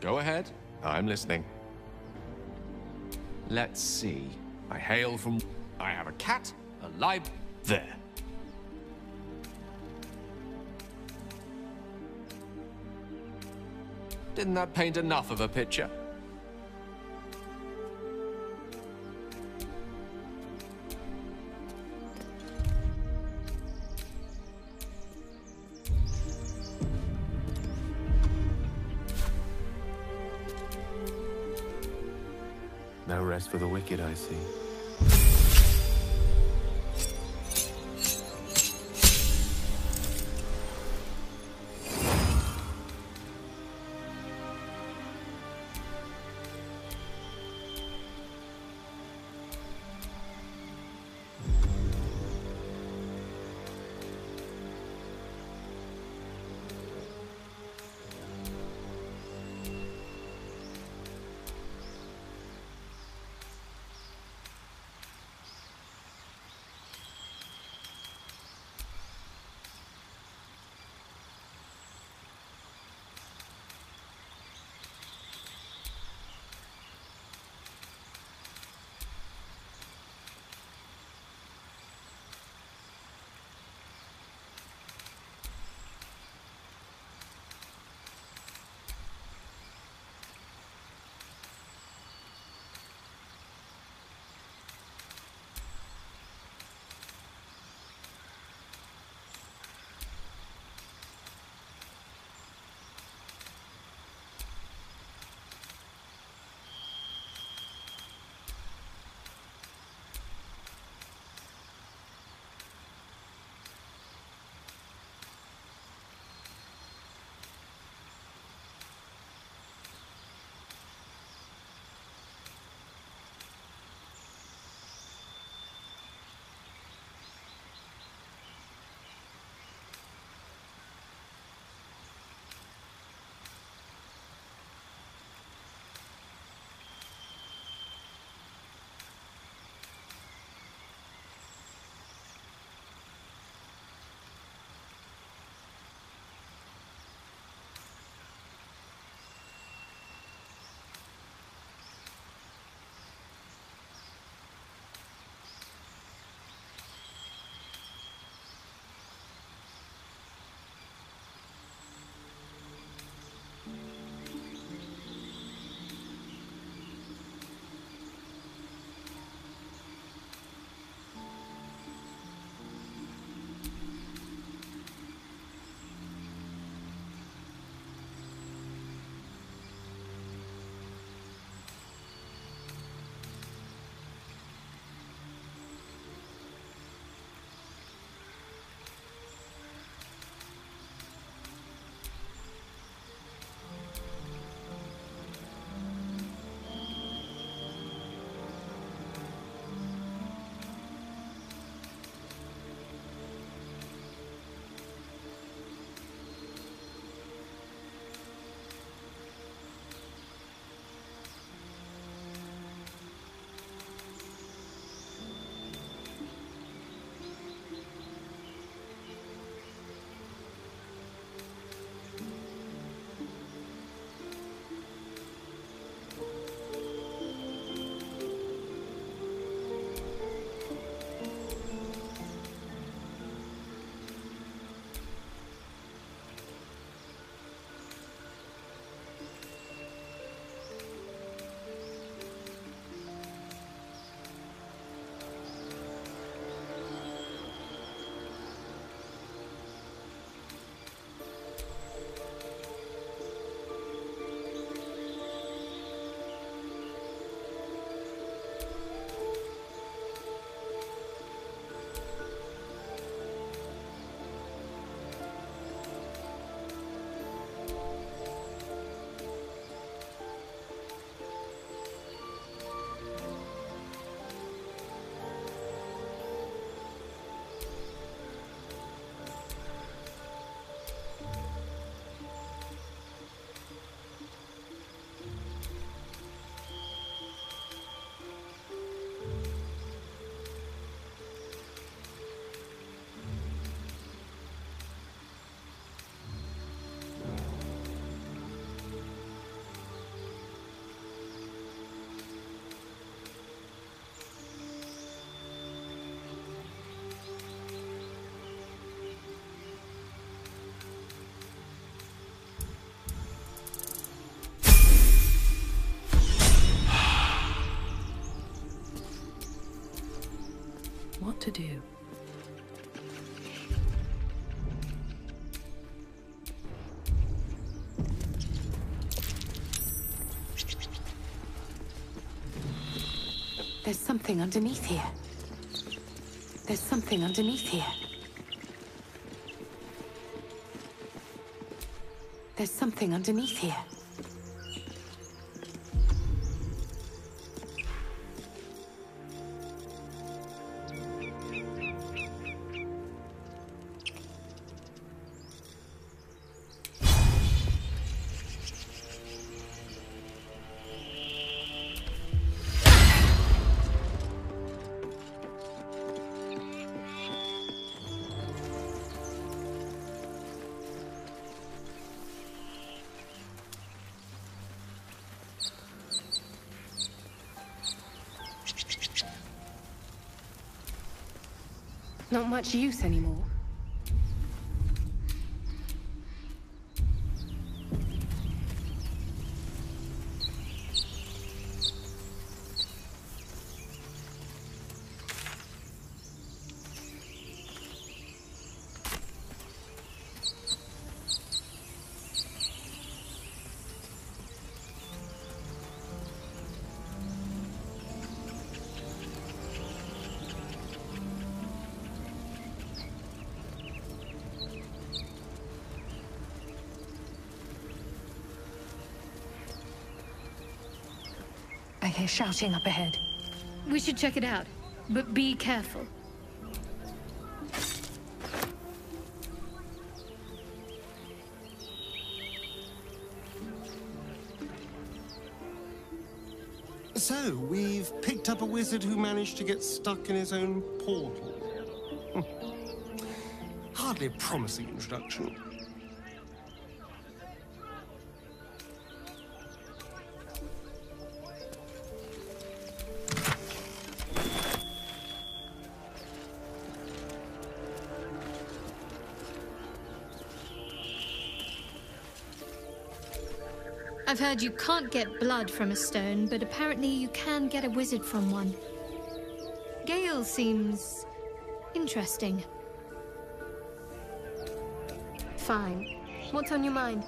Go ahead. I'm listening. Let's see. I hail from... I have a cat, a live... There. Didn't that paint enough of a picture? No rest for the wicked, I see. to do. There's something underneath here. There's something underneath here. There's something underneath here. Not much use anymore. I hear shouting up ahead. We should check it out, but be careful. So, we've picked up a wizard who managed to get stuck in his own portal. Hardly a promising introduction. I've heard you can't get blood from a stone, but apparently you can get a wizard from one. Gale seems interesting. Fine. What's on your mind?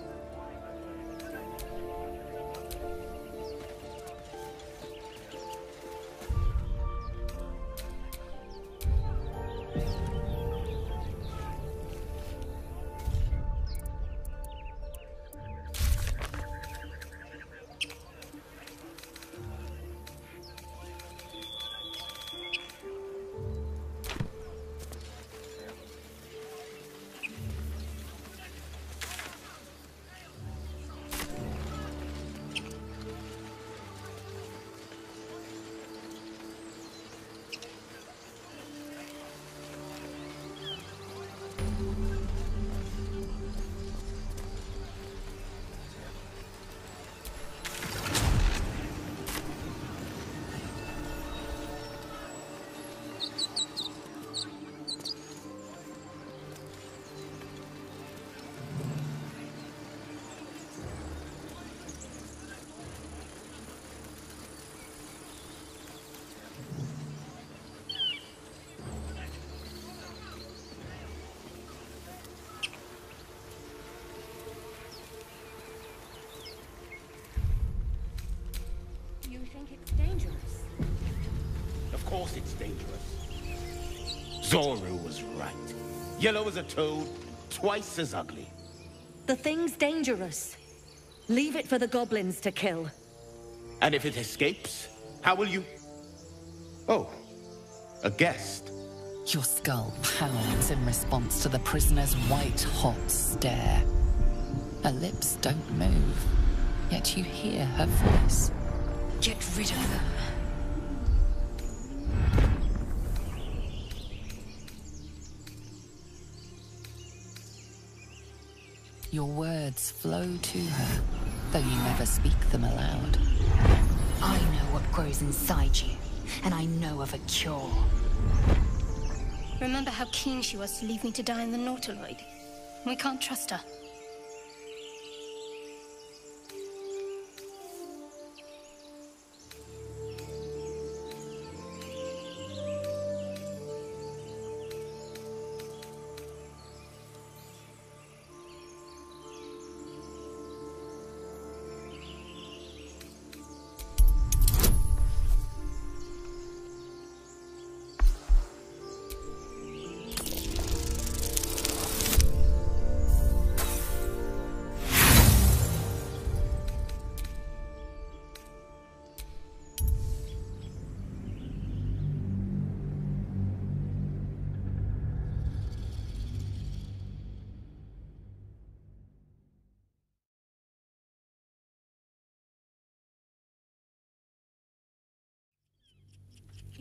Of course it's dangerous. Zoru was right. Yellow as a toad, twice as ugly. The thing's dangerous. Leave it for the goblins to kill. And if it escapes, how will you... Oh, a guest. Your skull pounds in response to the prisoner's white-hot stare. Her lips don't move, yet you hear her voice. Get rid of them. Your words flow to her, though you never speak them aloud. I know what grows inside you, and I know of a cure. Remember how keen she was to leave me to die in the Nautiloid? We can't trust her.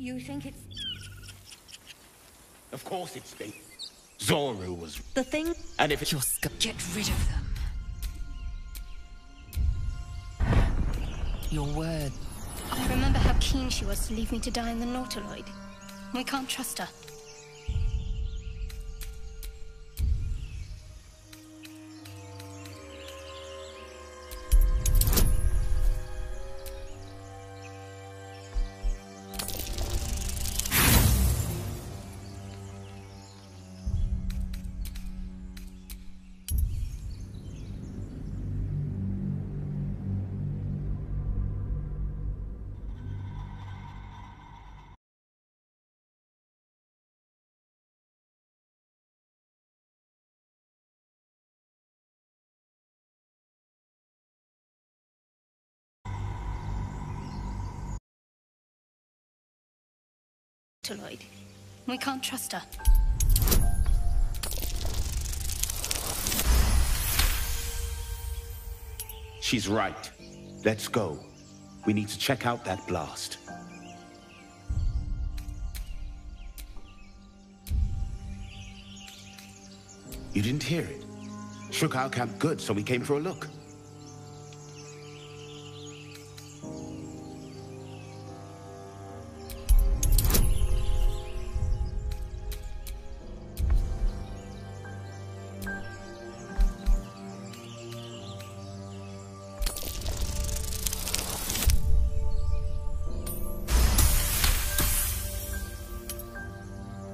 You think it's... Of course it's me. Zoru was... the thing? And if it's... Get rid of them. Your word. Remember how keen she was to leave me to die in the Nautiloid? We can't trust her. Nautiloid. We can't trust her. She's right. Let's go. We need to check out that blast. You didn't hear it? Shook our camp good, so we came for a look.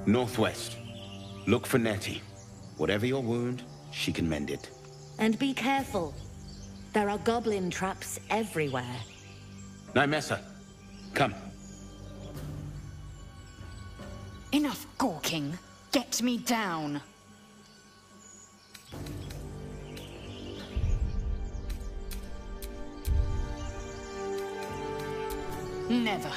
Northwest. Look for Nettie. Whatever your wound, she can mend it. And be careful. There are goblin traps everywhere. Nymessa, come. Enough gawking. Get me down. Never.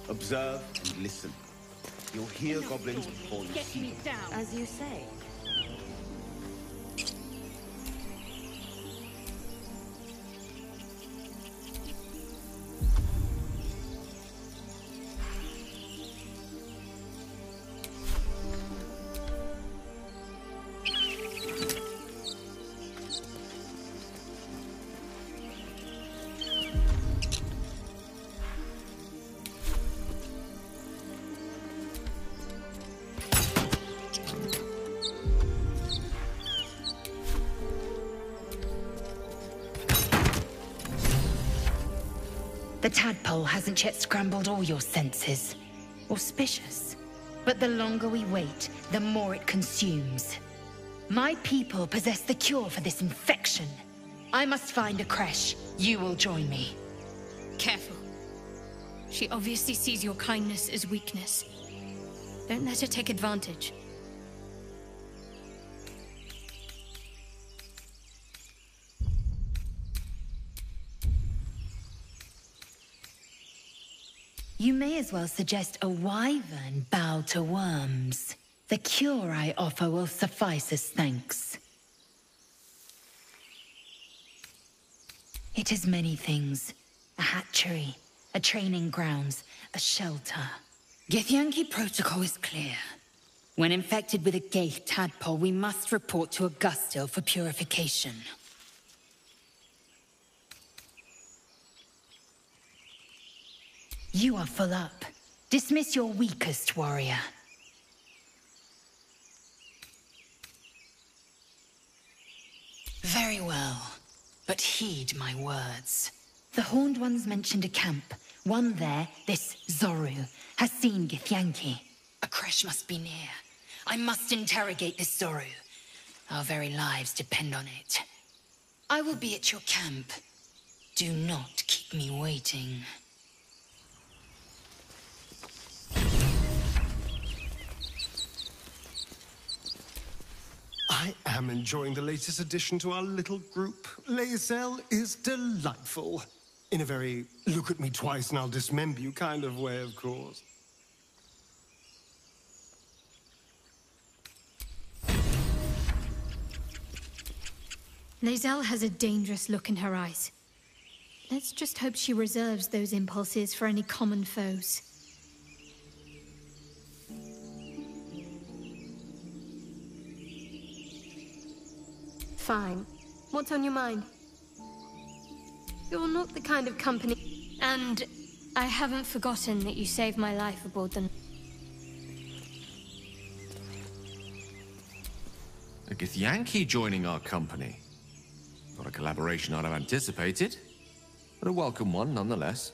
Observe and listen. You'll hear goblins before you see them. As you say. The tadpole hasn't yet scrambled all your senses. Auspicious. But the longer we wait, the more it consumes. My people possess the cure for this infection. I must find a creche. You will join me. Careful. She obviously sees your kindness as weakness. Don't let her take advantage. You may as well suggest a wyvern bow to worms. The cure I offer will suffice as thanks. It is many things. A hatchery, a training grounds, a shelter. Githyanki protocol is clear. When infected with a Gaith tadpole, we must report to Augustil for purification. You are full up. Dismiss your weakest warrior. Very well, but heed my words. The Horned Ones mentioned a camp. One there, this Zoru, has seen Githyanki. A creche must be near. I must interrogate this Zoru. Our very lives depend on it. I will be at your camp. Do not keep me waiting. I am enjoying the latest addition to our little group. Lae'zel is delightful. In a very look at me twice and I'll dismember you kind of way, of course. Lae'zel has a dangerous look in her eyes. Let's just hope she reserves those impulses for any common foes. Fine. What's on your mind? You're not the kind of company... And I haven't forgotten that you saved my life aboard them. A Githyanki joining our company. Not a collaboration I'd have anticipated, but a welcome one nonetheless.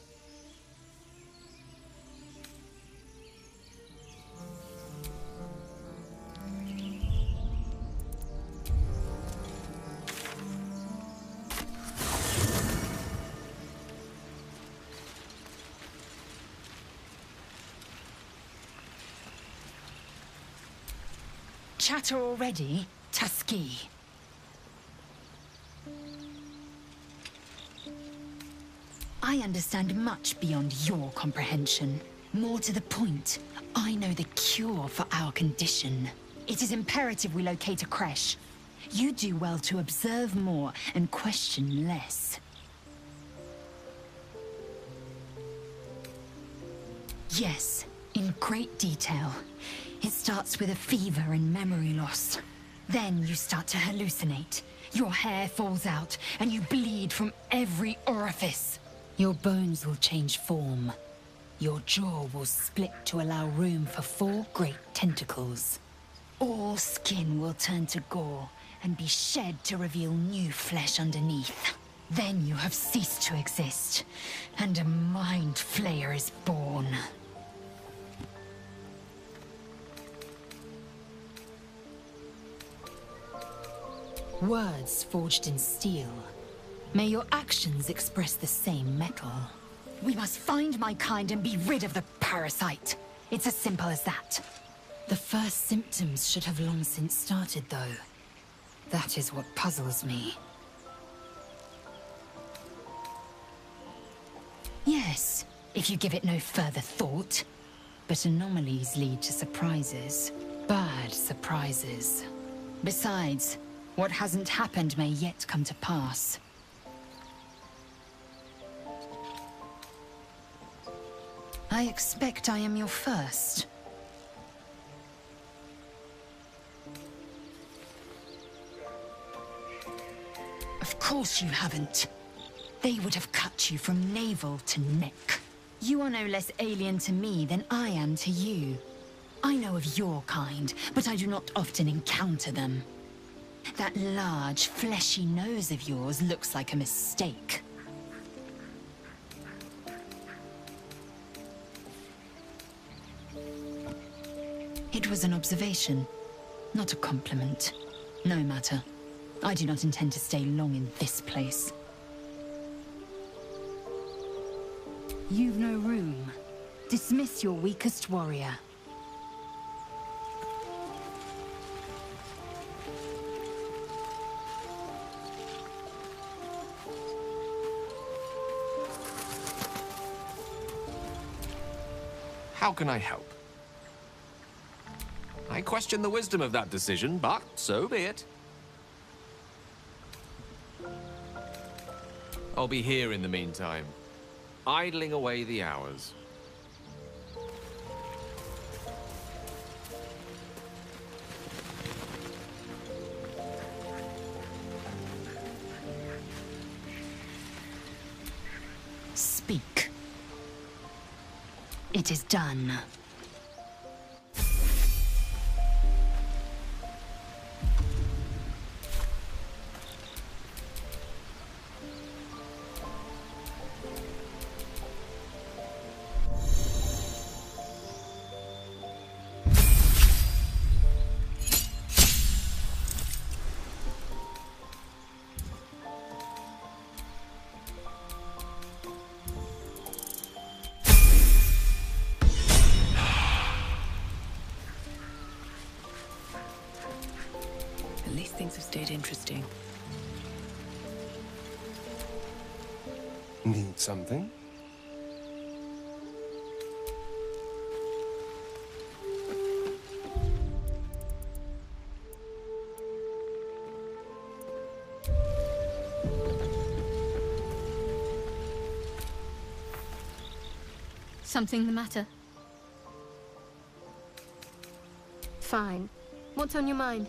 Chatter already, Tusky? I understand much beyond your comprehension. More to the point, I know the cure for our condition. It is imperative we locate a creche. You do well to observe more and question less. Yes, in great detail. It starts with a fever and memory loss. Then you start to hallucinate. Your hair falls out, and you bleed from every orifice. Your bones will change form. Your jaw will split to allow room for 4 great tentacles. All skin will turn to gore, and be shed to reveal new flesh underneath. Then you have ceased to exist, and a mind flayer is born. Words forged in steel. May your actions express the same metal. We must find my kind and be rid of the parasite. It's as simple as that. The first symptoms should have long since started, though. That is what puzzles me. Yes, if you give it no further thought. But anomalies lead to surprises. Bad surprises. Besides, what hasn't happened may yet come to pass. I expect I am your first. Of course you haven't. They would have cut you from navel to neck. You are no less alien to me than I am to you. I know of your kind, but I do not often encounter them. That large, fleshy nose of yours looks like a mistake. It was an observation, not a compliment. No matter. I do not intend to stay long in this place. You've no room. Dismiss your weakest warrior. How can I help? I question the wisdom of that decision, but so be it. I'll be here in the meantime, idling away the hours. Speak. It is done. At least things have stayed interesting. Need something? Something the matter? Fine. What's on your mind?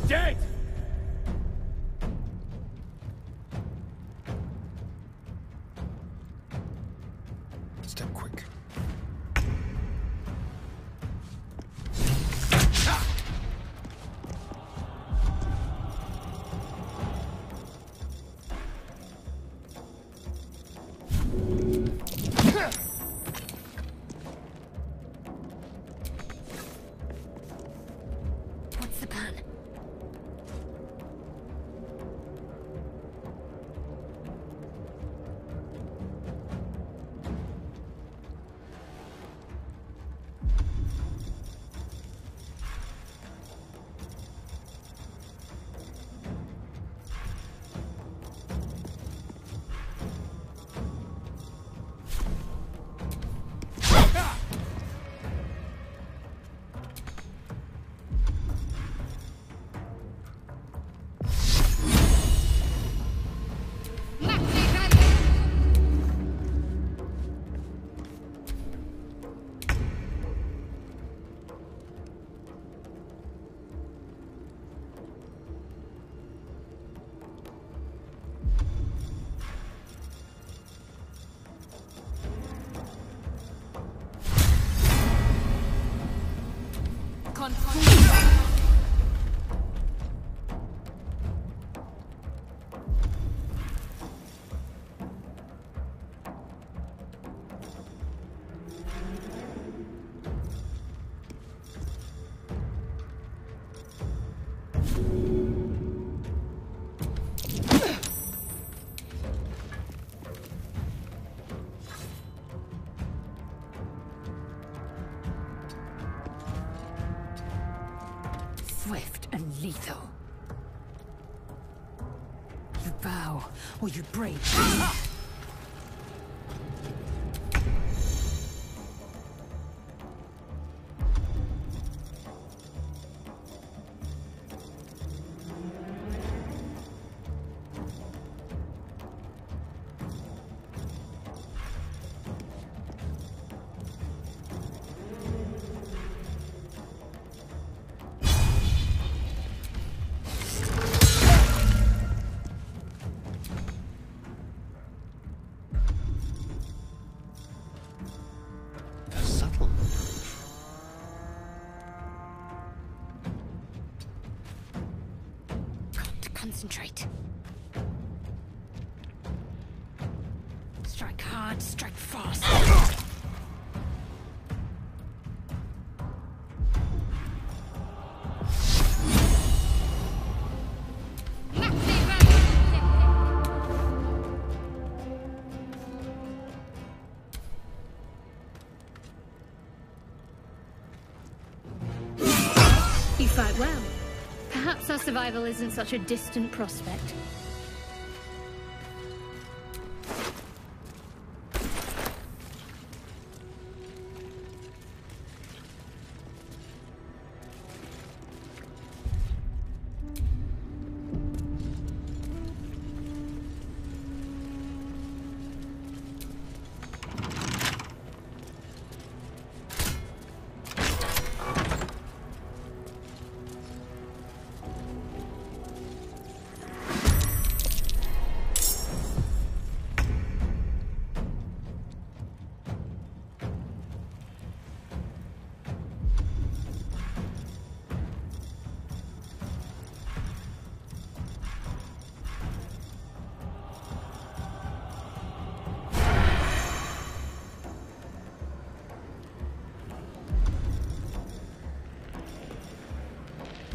Dead! Step quick. What's the plan? Swift and lethal. You bow or you break. Concentrate. Strike hard, strike fast. You fight well. Perhaps our survival isn't such a distant prospect.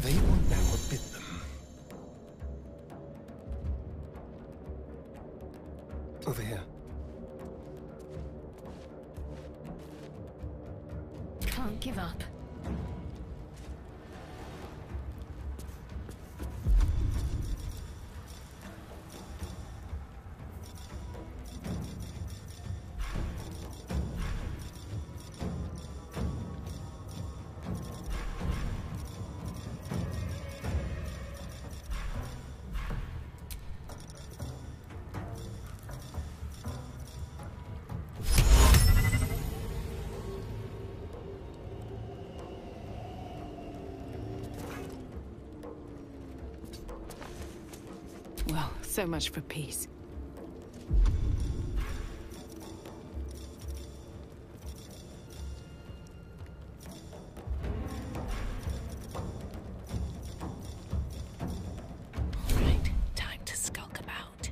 They will now bid them. Over here. Can't give up. Well, so much for peace. Right, time to skulk about.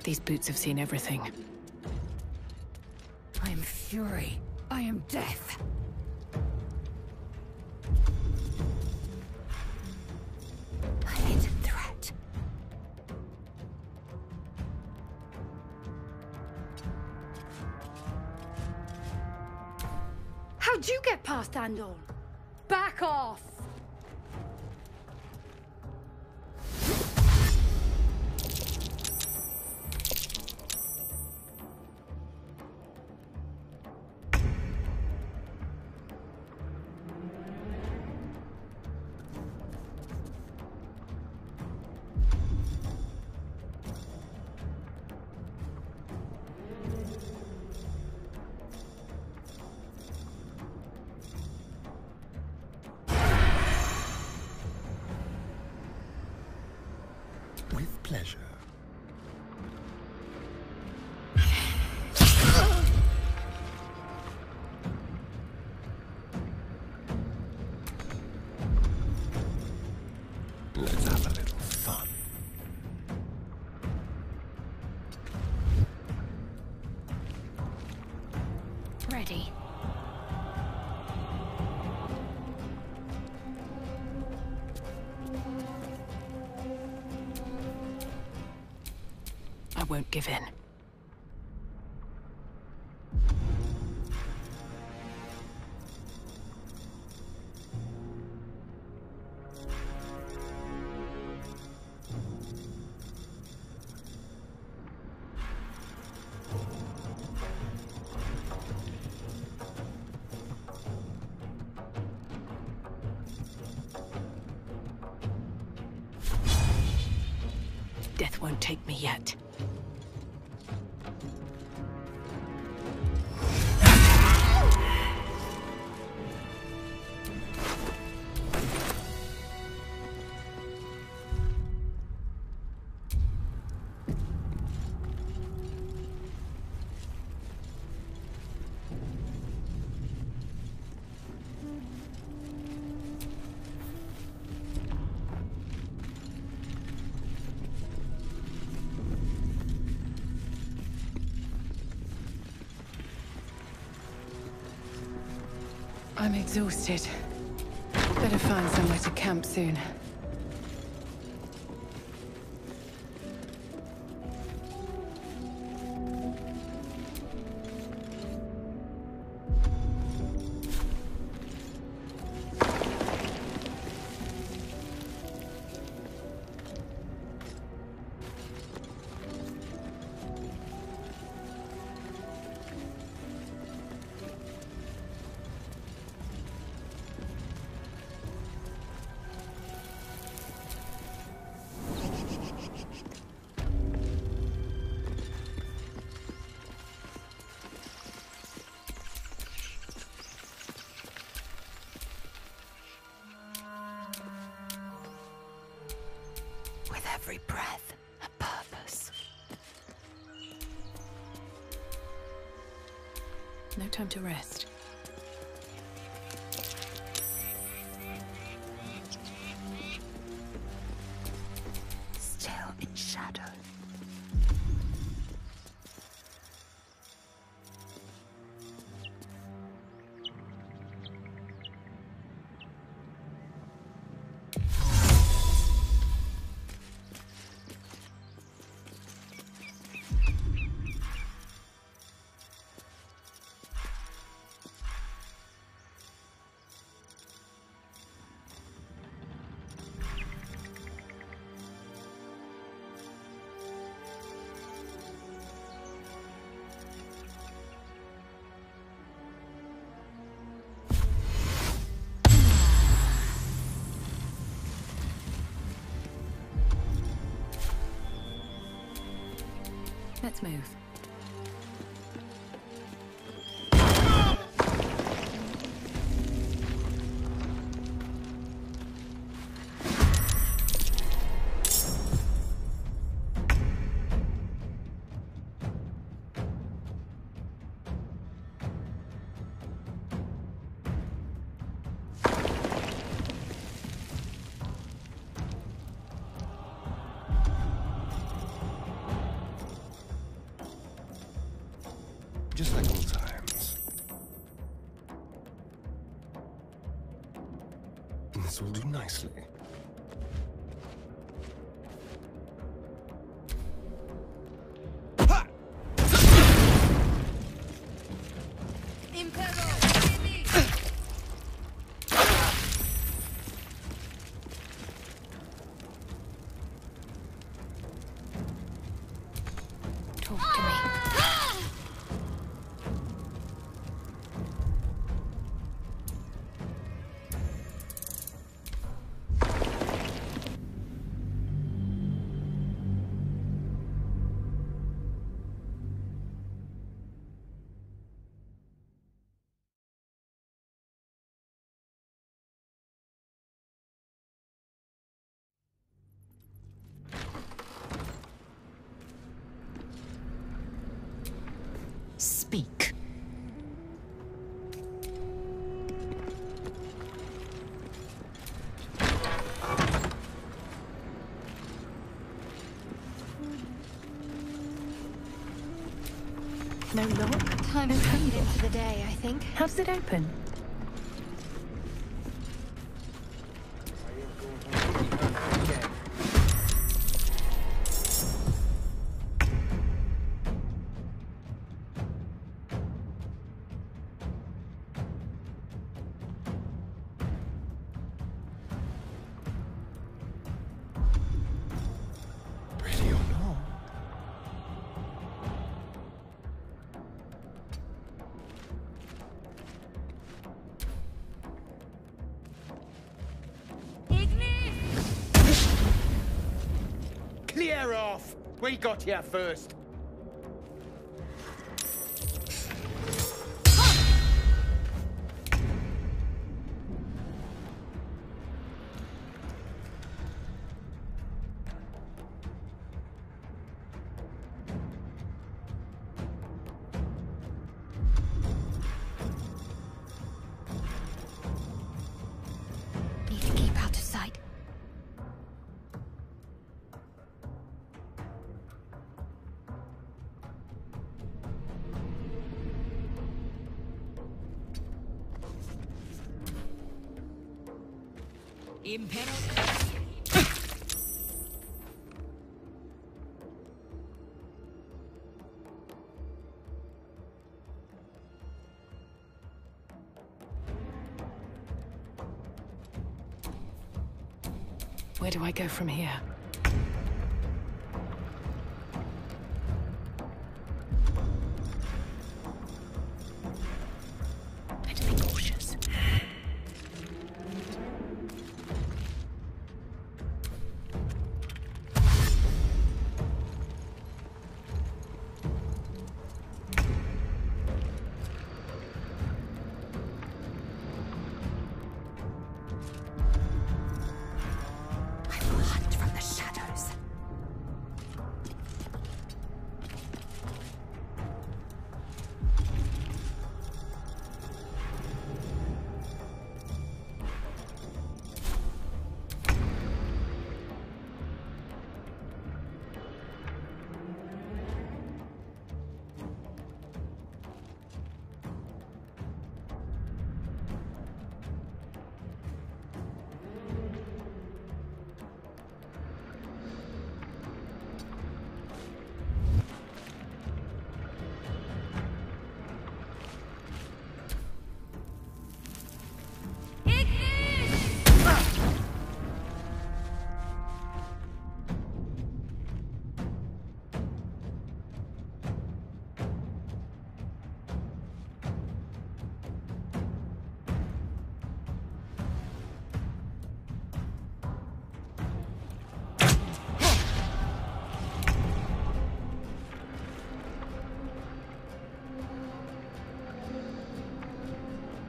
These boots have seen everything. I am fury. I am death. A hidden threat. How'd you get past Andor? Back off! With pleasure. Let's have a little fun. Ready. I won't give in. Death won't take me yet. I'm exhausted. Better find somewhere to camp soon. Every breath, a purpose. No time to rest. Still in shadow. Let's move. Just like old times. And this will do nicely. Talk to me. Speak. No lock? Time to feed it for the day, I think. How does it open? Ready or not? Clear off! We got here first. Need to keep out of sight. Where do I go from here? Better be cautious.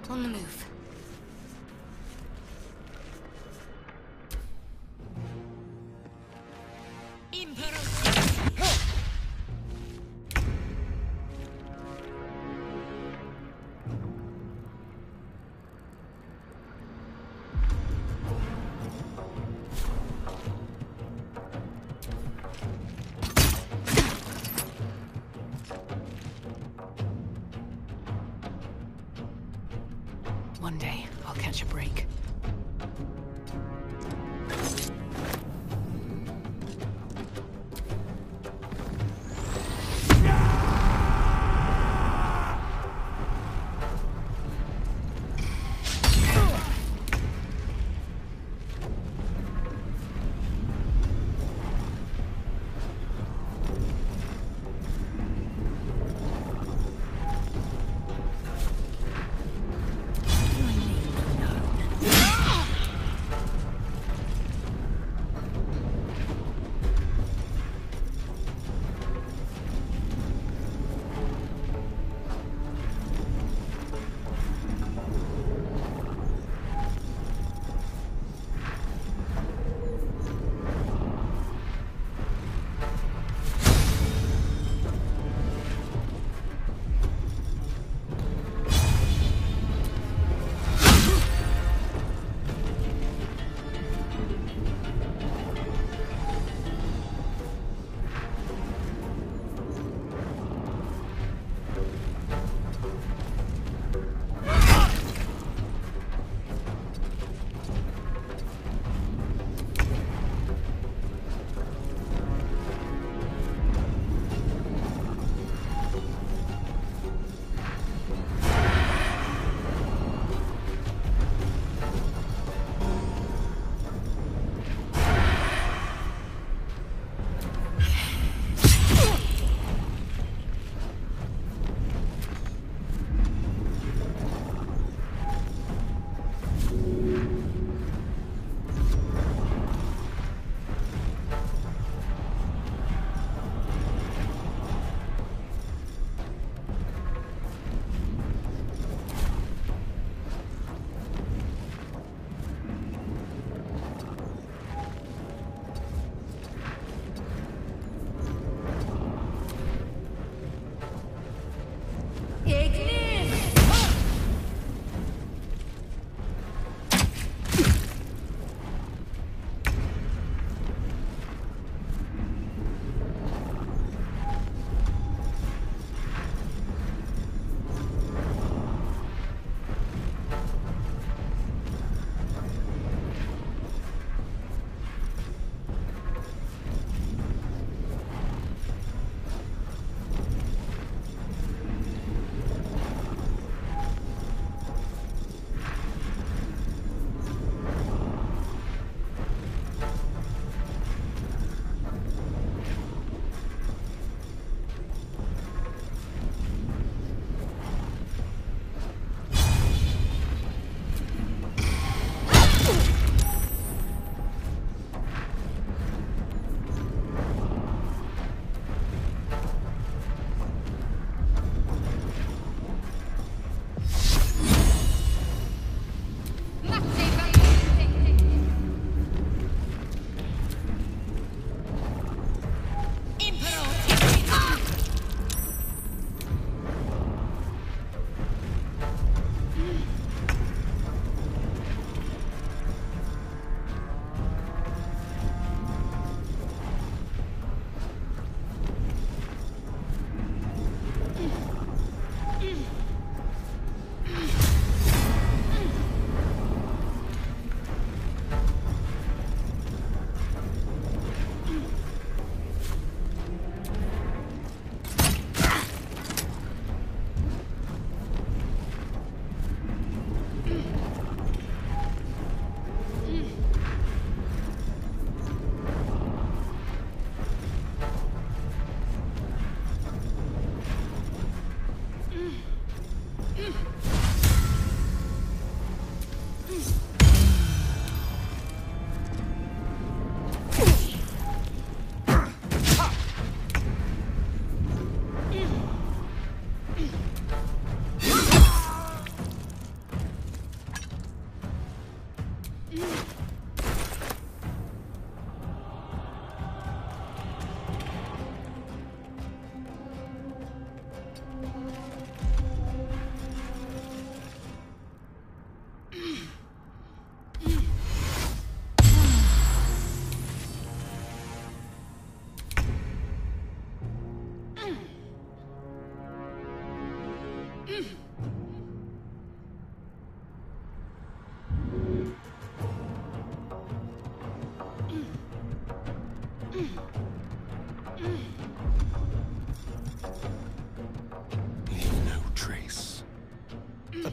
On the move. One day, I'll catch a break. My name unknown.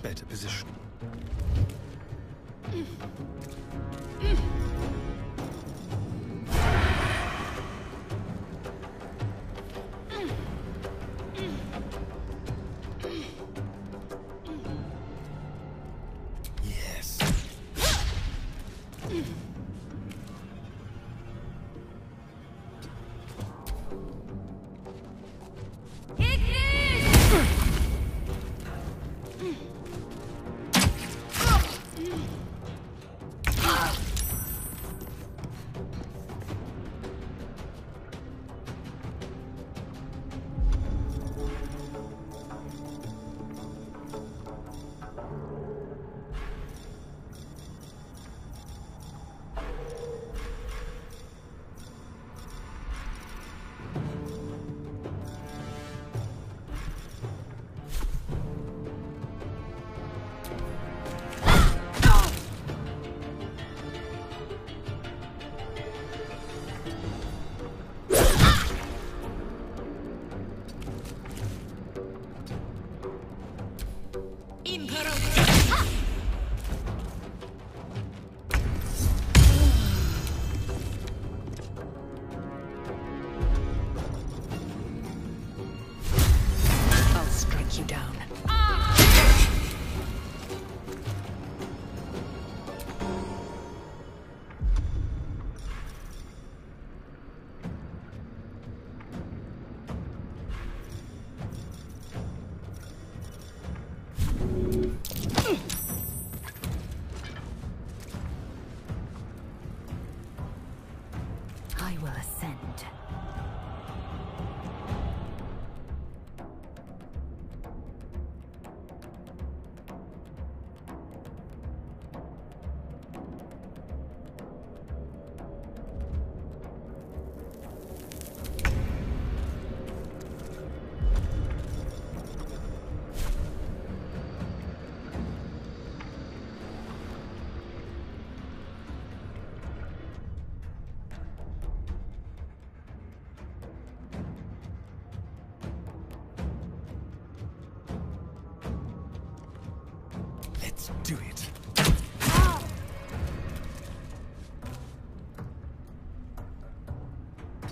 better position. Yes. I will ascend. Let's do it.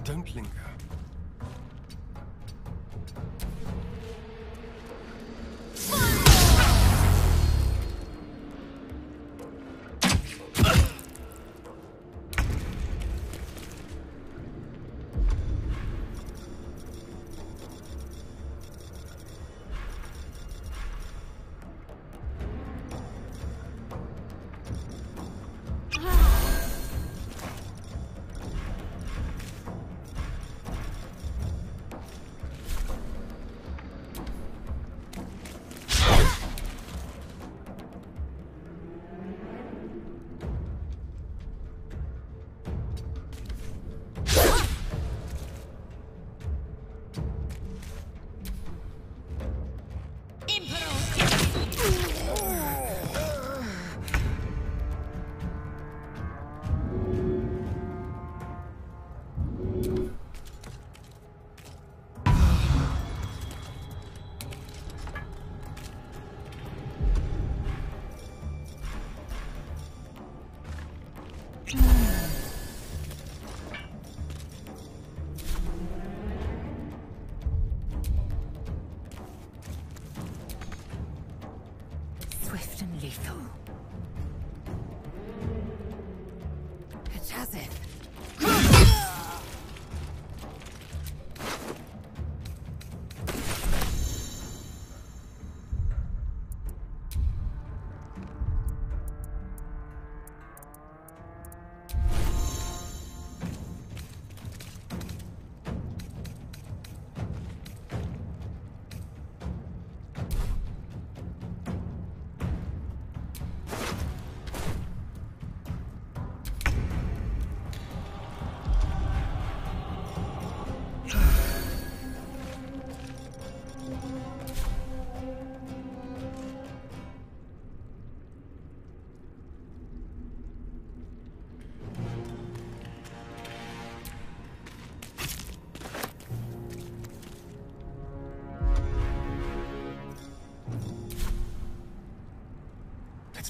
Don't linger. Swift and lethal. It has it.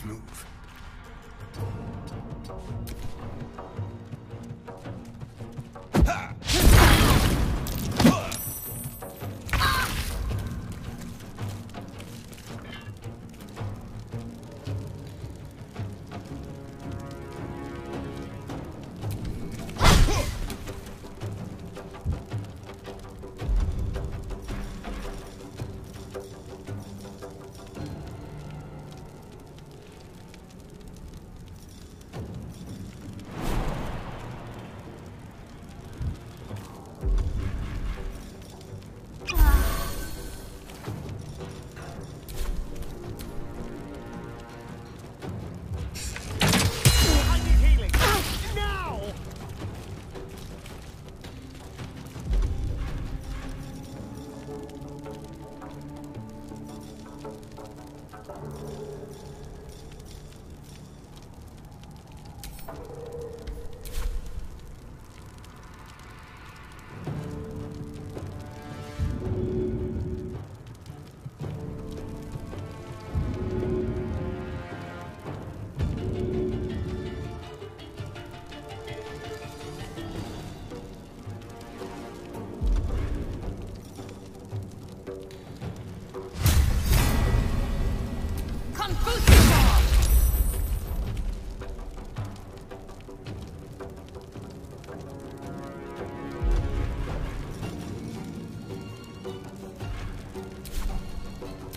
move.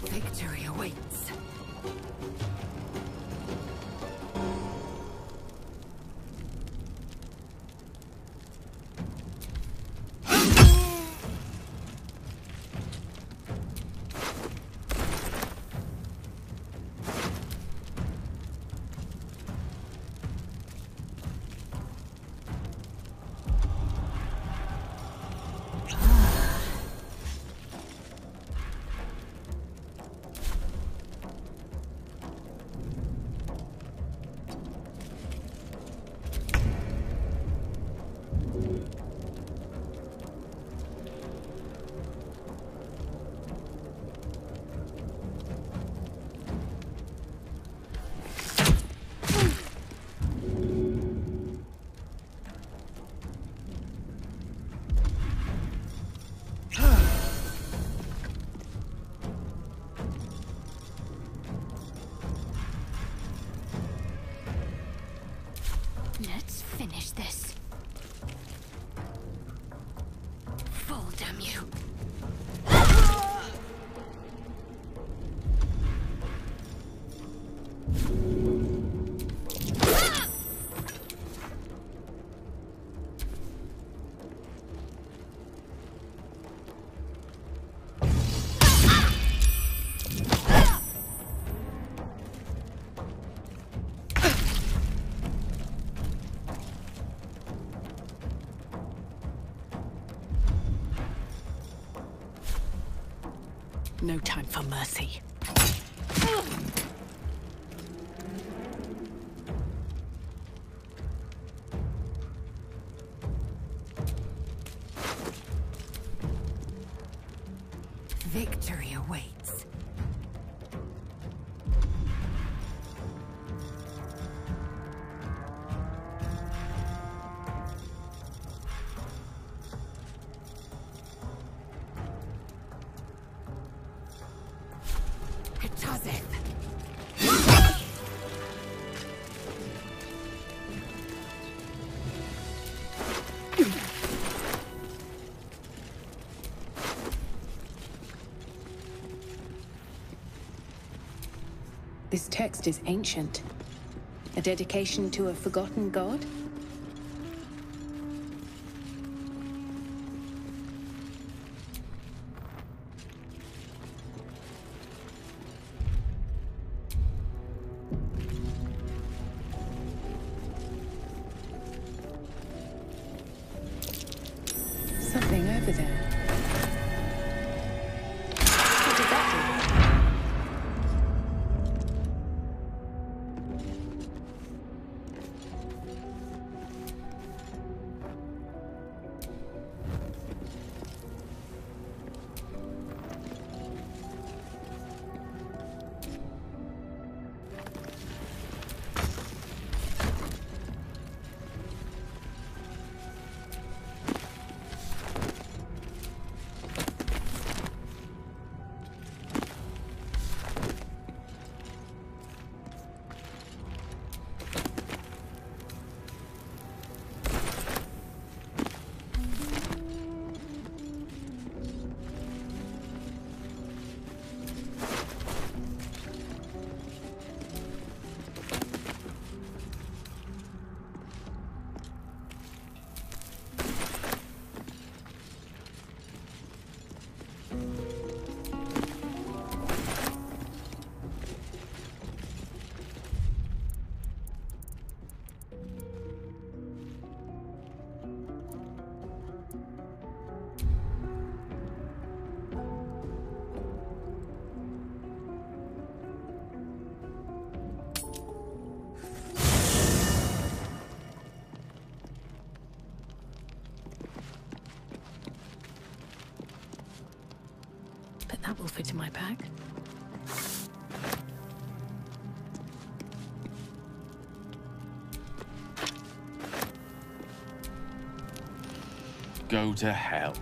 Victory awaits. Let's finish this. Fall, damn you. No time for mercy. Victory awaits. This text is ancient. A dedication to a forgotten god? Something over there. What did that do? But that will fit in my bag. Go to hell.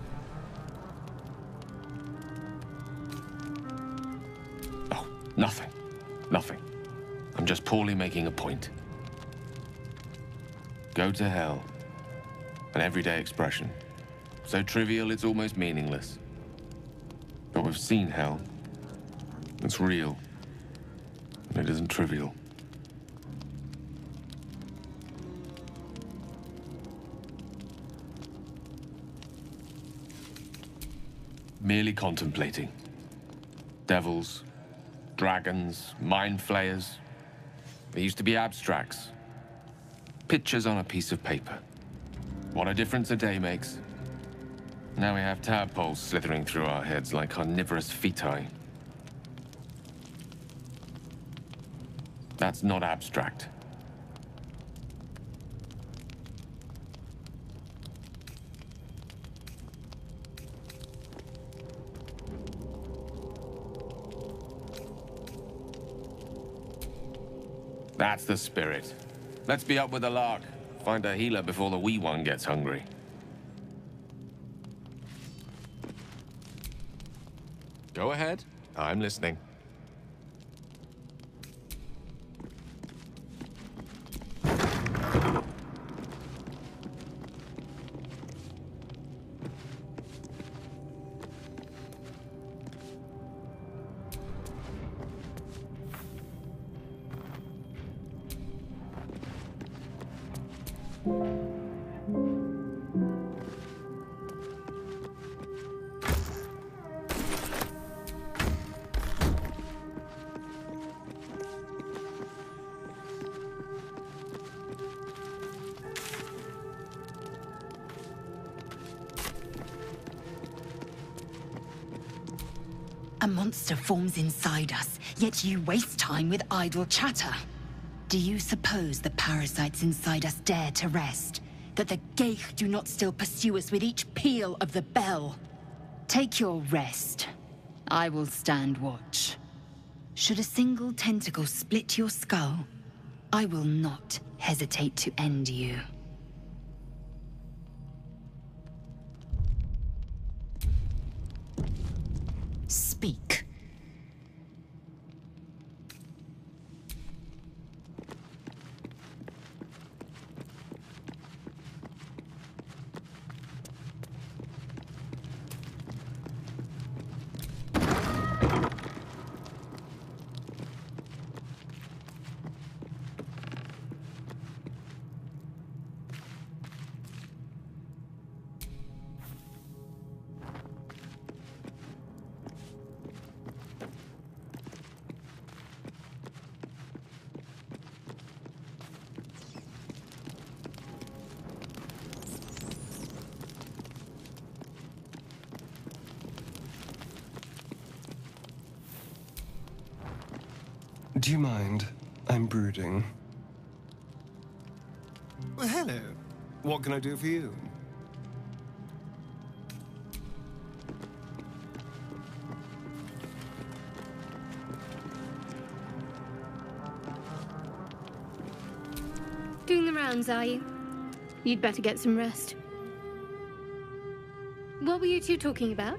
Oh, nothing. Nothing. I'm just poorly making a point. Go to hell. An everyday expression. So trivial it's almost meaningless. But we've seen hell. It's real. And it isn't trivial. Merely contemplating. Devils, dragons, mind flayers. They used to be abstracts. Pictures on a piece of paper. What a difference a day makes. Now we have tadpoles slithering through our heads like carnivorous feti. That's not abstract. That's the spirit. Let's be up with the lark. Find a healer before the wee one gets hungry. Go ahead. I'm listening. A monster forms inside us, yet you waste time with idle chatter. Do you suppose the parasites inside us dare to rest? That the Geich do not still pursue us with each peal of the bell? Take your rest. I will stand watch. Should a single tentacle split your skull, I will not hesitate to end you. Speak. Do you mind? I'm brooding. Well, hello. What can I do for you? Doing the rounds, are you? You'd better get some rest. What were you two talking about?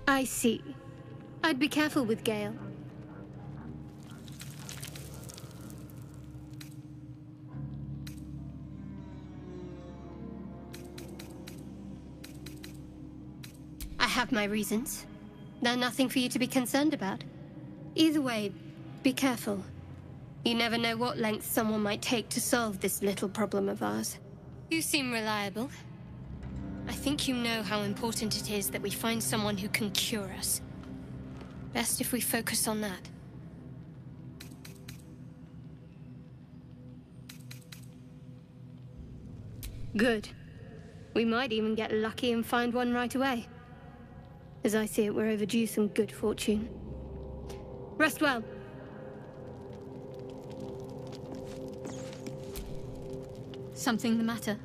I see. I'd be careful with Gale. I have my reasons. They're nothing for you to be concerned about. Either way, be careful. You never know what lengths someone might take to solve this little problem of ours. You seem reliable. I think you know how important it is that we find someone who can cure us. Best if we focus on that. Good. We might even get lucky and find one right away. As I see it, we're overdue some good fortune. Rest well. Something the matter?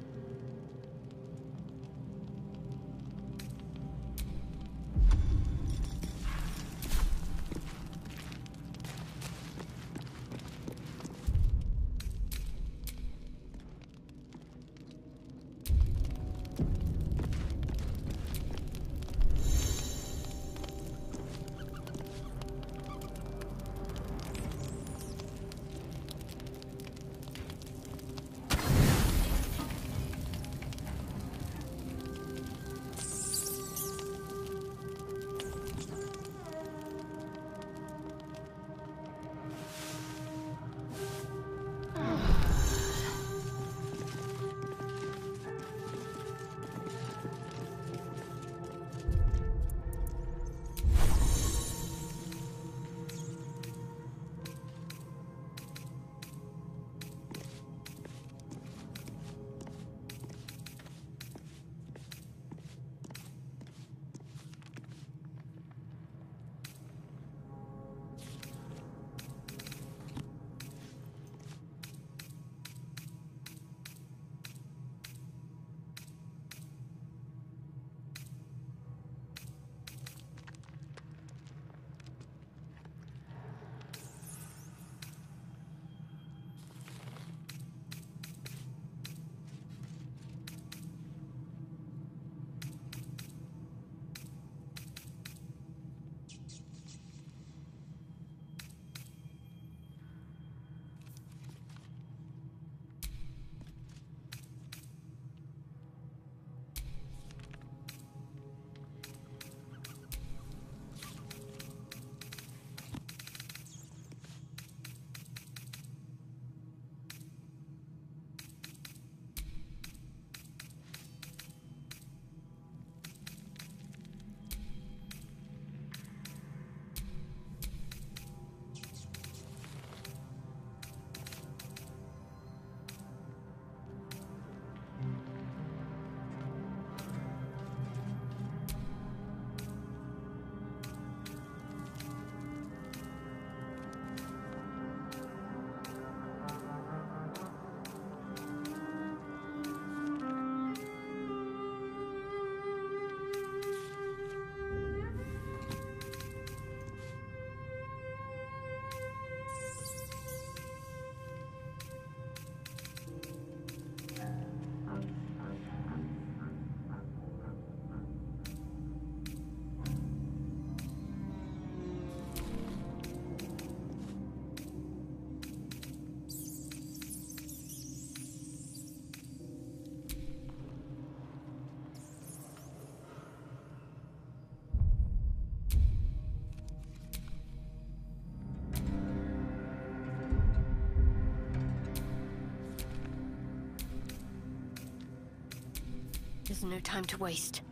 There's no time to waste.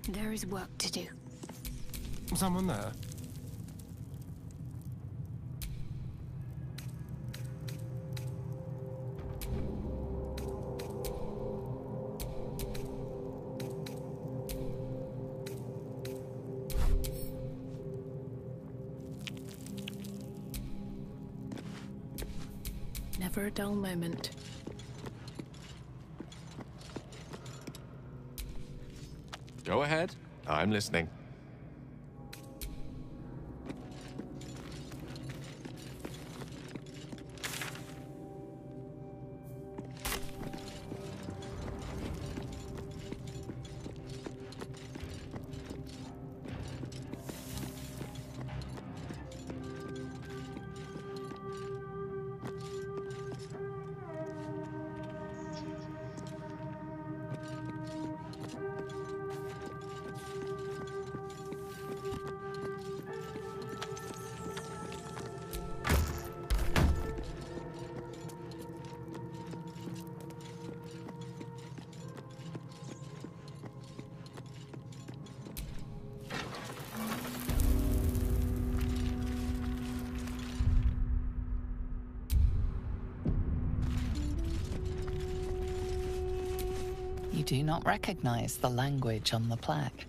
There is work to do. Someone there? Never a dull moment. Go ahead. I'm listening. You do not recognize the language on the plaque.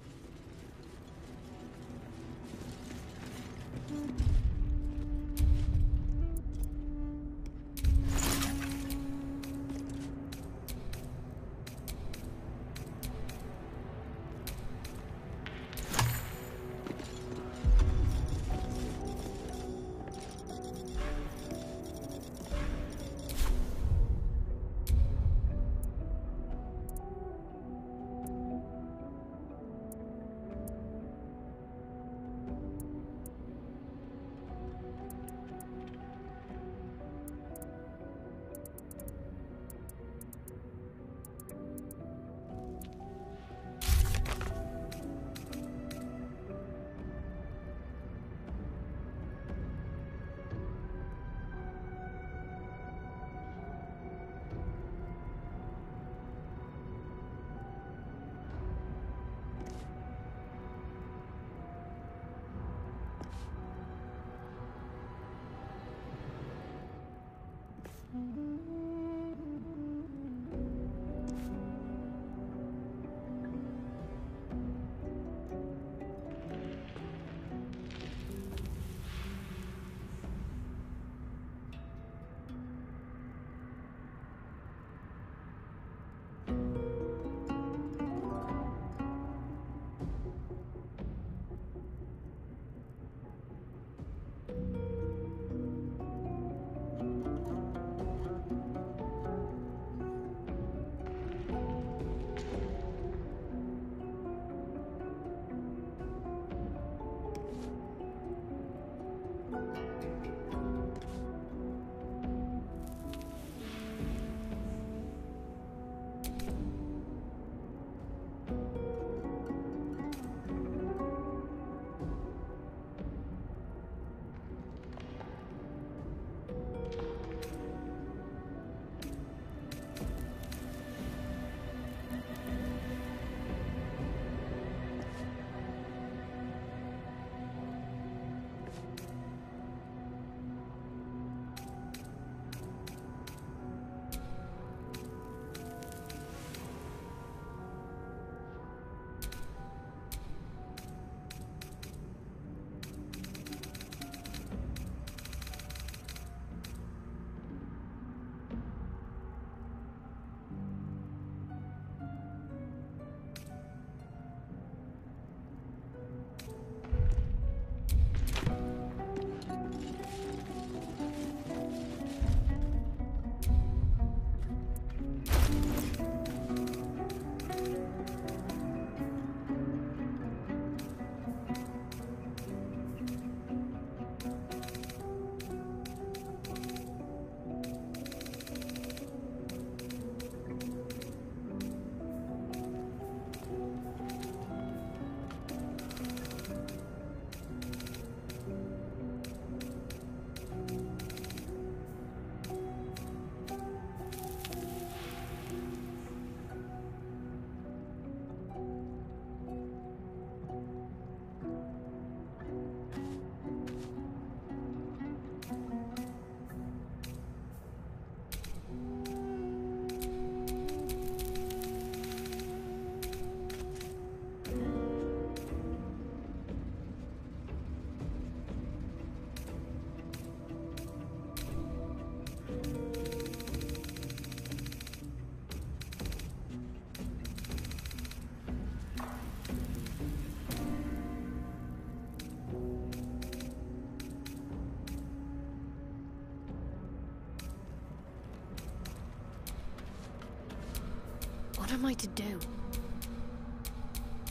What am I to do?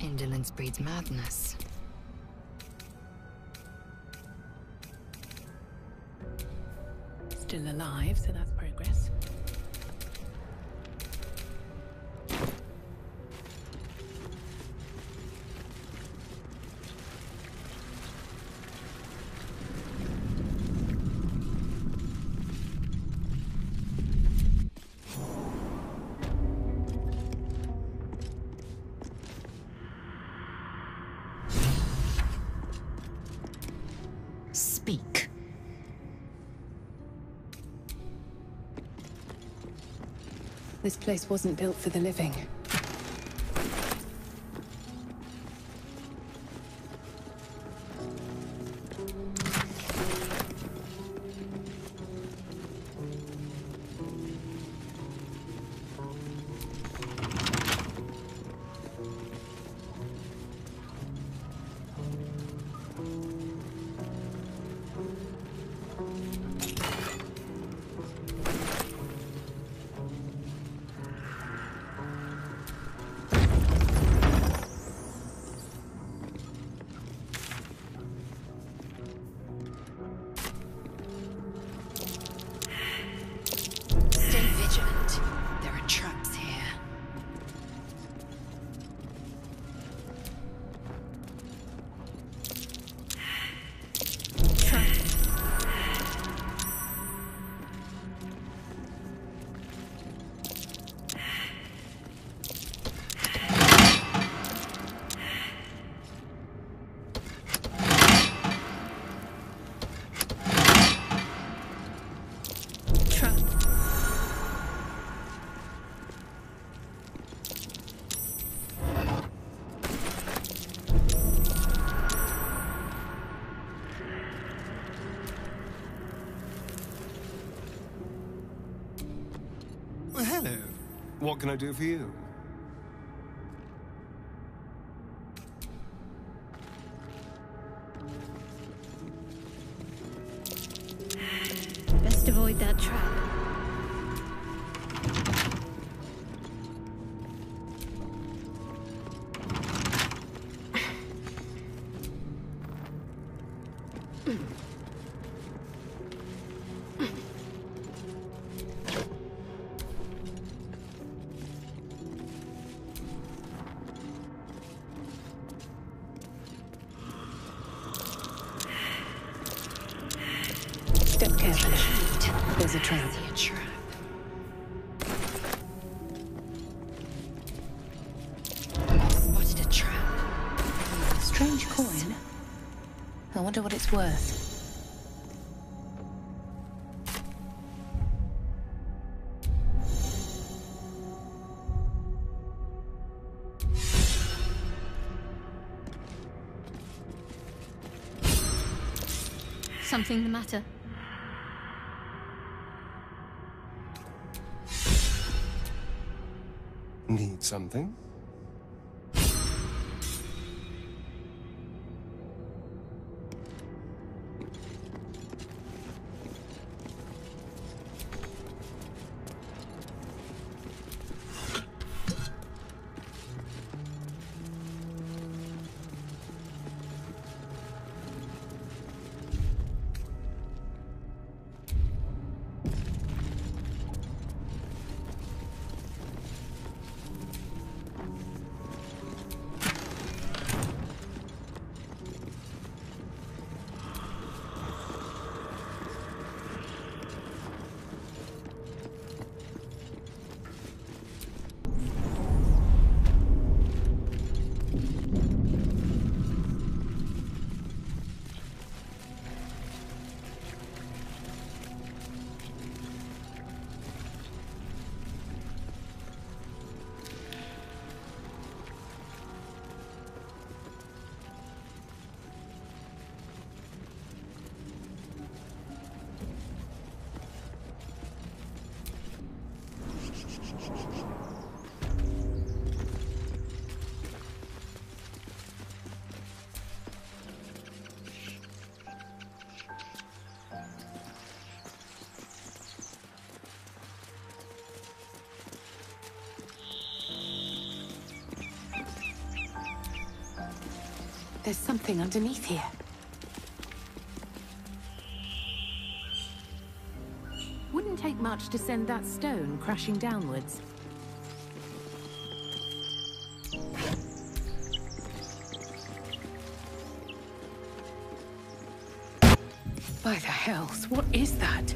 Indolence breeds madness. Still alive, so that's progress. Speak. This place wasn't built for the living. What can I do for you? Best avoid that trap. Step carefully. There's a trap. Spotted a trap. Strange coin. I wonder what it's worth. Something the matter? Need something? There's something underneath here. Wouldn't take much to send that stone crashing downwards. By the hells, what is that?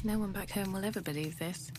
No one back home will ever believe this.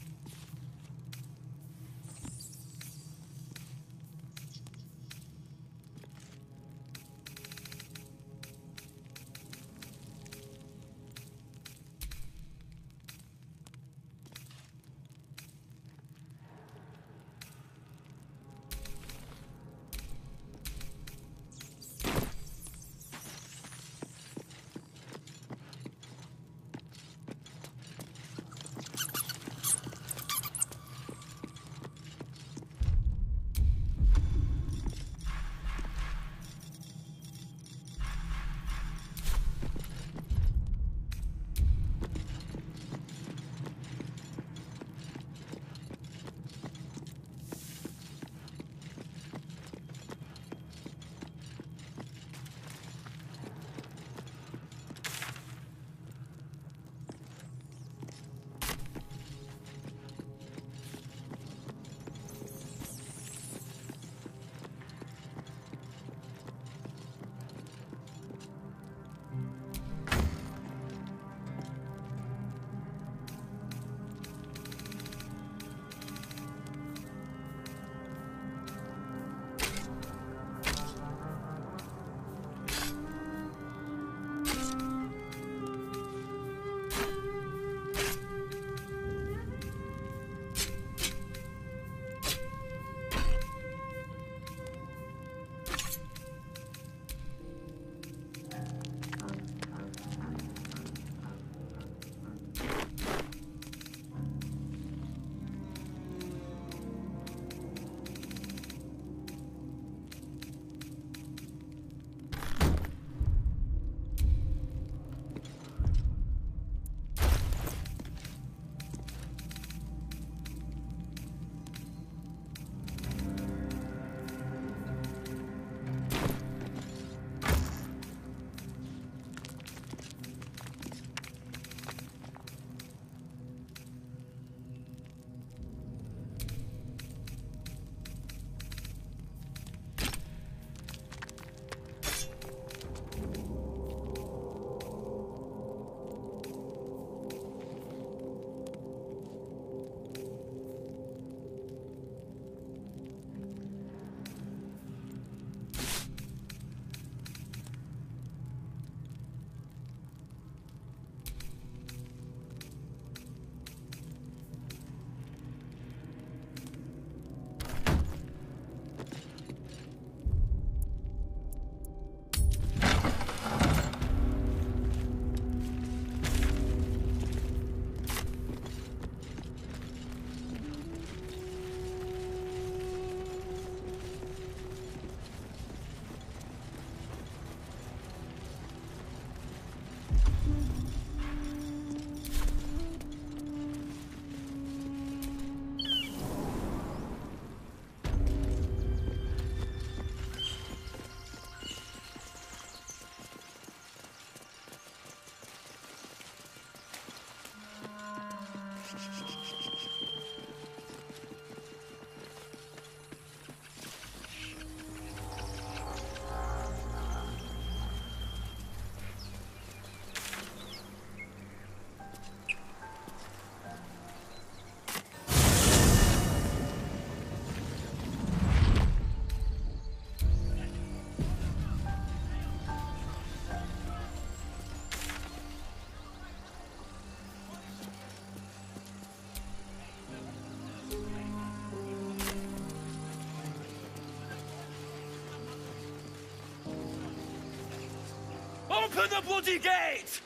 Open the bloody gate!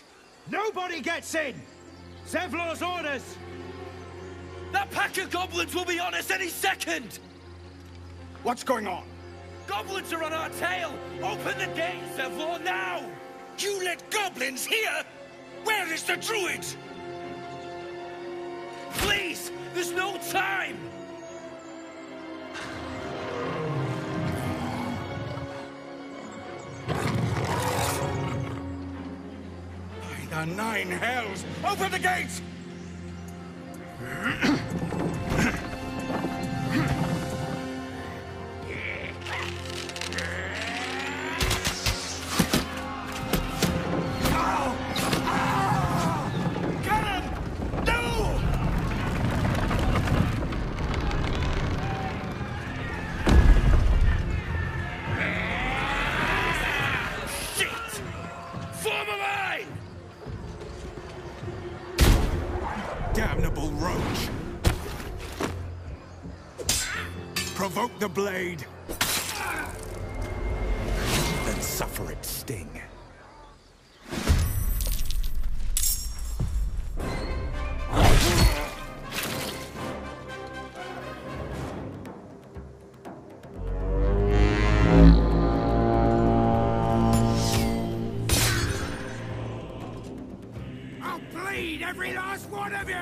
Nobody gets in! Zevlor's orders! That pack of goblins will be on us any second! What's going on? Goblins are on our tail! Open the gate, Zevlor, now! You let goblins here? Where is the druid? Please! There's no time! By the 9 hells! Open the gates! Get him! damnable roach! Provoke the blade, then suffer its sting. I'll bleed every last one of you!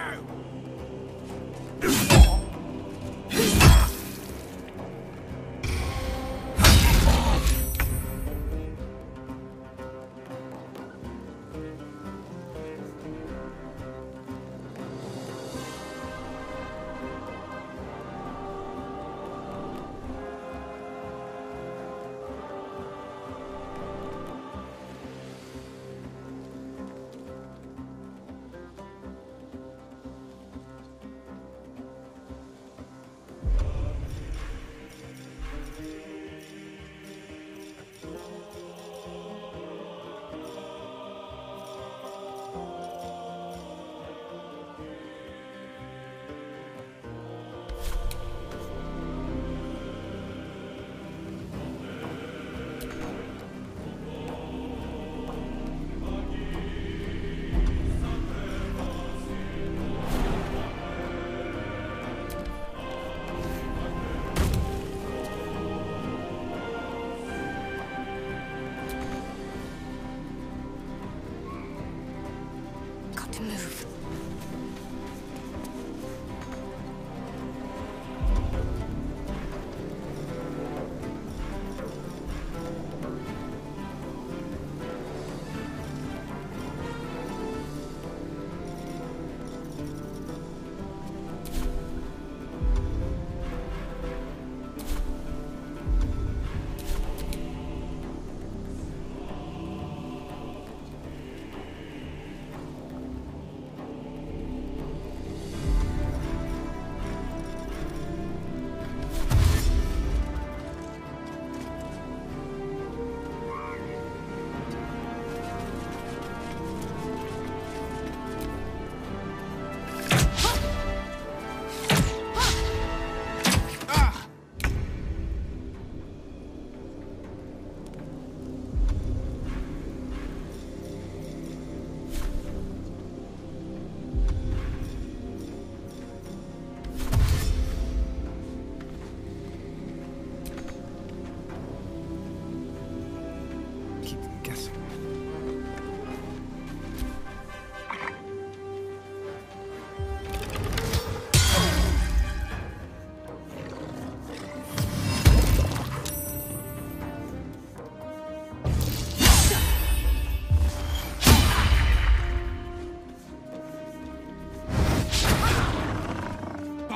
Move.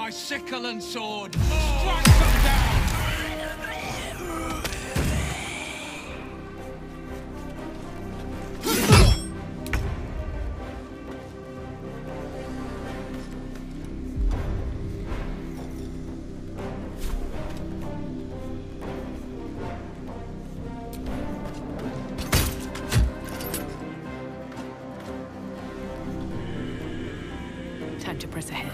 Sickle and sword! Strike them down! Time to press ahead.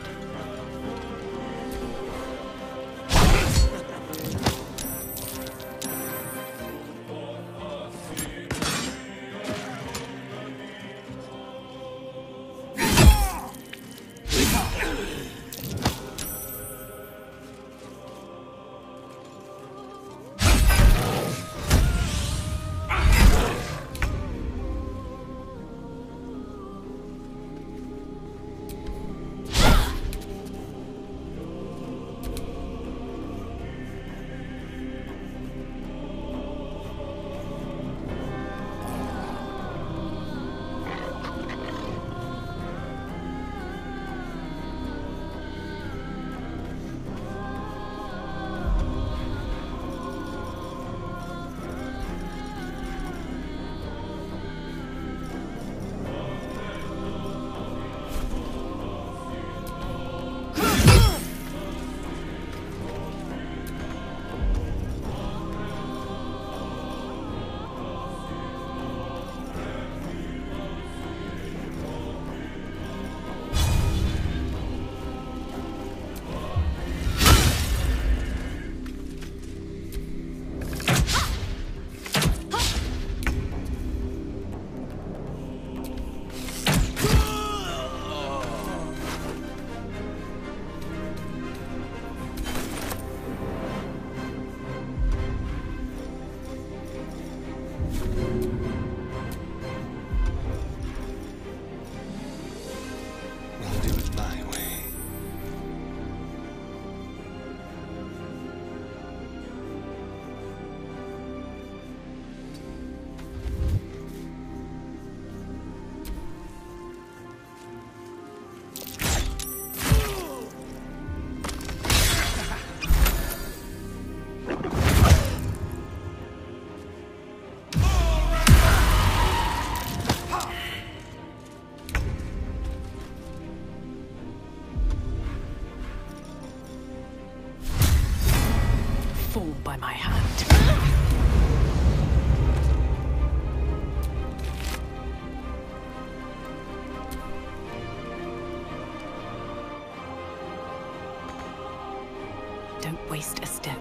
waste a step.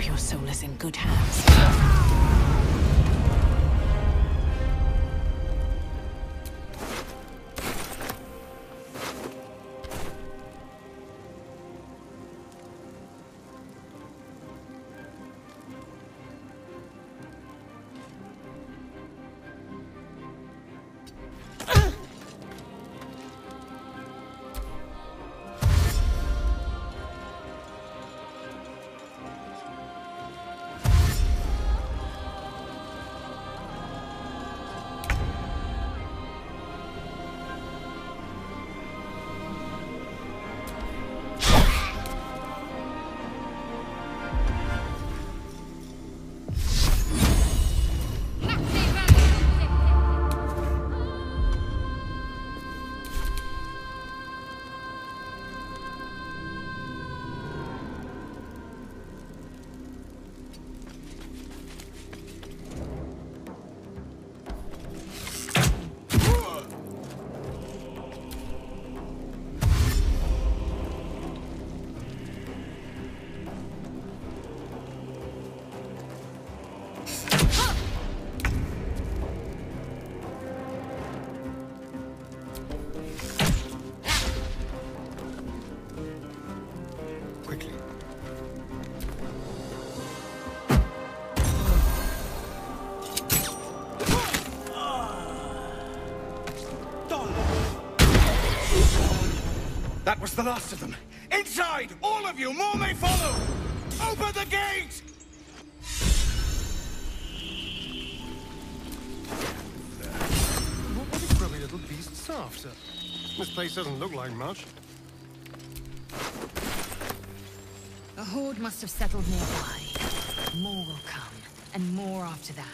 Your soul is in good hands. That was the last of them. Inside! All of you! More may follow! Open the gate! What are these grubby little beasts after? This place doesn't look like much. A horde must have settled nearby. More will come, and more after that.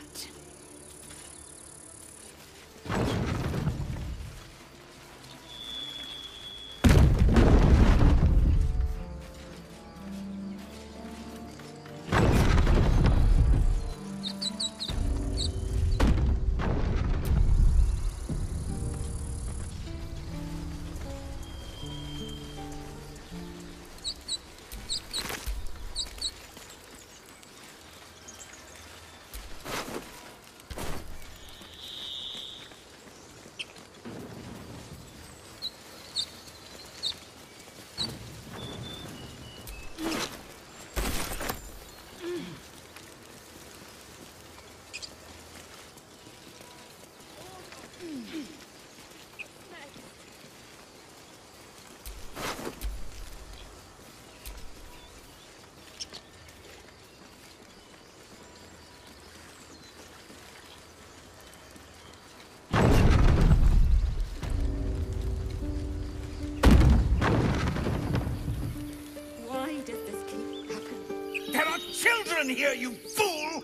run here, you fool!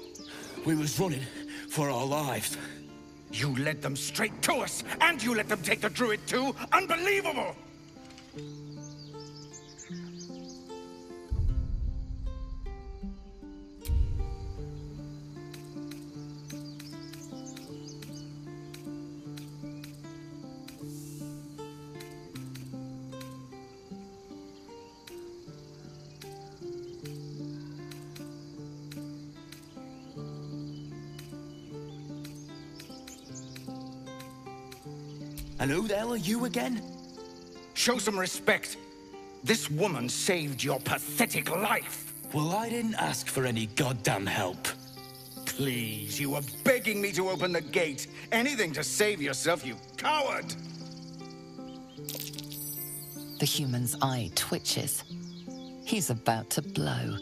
We was running for our lives. You led them straight to us, and you let them take the druid too? Unbelievable! And who the hell are you again? Show some respect. This woman saved your pathetic life. Well, I didn't ask for any goddamn help. Please, you were begging me to open the gate. Anything to save yourself, you coward! The human's eye twitches. He's about to blow.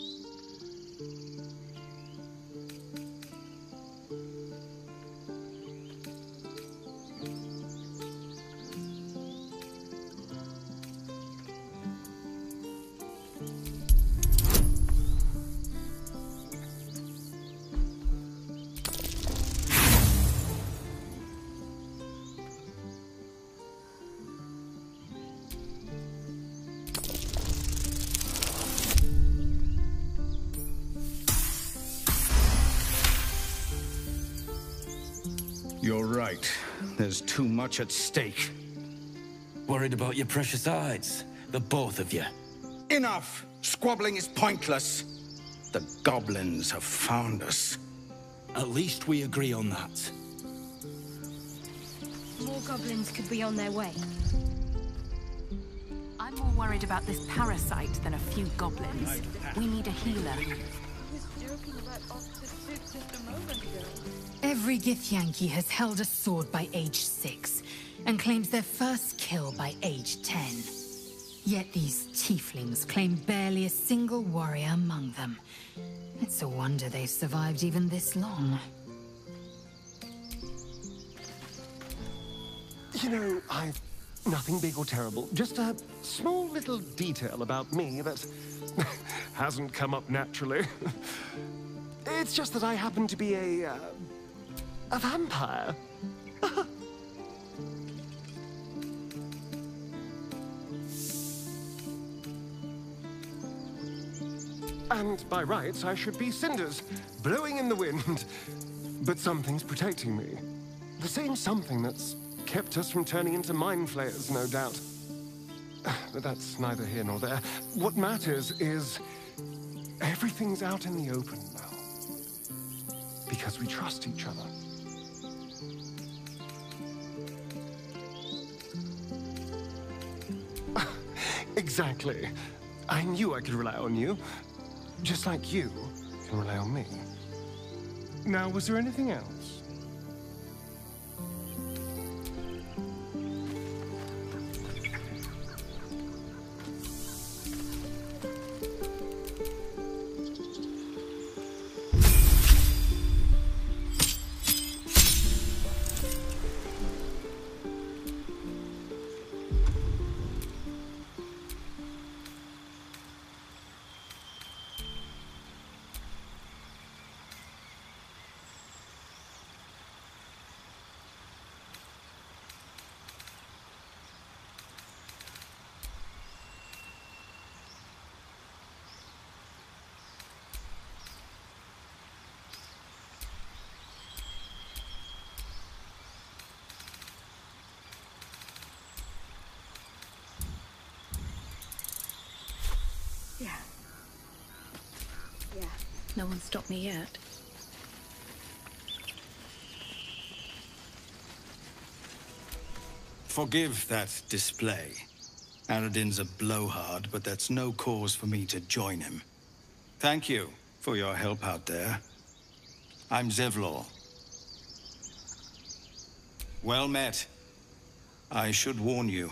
You're right. There's too much at stake. Worried about your precious hides, the both of you. Enough! Squabbling is pointless. The goblins have found us. At least we agree on that. More goblins could be on their way. I'm more worried about this parasite than a few goblins. We need a healer. Every Githyanki has held a sword by age 6, and claims their first kill by age 10. Yet these tieflings claim barely a single warrior among them. It's a wonder they've survived even this long. You know, I've nothing big or terrible. Just a small little detail about me that hasn't come up naturally. It's just that I happen to be a vampire. And by rights, I should be cinders, blowing in the wind. But something's protecting me. The same something that's kept us from turning into mind flayers, no doubt. But that's neither here nor there. What matters is everything's out in the open now. Because we trust each other. Exactly. I knew I could rely on you. Just like you can rely on me. Now, was there anything else? Yeah. No one stopped me yet. Forgive that display. Aradin's a blowhard, but that's no cause for me to join him. Thank you for your help out there. I'm Zevlor. Well met. I should warn you,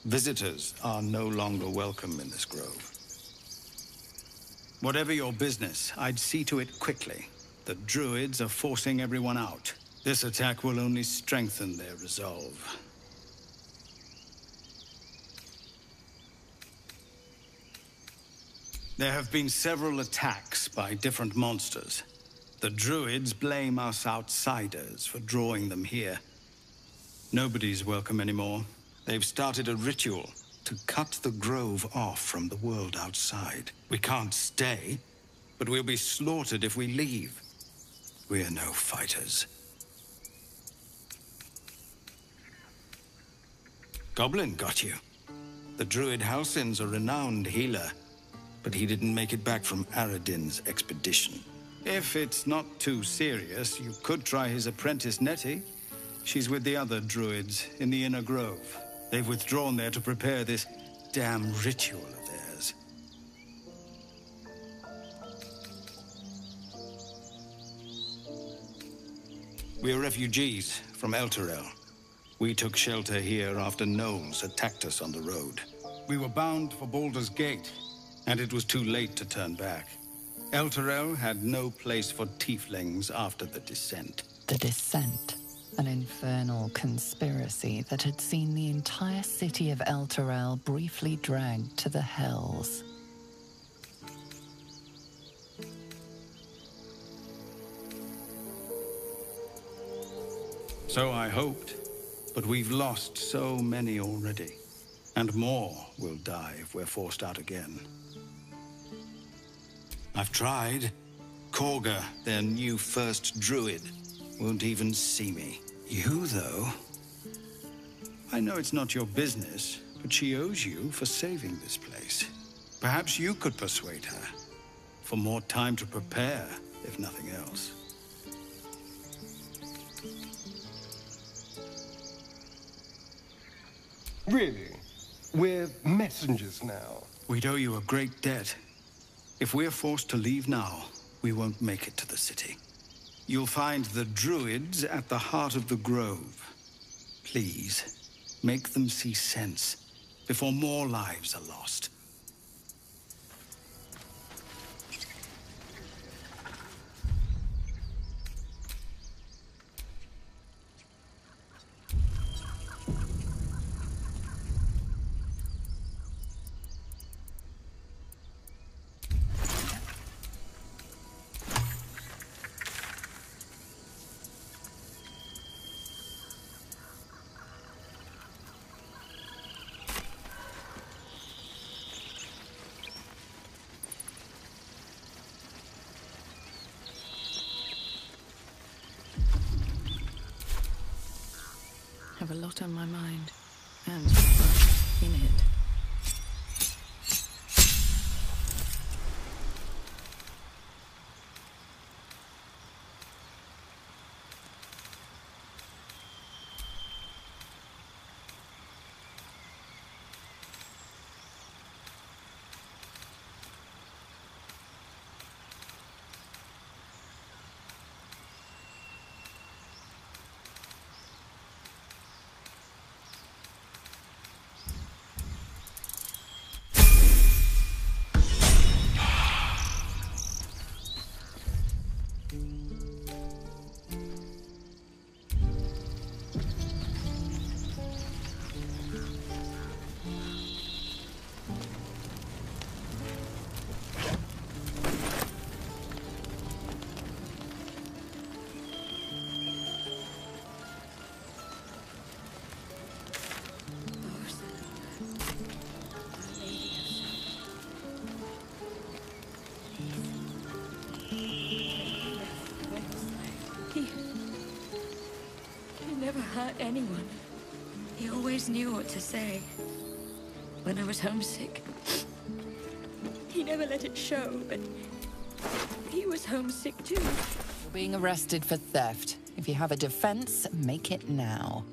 visitors are no longer welcome in this grove. Whatever your business, I'd see to it quickly. The druids are forcing everyone out. This attack will only strengthen their resolve. There have been several attacks by different monsters. The druids blame us outsiders for drawing them here. Nobody's welcome anymore. They've started a ritual to cut the grove off from the world outside. We can't stay, but we'll be slaughtered if we leave. We're no fighters. Goblin got you. The druid Halsin's a renowned healer, but he didn't make it back from Aradin's expedition. If it's not too serious, you could try his apprentice Nettie. She's with the other druids in the inner grove. They've withdrawn there to prepare this damn ritual of theirs. We're refugees from Elturel. We took shelter here after gnolls attacked us on the road. We were bound for Baldur's Gate, and it was too late to turn back. Elturel had no place for tieflings after the Descent. The Descent? An infernal conspiracy that had seen the entire city of Elturel briefly dragged to the Hells. So I hoped, but we've lost so many already. And more will die if we're forced out again. I've tried. Korga, their new first druid, won't even see me. You, though? I know it's not your business, but she owes you for saving this place. Perhaps you could persuade her. For more time to prepare, if nothing else. Really? We're messengers now. We'd owe you a great debt. If we're forced to leave now, we won't make it to the city. You'll find the druids at the heart of the grove. Please, make them see sense before more lives are lost. I have a lot on my mind, and in it. Hurt anyone. He always knew what to say. When I was homesick, he never let it show, but he was homesick too. You're being arrested for theft. If you have a defense, make it now.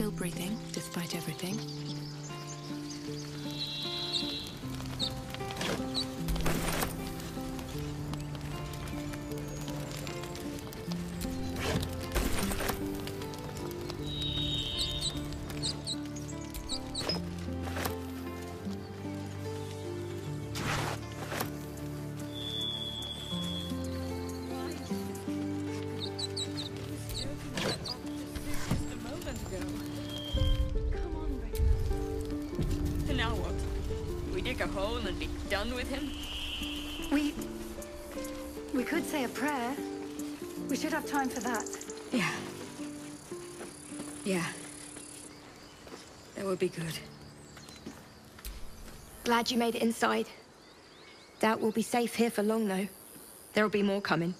Still breathing, despite everything. A hole and be done with him? We could say a prayer. We should have time for that. Yeah. Yeah. That would be good. Glad you made it inside. Doubt we'll be safe here for long, though. There'll be more coming.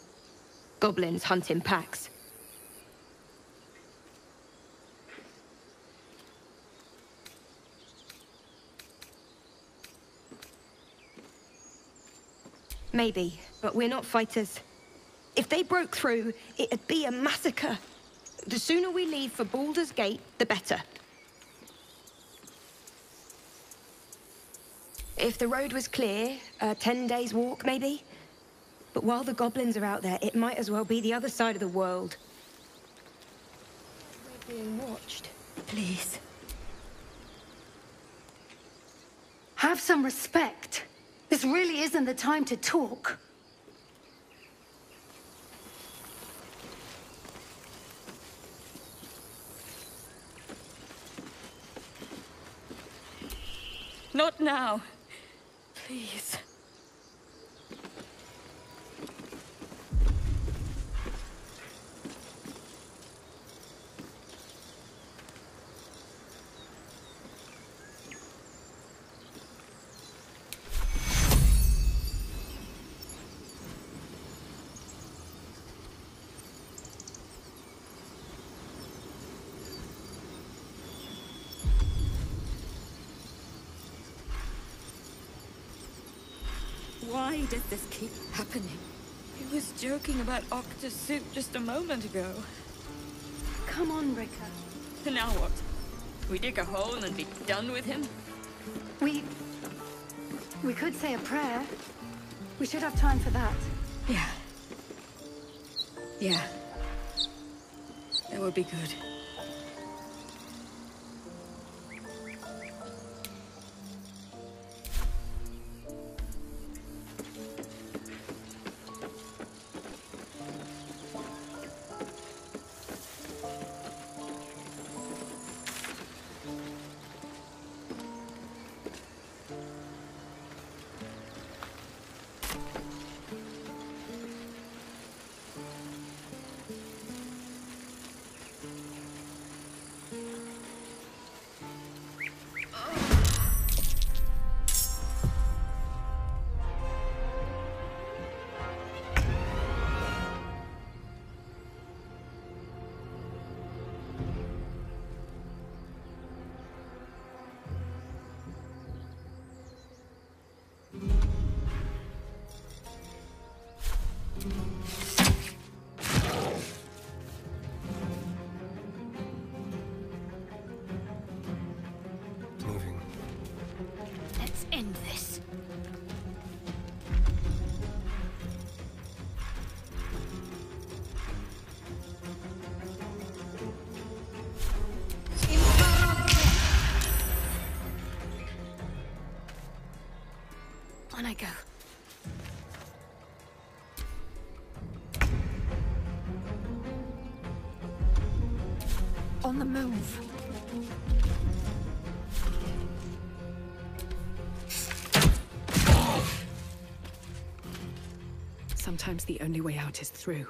Goblins hunting packs. Maybe, but we're not fighters. If they broke through, it'd be a massacre. The sooner we leave for Baldur's Gate, the better. If the road was clear, 10 days' walk, maybe? But while the goblins are out there, it might as well be the other side of the world. We're being watched. Please. Have some respect. This really isn't the time to talk. Not now. Please. Why does this keep happening? He was joking about Octa's suit just a moment ago. Come on, Rika. Now what? We dig a hole and be done with him? We could say a prayer. We should have time for that. Yeah. Yeah. That would be good. Moving. Let's end this. On I go. On the move. Sometimes the only way out is through.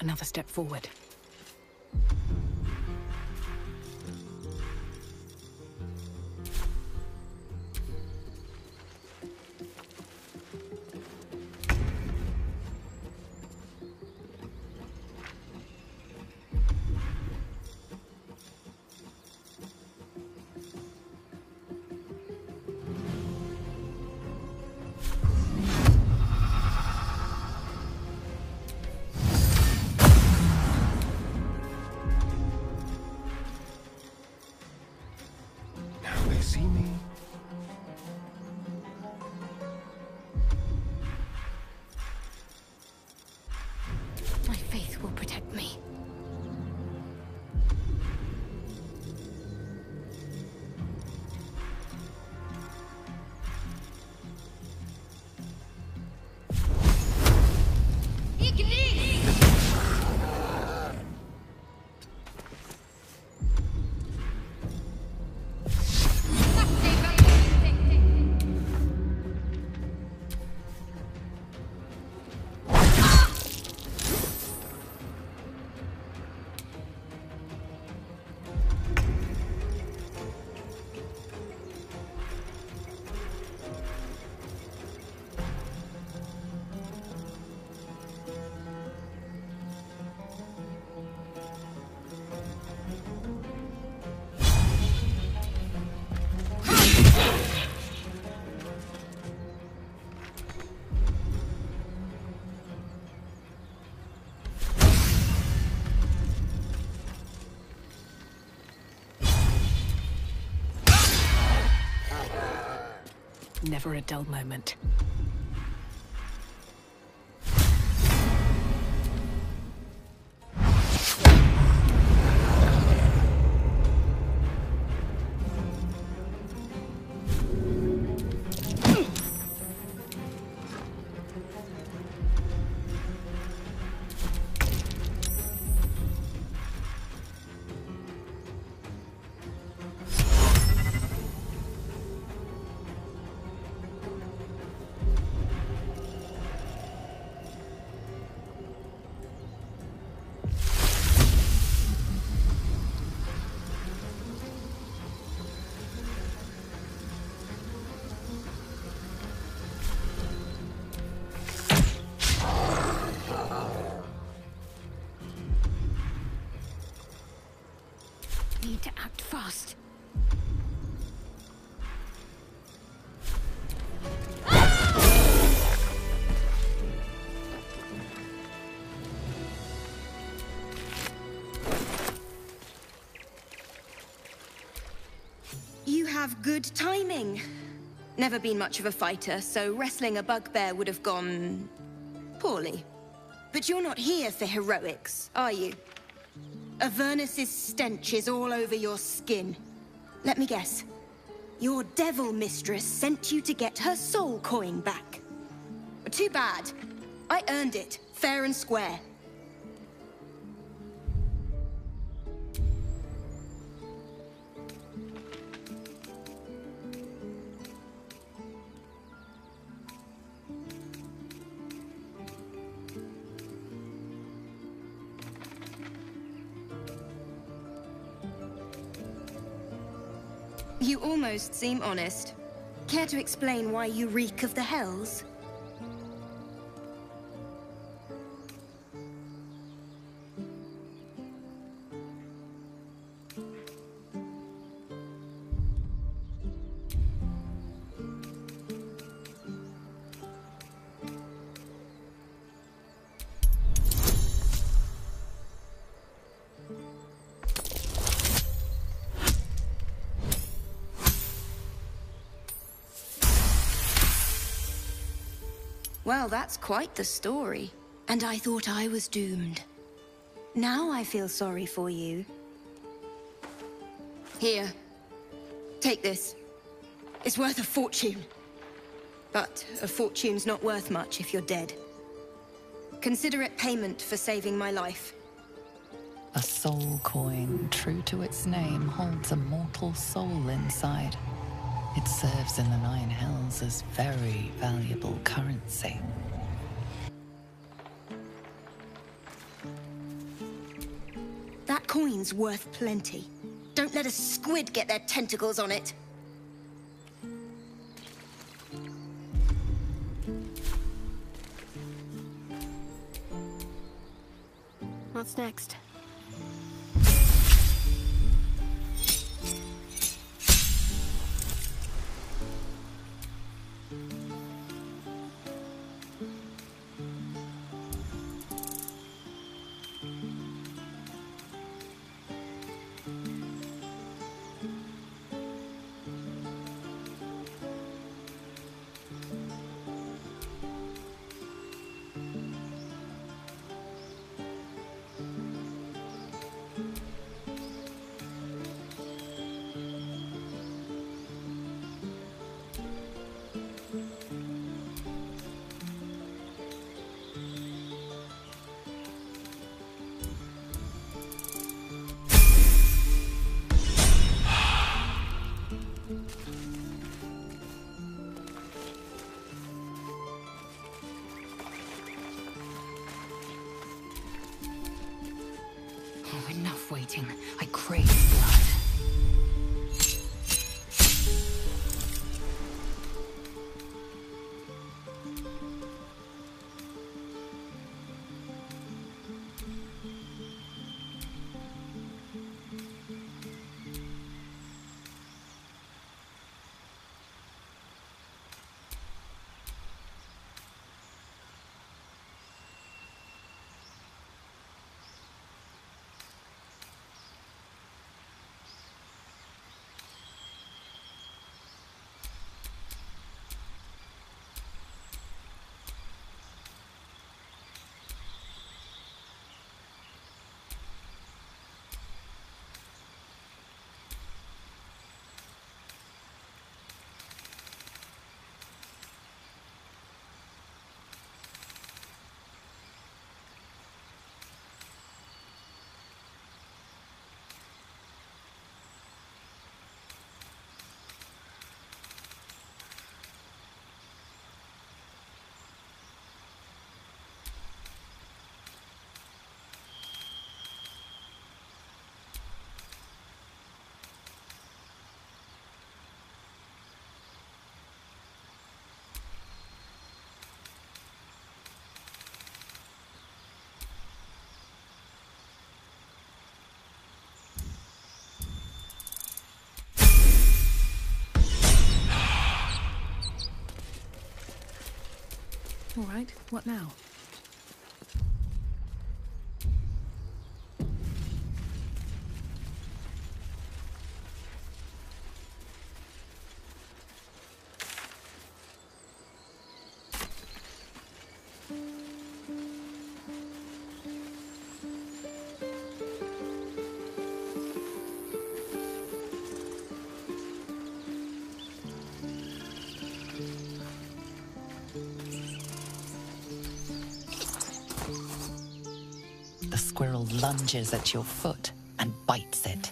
Another step forward. See me? My faith will protect me. Never a dull moment. Need to act fast. You have good timing. Never been much of a fighter, so wrestling a bugbear would have gone poorly. But you're not here for heroics, are you? Avernus's stench is all over your skin. Let me guess. Your devil mistress sent you to get her soul coin back. Too bad. I earned it, fair and square. You almost seem honest. Care to explain why you reek of the hells? Well, that's quite the story. And I thought I was doomed. Now I feel sorry for you. Here. Take this. It's worth a fortune. But a fortune's not worth much if you're dead. Consider it payment for saving my life. A soul coin, true to its name, holds a mortal soul inside. It serves in the Nine Hells as very valuable currency. That coin's worth plenty. Don't let a squid get their tentacles on it. What's next? Enough waiting. I crave blood. All right, what now? The squirrel lunges at your foot and bites it.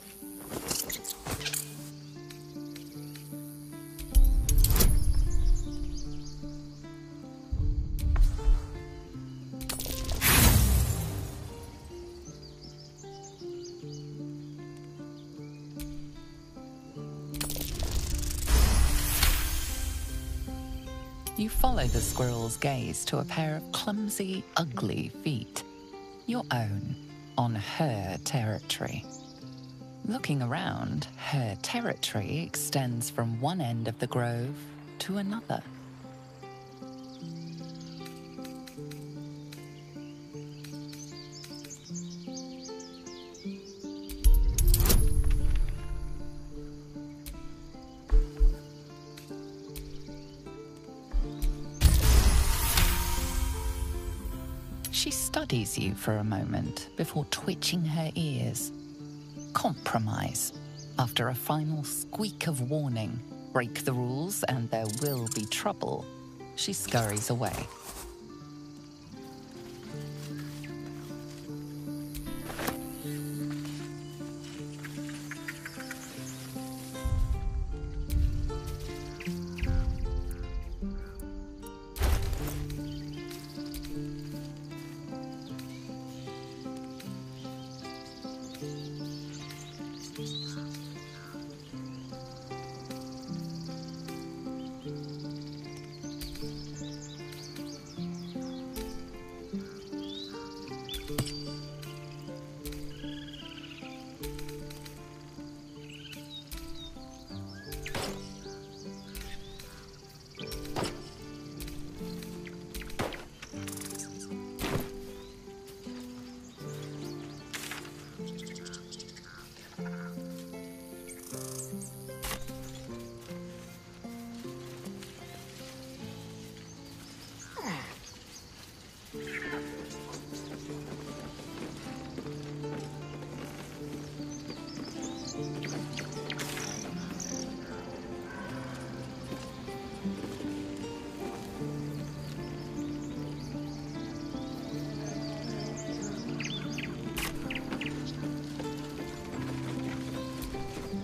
You follow the squirrel's gaze to a pair of clumsy, ugly feet. Your own, on her territory. Looking around, her territory extends from one end of the grove to another. She studies you for a moment before twitching her ears. Compromise. After a final squeak of warning, break the rules and there will be trouble, she scurries away.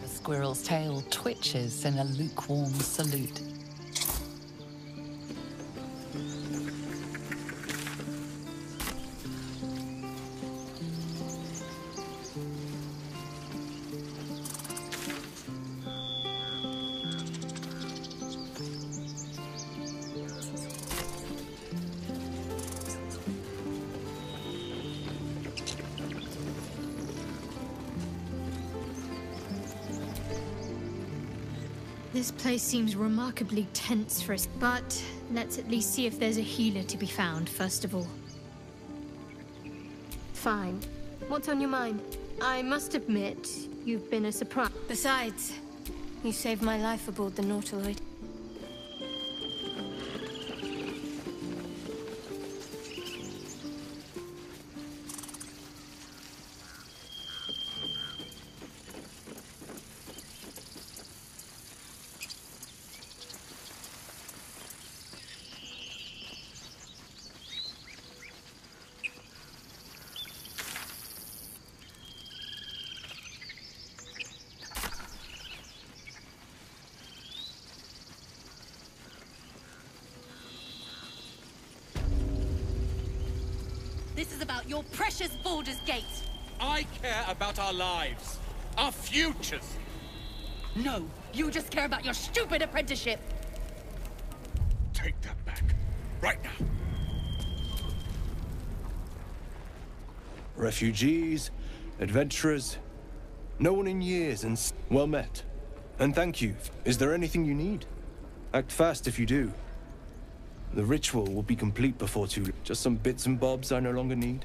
Squirrel's tail twitches in a lukewarm salute. This place seems remarkably tense for us, but let's at least see if there's a healer to be found, first of all. Fine. What's on your mind? I must admit, you've been a surprise. Besides, you saved my life aboard the Nautiloid. This is about your precious Baldur's Gate. I care about our lives. Our futures. No, you just care about your stupid apprenticeship. Take that back. Right now. Refugees, adventurers, no one in years and well met. And thank you. Is there anything you need? Act fast if you do. The ritual will be complete before too long. Just some bits and bobs I no longer need.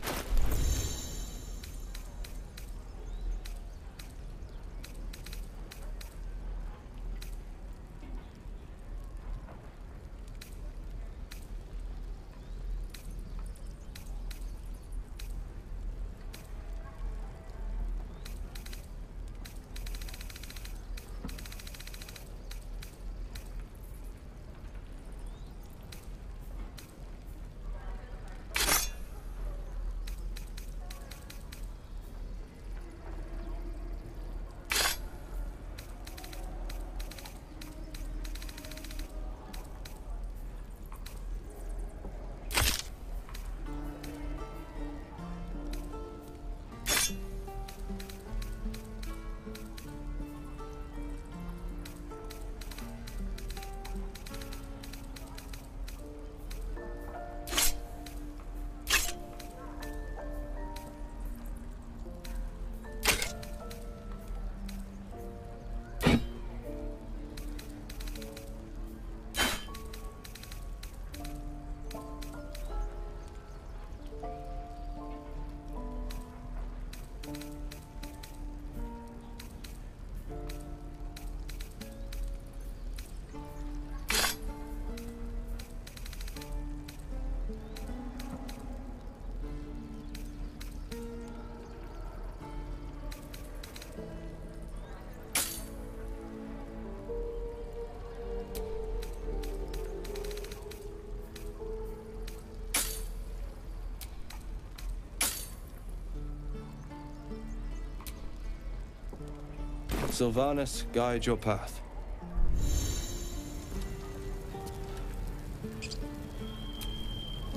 Sylvanas guide your path.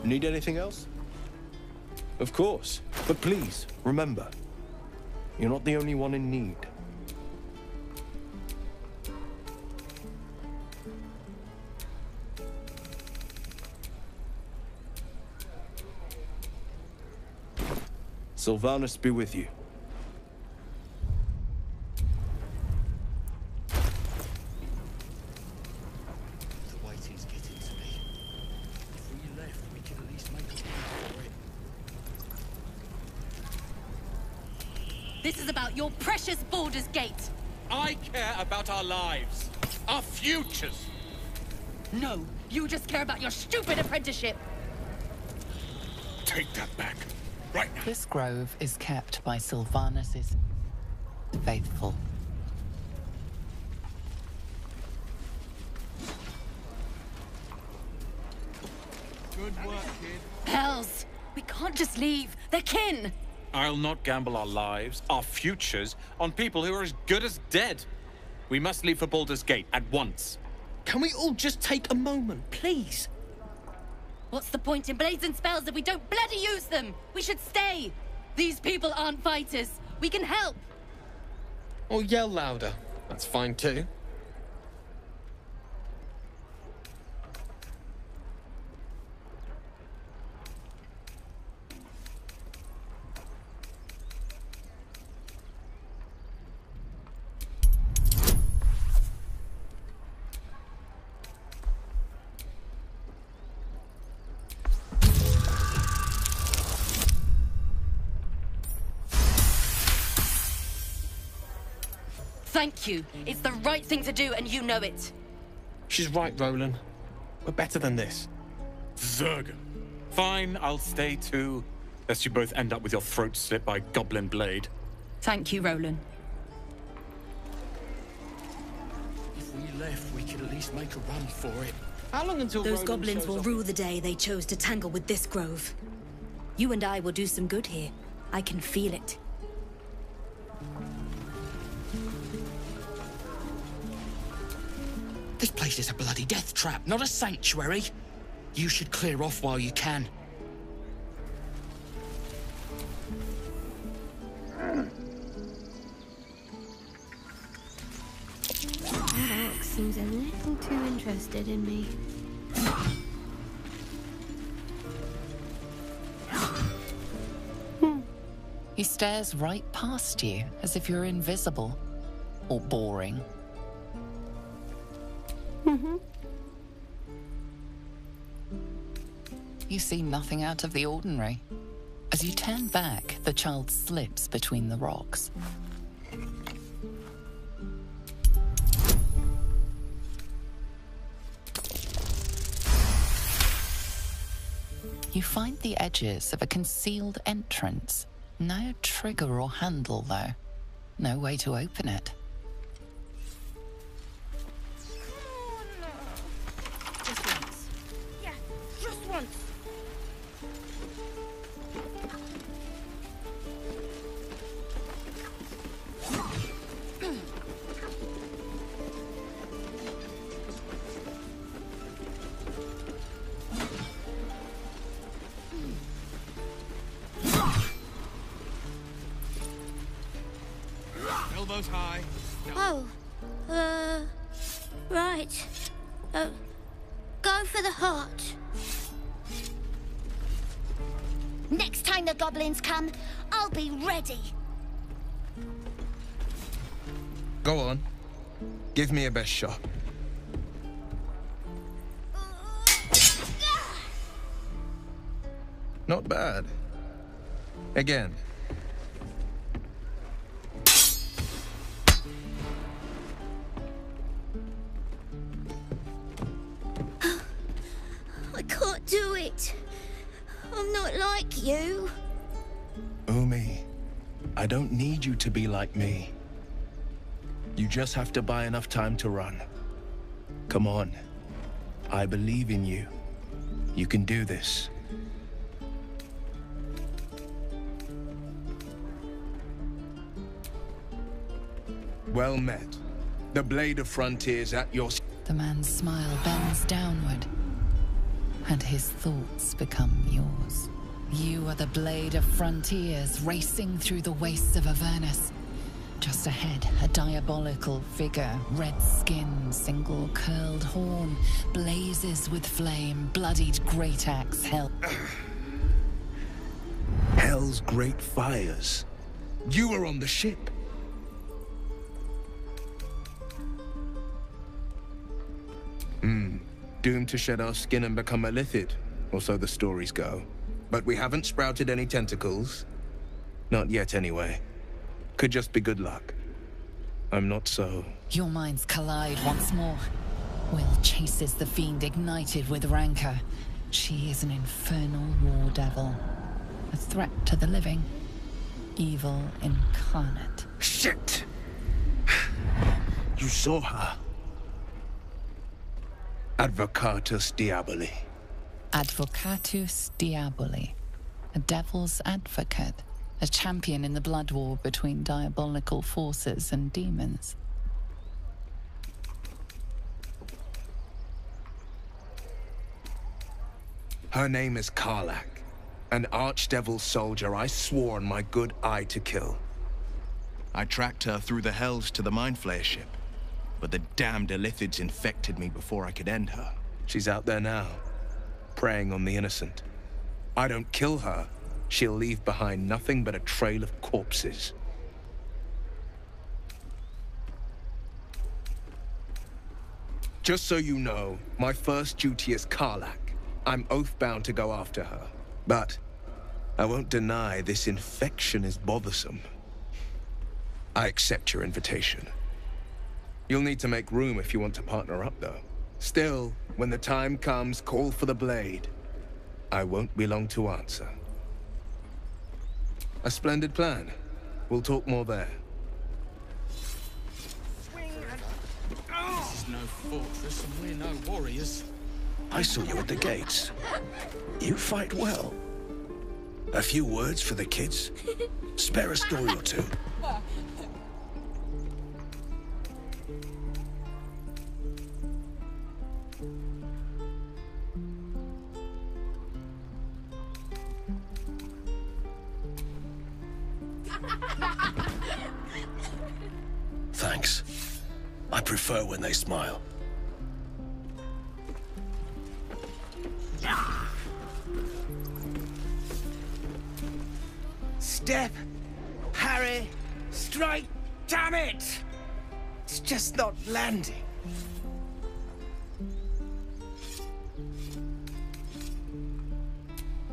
Need anything else? Of course, but please, remember, you're not the only one in need. Sylvanas be with you. The waiting's getting to me. If we left, we could at least make a run for it. This is about your precious Baldur's Gate. I care about our lives. Our futures. No, you just care about your stupid apprenticeship. Take that back. Right now. This grove is kept by Sylvanas's faithful. Good work, kid. Hells! We can't just leave. They're kin! I'll not gamble our lives, our futures, on people who are as good as dead. We must leave for Baldur's Gate at once. Can we all just take a moment, please? What's the point in blazing spells if we don't bloody use them? We should stay. These people aren't fighters. We can help. Or yell louder. That's fine too. Thank you. It's the right thing to do, and you know it. She's right, Roland. We're better than this. Zerga. Fine, I'll stay too. Lest you both end up with your throat slit by Goblin Blade. Thank you, Roland. If we left, we could at least make a run for it. How long until Those Roland goblins shows will up? rue the day they chose to tangle with this grove. You and I will do some good here. I can feel it. This place is a bloody death trap, not a sanctuary. You should clear off while you can. That orc seems a little too interested in me. He stares right past you as if you're invisible or boring. You see nothing out of the ordinary. As you turn back, the child slips between the rocks. You find the edges of a concealed entrance. No trigger or handle, though. No way to open it. Just once. Yeah, just once. Elbows high. Oh, right. Go for the heart. Next time the goblins come, I'll be ready. Go on. Give me a best shot. Not bad. Again. I can't do it. I'm not like you. Umi, I don't need you to be like me. You just have to buy enough time to run. Come on. I believe in you. You can do this. Well met. The blade of frontiers at your... The man's smile bends downward, and his thoughts become yours. You are the blade of frontiers racing through the wastes of Avernus. Just ahead, a diabolical figure, red skin, single curled horn, blazes with flame, bloodied great axe held. Hell's great fires. You were on the ship. Doomed to shed our skin and become a lithid, or so the stories go. But we haven't sprouted any tentacles. Not yet, anyway. Could just be good luck. I'm not so... Your minds collide once more. Will chases the fiend ignited with rancor. She is an infernal war devil. A threat to the living. Evil incarnate. Shit! You saw her. Advocatus Diaboli. Advocatus Diaboli. A devil's advocate. A champion in the blood war between diabolical forces and demons. Her name is Karlach. An archdevil soldier I swore on my good eye to kill. I tracked her through the hells to the Mind Flayer ship. But the damned Illithids infected me before I could end her. She's out there now, preying on the innocent. I don't kill her, she'll leave behind nothing but a trail of corpses. Just so you know, my first duty is Karlach. I'm oath-bound to go after her. But I won't deny this infection is bothersome. I accept your invitation. You'll need to make room if you want to partner up, though. Still, when the time comes, call for the blade. I won't be long to answer. A splendid plan. We'll talk more there. This is no fortress, and we're no warriors. I saw you at the gates. You fight well. A few words for the kids? Spare a story or two. Thanks. I prefer when they smile. Step, Harry, strike, damn it! It's just not landing.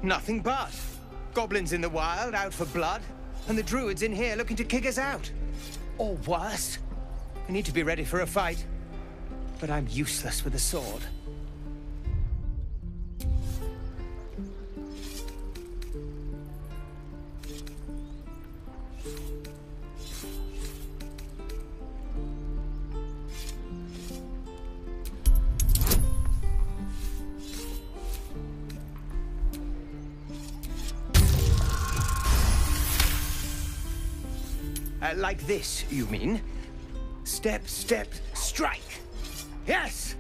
Nothing but. Goblins in the wild, out for blood, and the druids in here looking to kick us out. Or worse. I need to be ready for a fight, but I'm useless with a sword. Like this, you mean? Step, step, strike. Yes!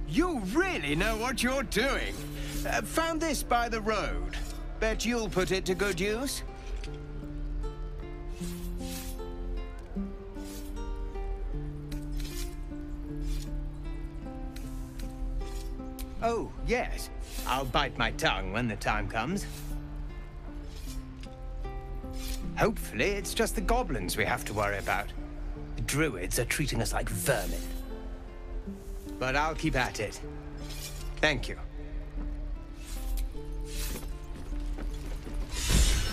You really know what you're doing. Found this by the road. Bet you'll put it to good use. Oh, yes. I'll bite my tongue when the time comes. Hopefully, it's just the goblins we have to worry about. The druids are treating us like vermin. But I'll keep at it. Thank you.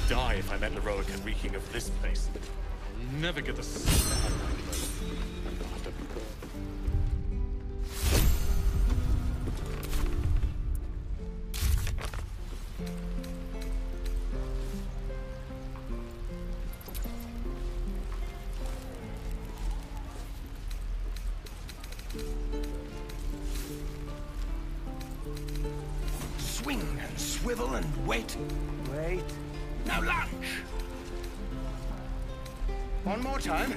Die if I'm heroic and reeking of this place. I'll never get the smell out of it. Swing and swivel and wait. Wait. Now lunge! One more time.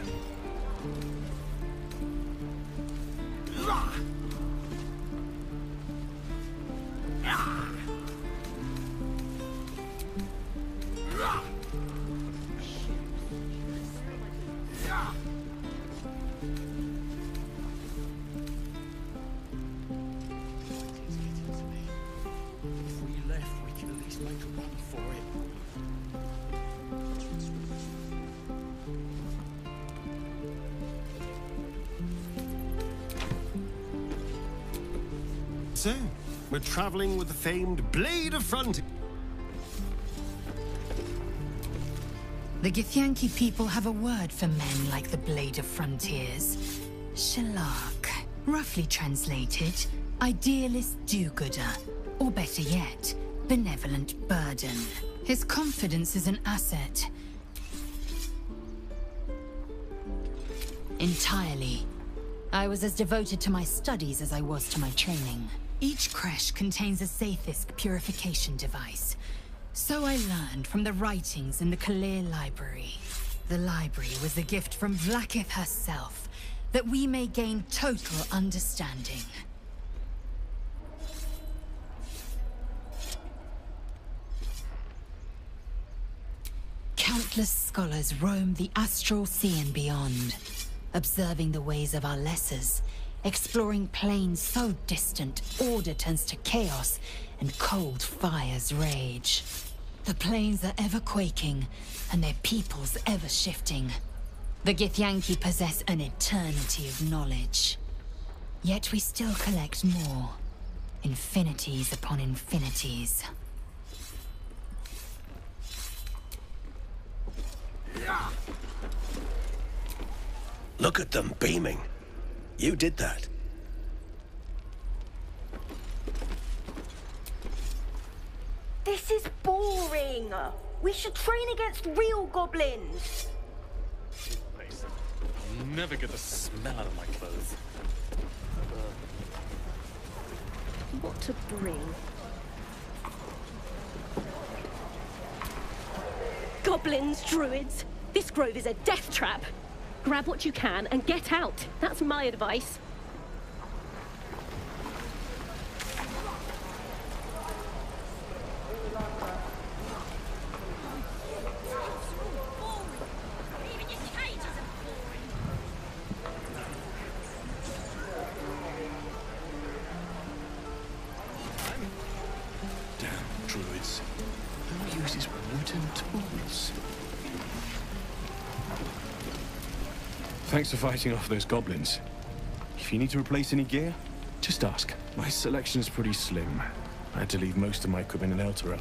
So, we're traveling with the famed Blade of Frontier. The Githyanki people have a word for men like the Blade of Frontiers. Shalak. Roughly translated, idealist do-gooder. Or better yet, benevolent burden. His confidence is an asset. Entirely. I was as devoted to my studies as I was to my training. Each creche contains a Zaithisk purification device. So I learned from the writings in the Kalir Library. The library was a gift from Vlaakith herself, that we may gain total understanding. Countless scholars roam the astral sea and beyond, observing the ways of our lessers, exploring planes so distant, order turns to chaos, and cold fires rage. The planes are ever quaking, and their peoples ever shifting. The Githyanki possess an eternity of knowledge. Yet we still collect more. Infinities upon infinities. Look at them beaming. You did that. This is boring. We should train against real goblins. I'll never get the smell out of my clothes. What to bring? Goblins, druids. This grove is a death trap. Grab what you can and get out. That's my advice. Damn druids. Who uses wooden tools? Thanks for fighting off those goblins. If you need to replace any gear, just ask. My selection's pretty slim. I had to leave most of my equipment in Elturel.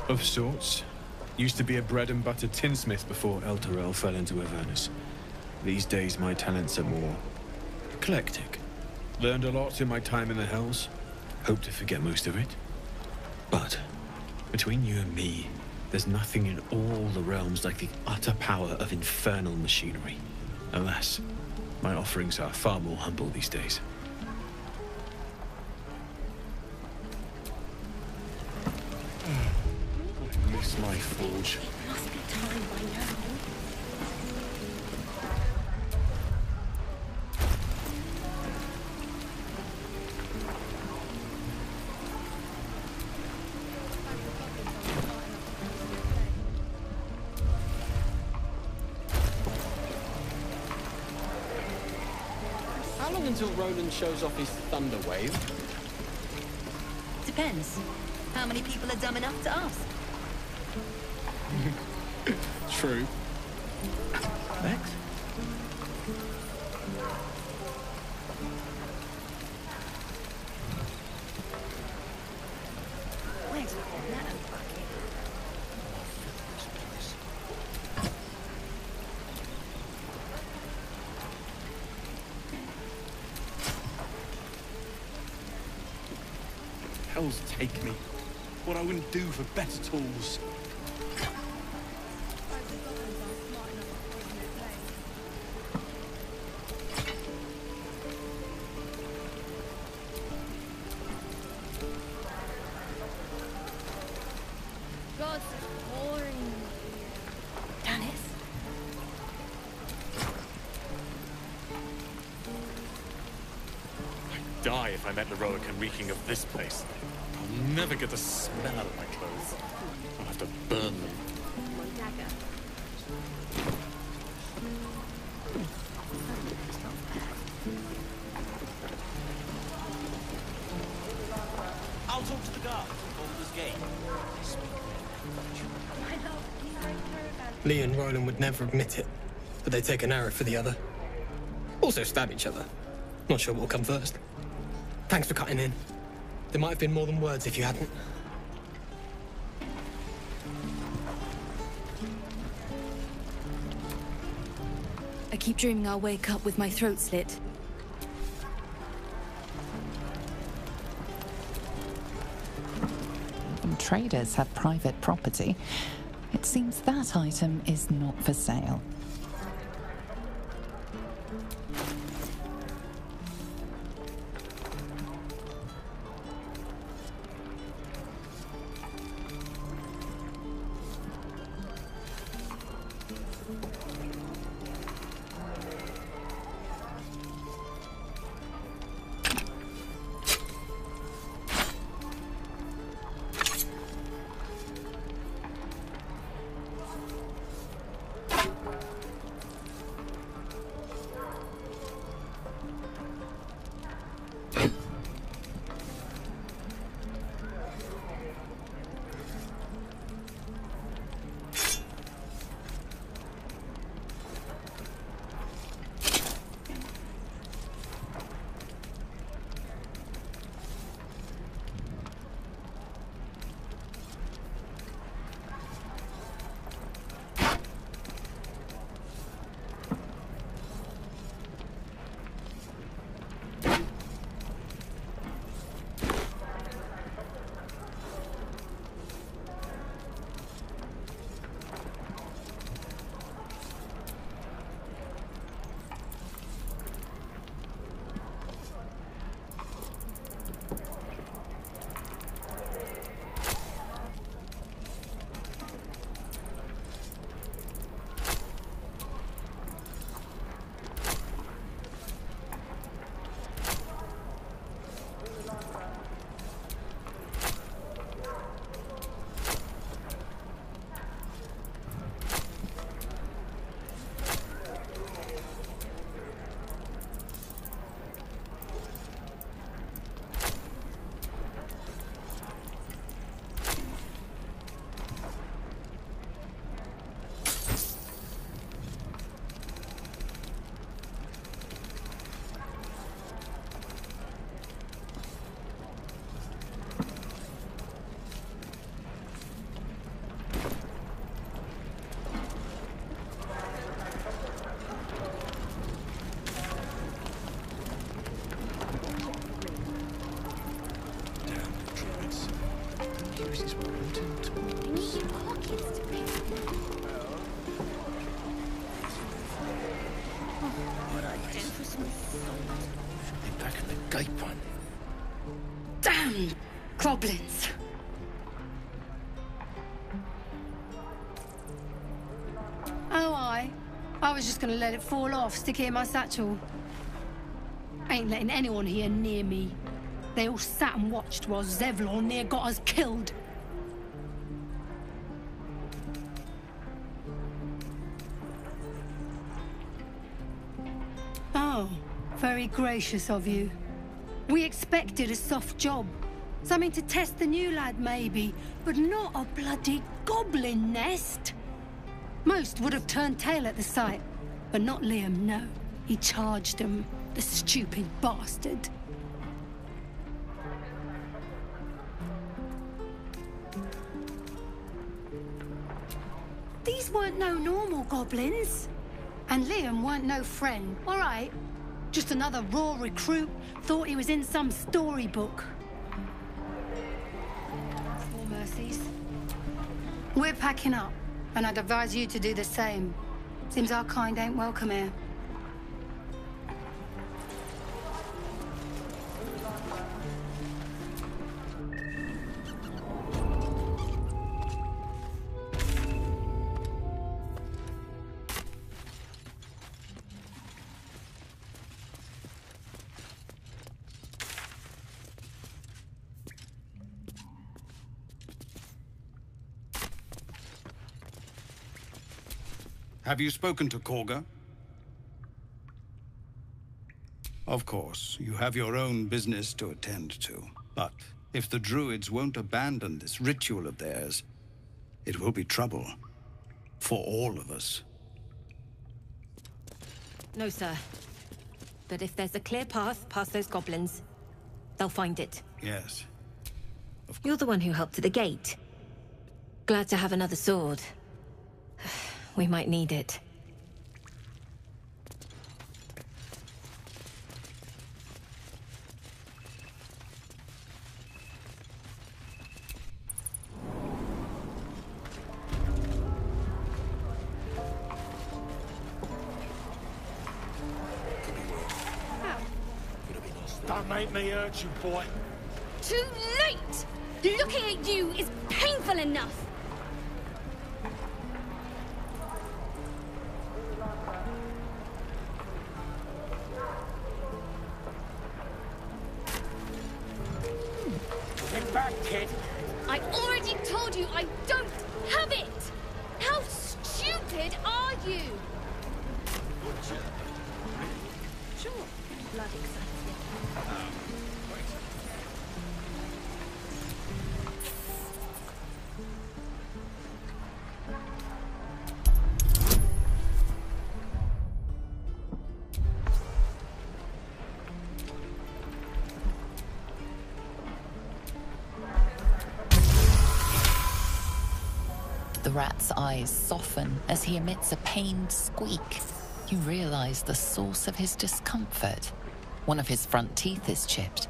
Of sorts. Used to be a bread and butter tinsmith before El Terrell fell into Avernus. These days my talents are more eclectic. Learned a lot in my time in the Hells. Hope to forget most of it. But between you and me, there's nothing in all the realms like the utter power of infernal machinery. Alas, my offerings are far more humble these days. I miss my forge. It must be time by now. How long until Roland shows off his thunder wave? Depends. How many people are dumb enough to ask? True. Next. Where's that bucket? Hells take me. What I wouldn't do for better tools. God, it's boring. Dennis? I'd die if I met Leroican reeking of this place. I'll never get the smell out of my clothes. I'll have to burn them. One dagger. I'll talk to the guards at Baldur's Gate. Lee and Roland would never admit it, but they take an arrow for the other. Also stab each other. Not sure what will come first. Thanks for cutting in. There might have been more than words if you hadn't. I keep dreaming I'll wake up with my throat slit. Even traders have private property. It seems that item is not for sale. Be back in the gate one. Damn goblins! Oh, I was just gonna let it fall off, stick it in my satchel. Ain't letting anyone here near me. They all sat and watched while Zevlor near got us killed. Oh, very gracious of you. We expected a soft job. Something to test the new lad, maybe, but not a bloody goblin nest. Most would have turned tail at the sight, but not Liam, no. He charged them, the stupid bastard. These weren't no normal goblins. And Liam weren't no friend, all right? Just another raw recruit, thought he was in some storybook. More mercies. We're packing up, and I'd advise you to do the same. Seems our kind ain't welcome here. Have you spoken to Korga? Of course, you have your own business to attend to. But if the Druids won't abandon this ritual of theirs, it will be trouble. For all of us. No, sir. But if there's a clear path past those goblins, they'll find it. Yes. You're the one who helped at the gate. Glad to have another sword. We might need it. Don't make me hurt you, boy. Too late! Looking at you is painful enough! Get back, kid. I already told you I don't have it! How stupid are you? Sure. Blood excites me. The rat's eyes soften as he emits a pained squeak. You realize the source of his discomfort. One of his front teeth is chipped.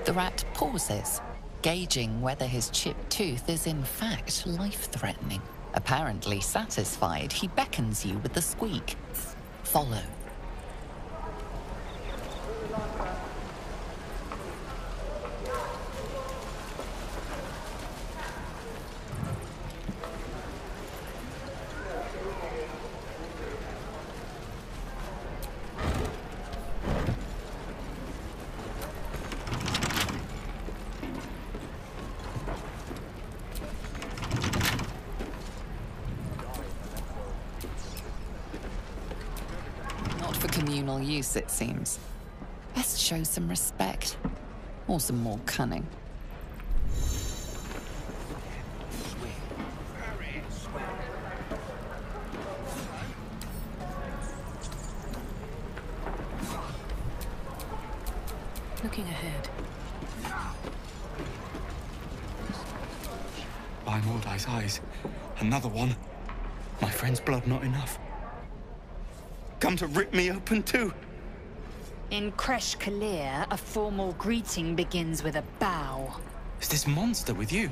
The rat pauses, gauging whether his chipped tooth is in fact life-threatening. Apparently satisfied, he beckons you with the squeak. Follow. For communal use, it seems. Best show some respect. Or some more cunning. Looking ahead. By Mordai's eyes. Another one. My friend's blood not enough. Come to rip me open too. In Kresh Kalir, a formal greeting begins with a bow. Is this monster with you?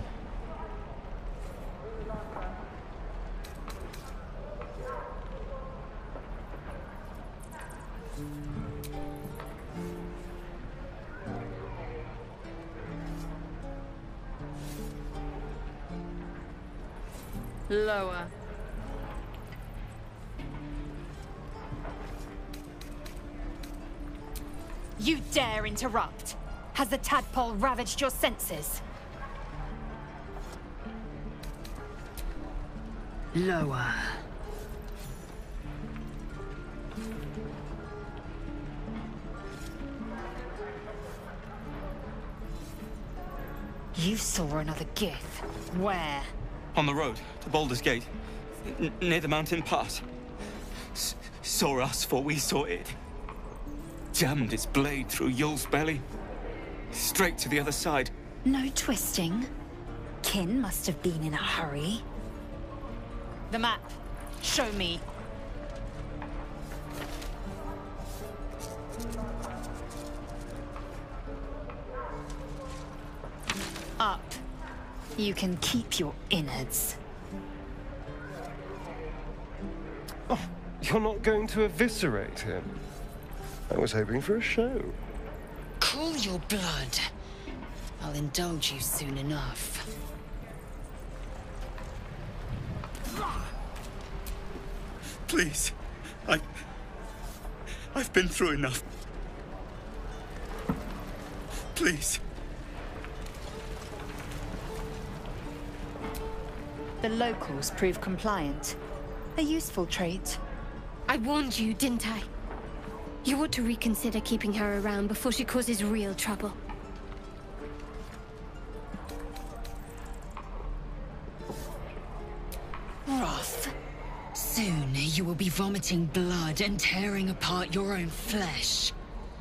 Lower. You dare interrupt? Has the tadpole ravaged your senses? Lower. You saw another gif. Where? On the road to Baldur's Gate, near the mountain pass. Saw us before we saw it. Jammed its blade through Yul's belly. Straight to the other side. No twisting. Kin must have been in a hurry. The map. Show me. Up. You can keep your innards. Oh, you're not going to eviscerate him? I was hoping for a show. Cool your blood. I'll indulge you soon enough. Please. I've been through enough. Please. The locals prove compliant. A useful trait. I warned you, didn't I? You ought to reconsider keeping her around before she causes real trouble. Roth. Soon you will be vomiting blood and tearing apart your own flesh.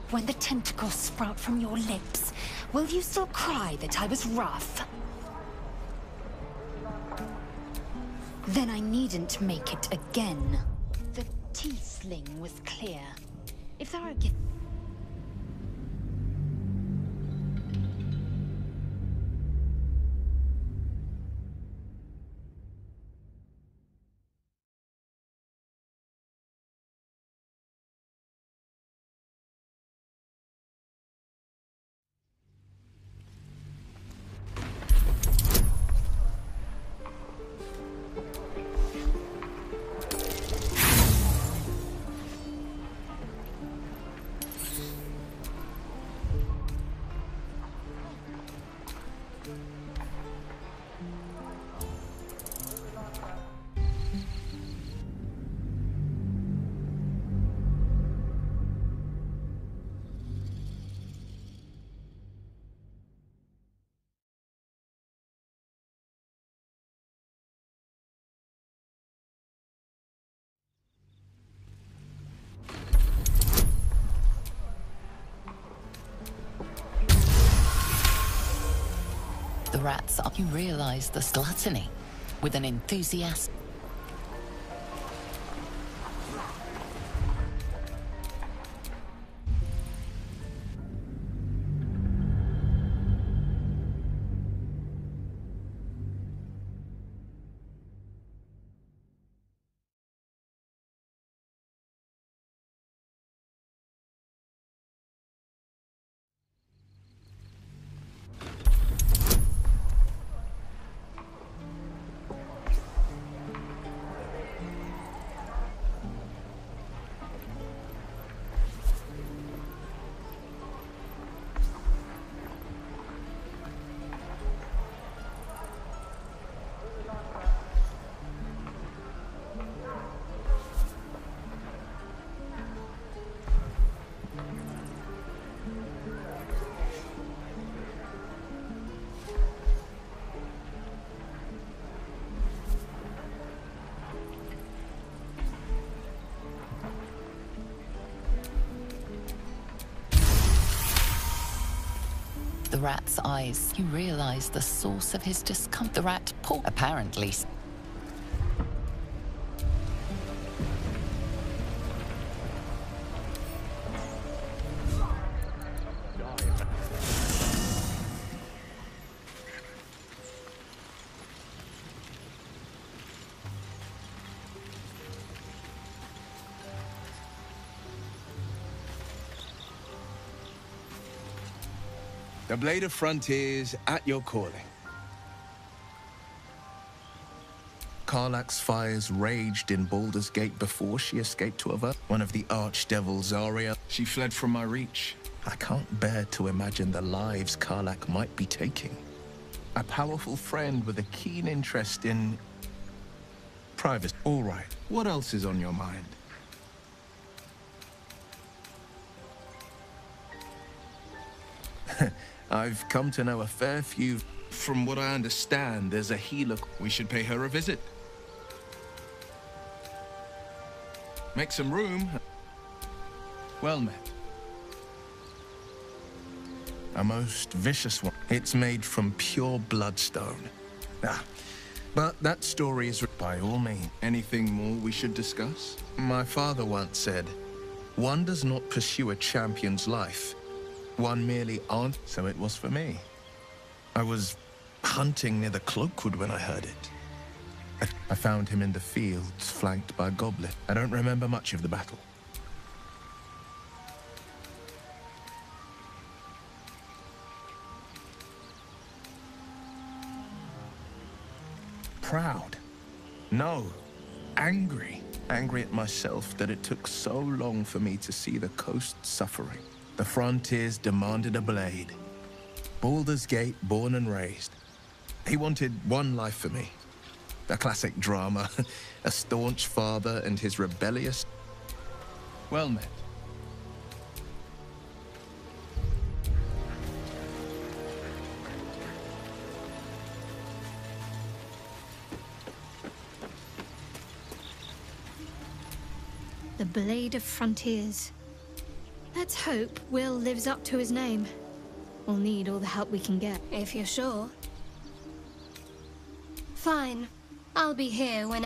When the tentacles sprout from your lips, will you still cry that I was rough? Then I needn't make it again. The T-sling was clear. If there are The rats up, you realize the gluttony with an enthusiasm. The rat's eyes, you realize the source of his discomfort. The rat paw, apparently. The Blade of Frontiers at your calling. Karlach's fires raged in Baldur's Gate before she escaped to Earth. One of the archdevils, Zarya, she fled from my reach. I can't bear to imagine the lives Karlach might be taking. A powerful friend with a keen interest in privacy. All right, what else is on your mind? I've come to know a fair few. From what I understand, there's a healer. We should pay her a visit. Make some room. Well met. A most vicious one. It's made from pure bloodstone. But that story is by all means. Anything more we should discuss? My father once said, one does not pursue a champion's life. One merely aren't. So it was for me. I was hunting near the Cloakwood when I heard it. I found him in the fields, flanked by goblins. I don't remember much of the battle. Proud? No. Angry. Angry at myself that it took so long for me to see the coast suffering. The frontiers demanded a blade. Baldur's Gate, born and raised. He wanted one life for me. A classic drama. A staunch father and his rebellious... Well met. The Blade of Frontiers. Let's hope Will lives up to his name. We'll need all the help we can get. If you're sure. Fine. I'll be here when...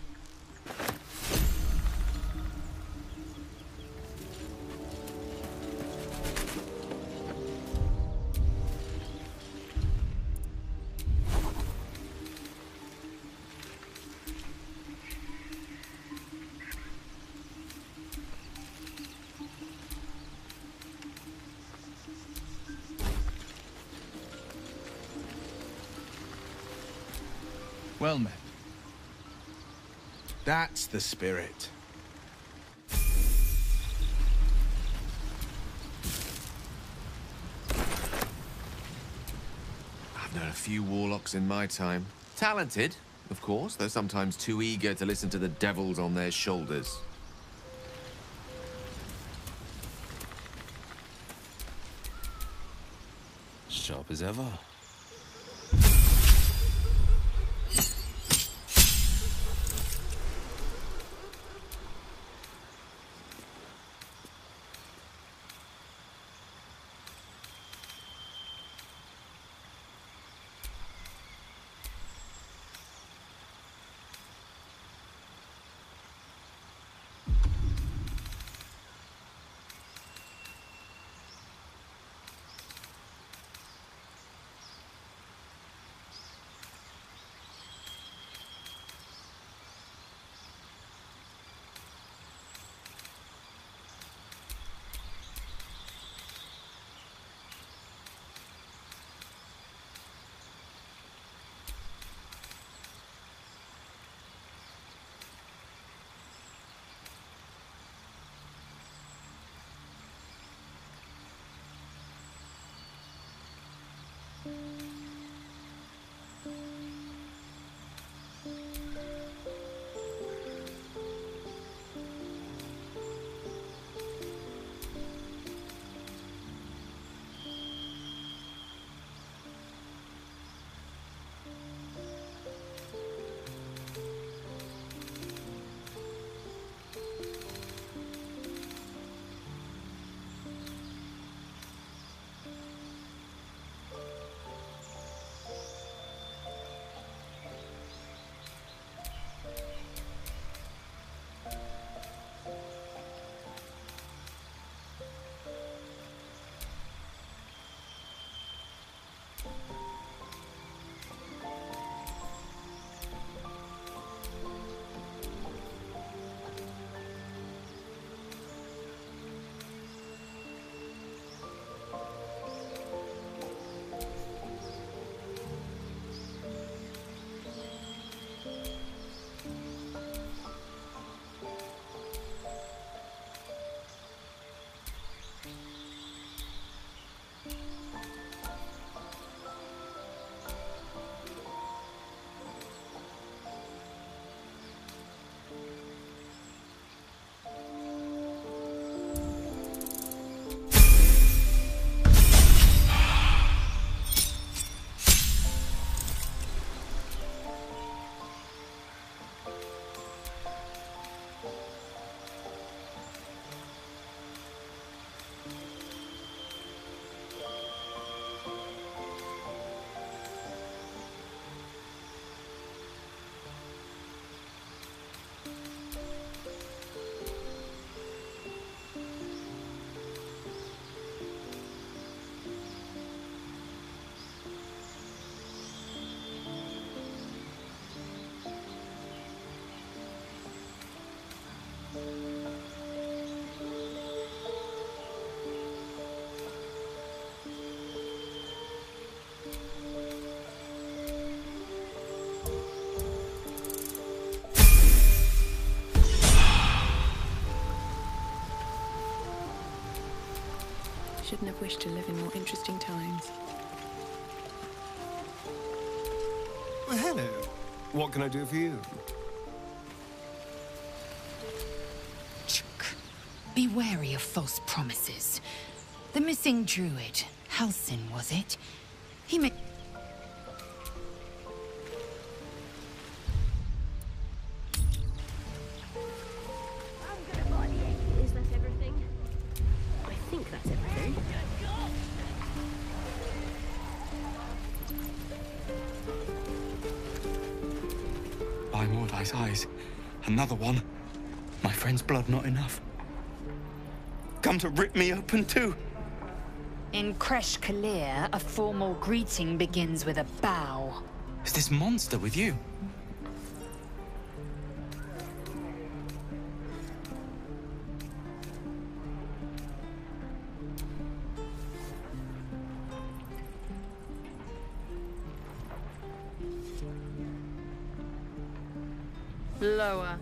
Well met. That's the spirit. I've known a few warlocks in my time. Talented, of course, though sometimes too eager to listen to the devils on their shoulders. Sharp as ever. Shouldn't have wished to live in more interesting times. Well, hello. What can I do for you? Be wary of false promises. The missing druid, Halsin, was it? He may... Is that everything? I think that's everything. By Mordai's eyes. Another one. My friend's blood not enough. Come to rip me open too. In Kresh Kalir, a formal greeting begins with a bow. Is this monster with you? Lower.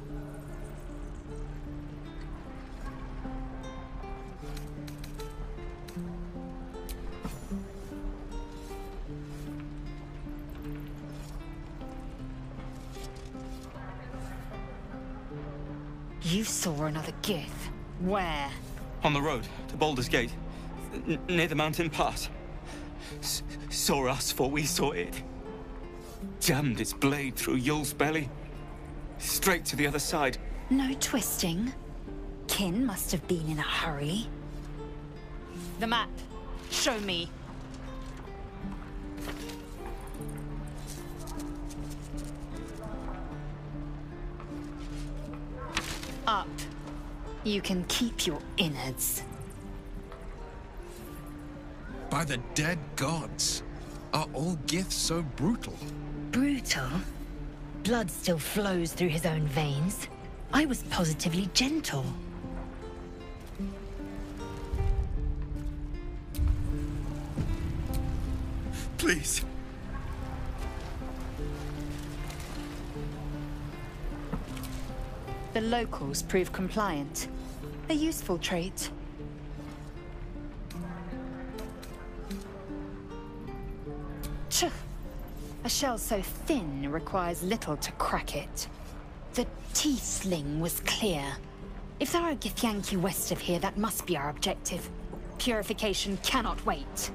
You saw another Gith. Where? On the road to Baldur's Gate, near the mountain pass. Saw us, for we saw it. Jammed its blade through Yul's belly. Straight to the other side. No twisting. Kin must have been in a hurry. The map. Show me. Up. You can keep your innards. By the dead gods. Are all Giths so brutal? Brutal? Blood still flows through his own veins. I was positively gentle. Please. The locals prove compliant. A useful trait. Tch. A shell so thin requires little to crack it. The teeth sling was clear. If there are Githyanki west of here, that must be our objective. Purification cannot wait.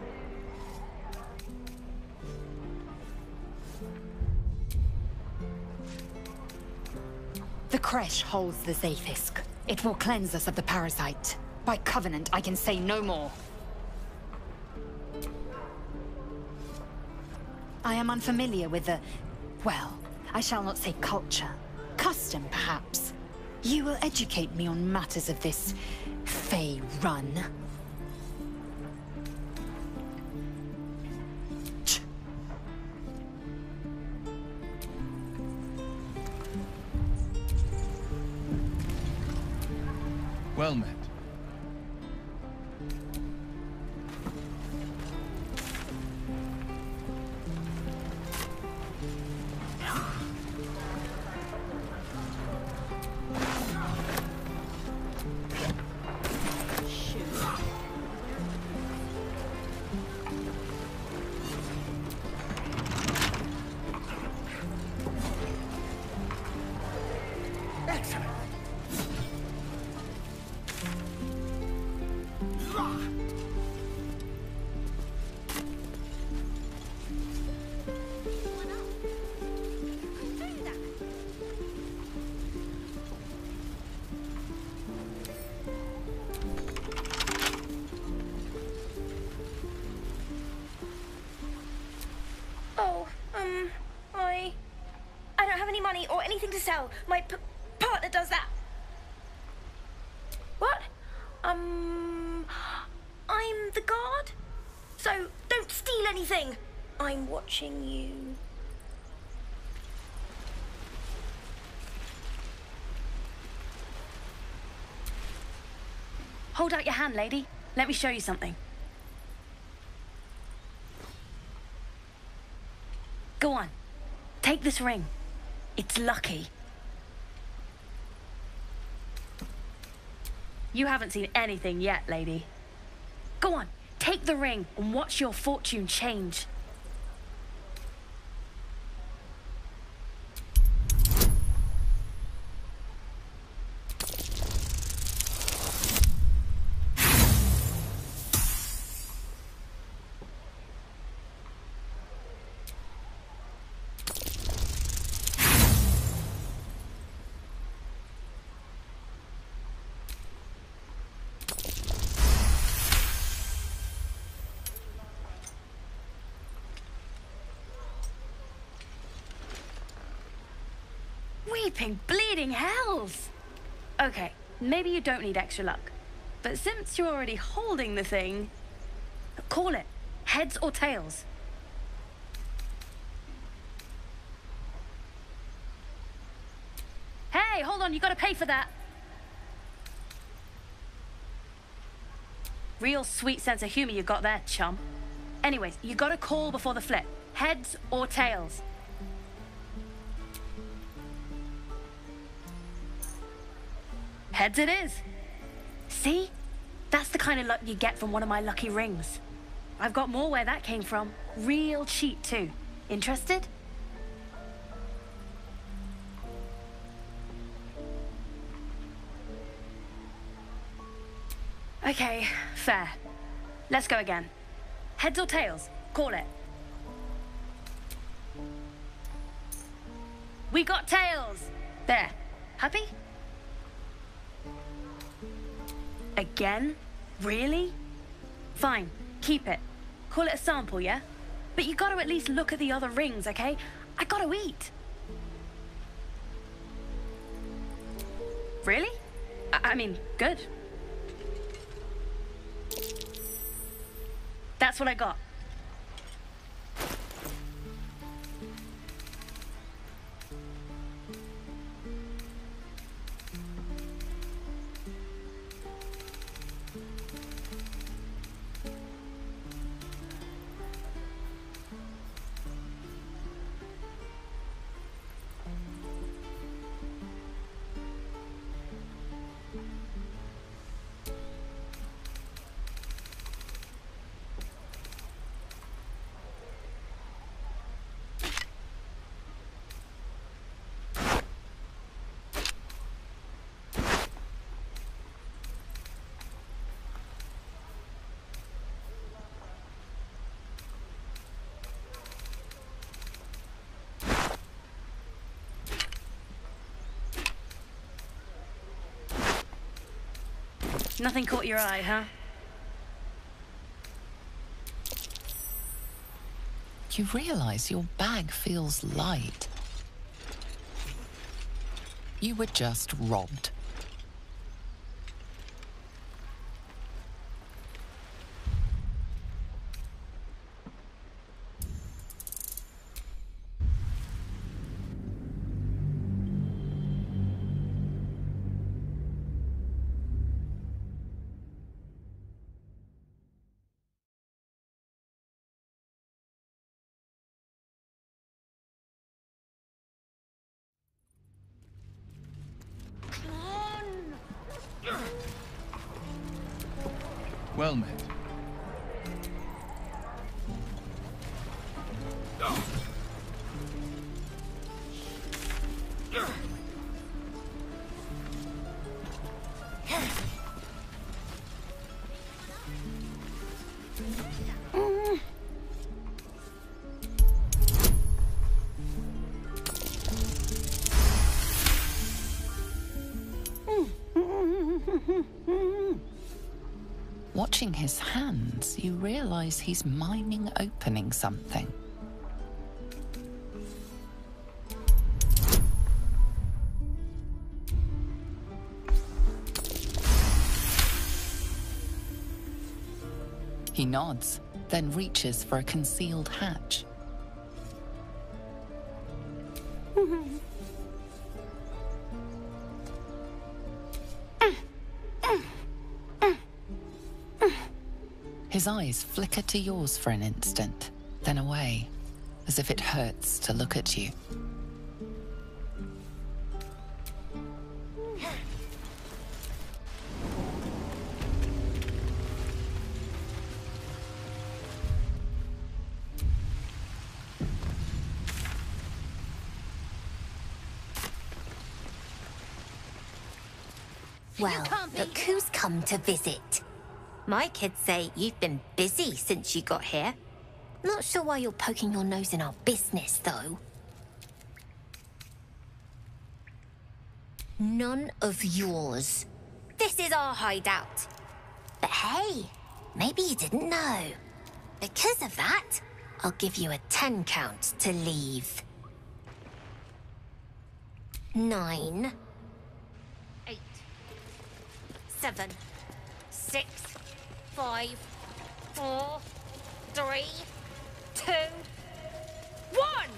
The Kresh holds the Zaithisk. It will cleanse us of the parasite. By covenant, I can say no more. I am unfamiliar with the... well, I shall not say culture. Custom, perhaps. You will educate me on matters of this... Fey run. Well met. I don't have any money or anything to sell. My partner does that. What? I'm the guard. So don't steal anything. I'm watching you. Hold out your hand, lady. Let me show you something. Go on. Take this ring. It's lucky. You haven't seen anything yet, lady. Go on, take the ring and watch your fortune change. Weeping bleeding hells! Okay, maybe you don't need extra luck. But since you're already holding the thing, call it. Heads or tails? Hey, hold on, you gotta pay for that. Real sweet sense of humor you got there, chum. Anyways, you gotta call before the flip. Heads or tails? Heads it is. See? That's the kind of luck you get from one of my lucky rings. I've got more where that came from. Real cheap, too. Interested? Okay, fair. Let's go again. Heads or tails? Call it. We got tails! There. Happy? Again? Really? Fine, keep it. Call it a sample, yeah? But you gotta at least look at the other rings, okay? I gotta eat. Really? I mean, good. That's what I got. Nothing caught your eye, huh? You realize your bag feels light. You were just robbed. Well met. Watching his hands, you realize he's miming opening something. He nods, then reaches for a concealed hatch. His eyes flicker to yours for an instant, then away, as if it hurts to look at you. Well, look who's come to visit. My kids say you've been busy since you got here. Not sure why you're poking your nose in our business, though. None of yours. This is our hideout. But hey, maybe you didn't know. Because of that, I'll give you a 10 count to leave. 9, 8, 7, 6, 5, 4, 3, 2, 1!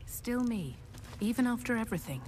Still me, even after everything.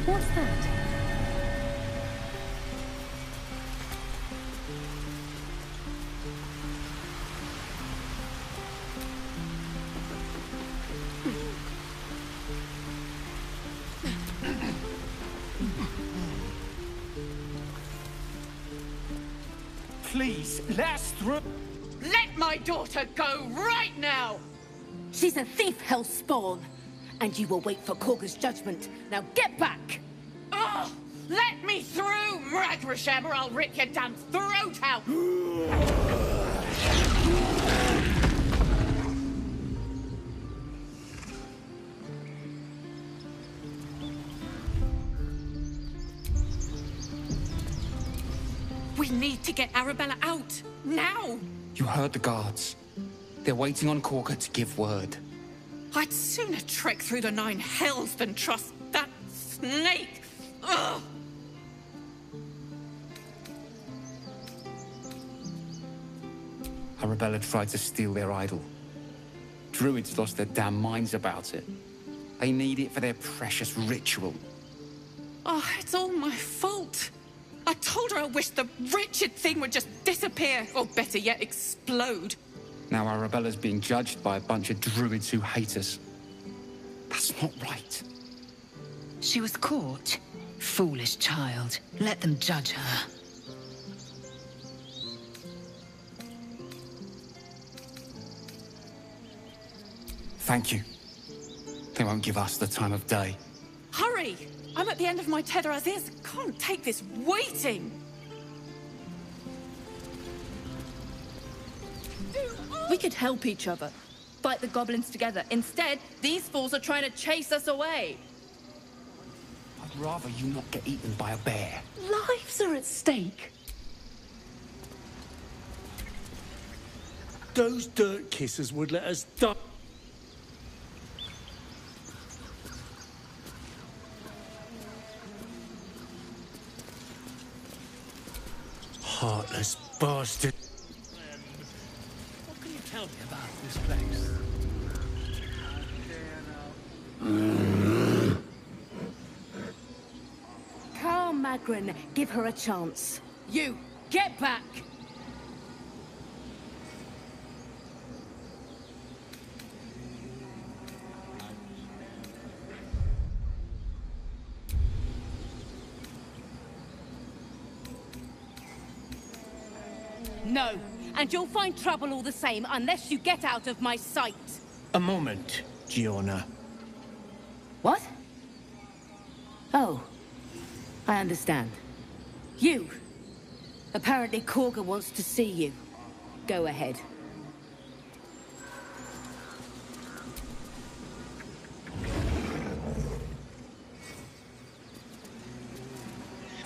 What's that? Please, let us through. Let my daughter go right now! She's a thief, hellspawn. And you will wait for Korga's judgment. Now get back! Oh, let me through, Mragrashem, or I'll rip your damn throat out! We need to get Arabella out, now! You heard the guards. They're waiting on Corker to give word. I'd sooner trek through the 9 hells than trust that snake! Ugh! Arabella tried to steal their idol. Druids lost their damn minds about it. They need it for their precious ritual. Oh, it's all my fault. I told her I wished the wretched thing would just disappear, or better yet, explode. Now Arabella's being judged by a bunch of druids who hate us. That's not right. She was caught. Foolish child. Let them judge her. Thank you. They won't give us the time of day. Hurry! I'm at the end of my tether as is. Can't take this waiting. We could help each other. Fight the goblins together. Instead, these fools are trying to chase us away. I'd rather you not get eaten by a bear. Lives are at stake. Those dirt kissers would let us die. Heartless bastard. What can you tell me about this place? Carl Magrin, give her a chance. You, get back! No, and you'll find trouble all the same unless you get out of my sight. A moment, Giona. What? Oh, I understand. You. Apparently Korga wants to see you. Go ahead.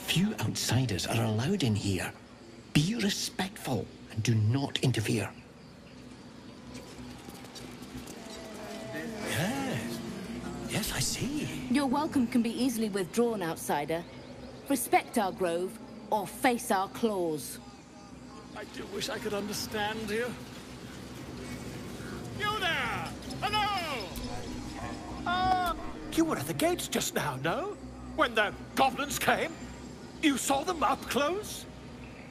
Few outsiders are allowed in here. Be respectful and do not interfere. Yes, I see. Your welcome can be easily withdrawn, outsider. Respect our grove, or face our claws. I do wish I could understand you. You there! Hello! You were at the gates just now, no? When the goblins came? You saw them up close?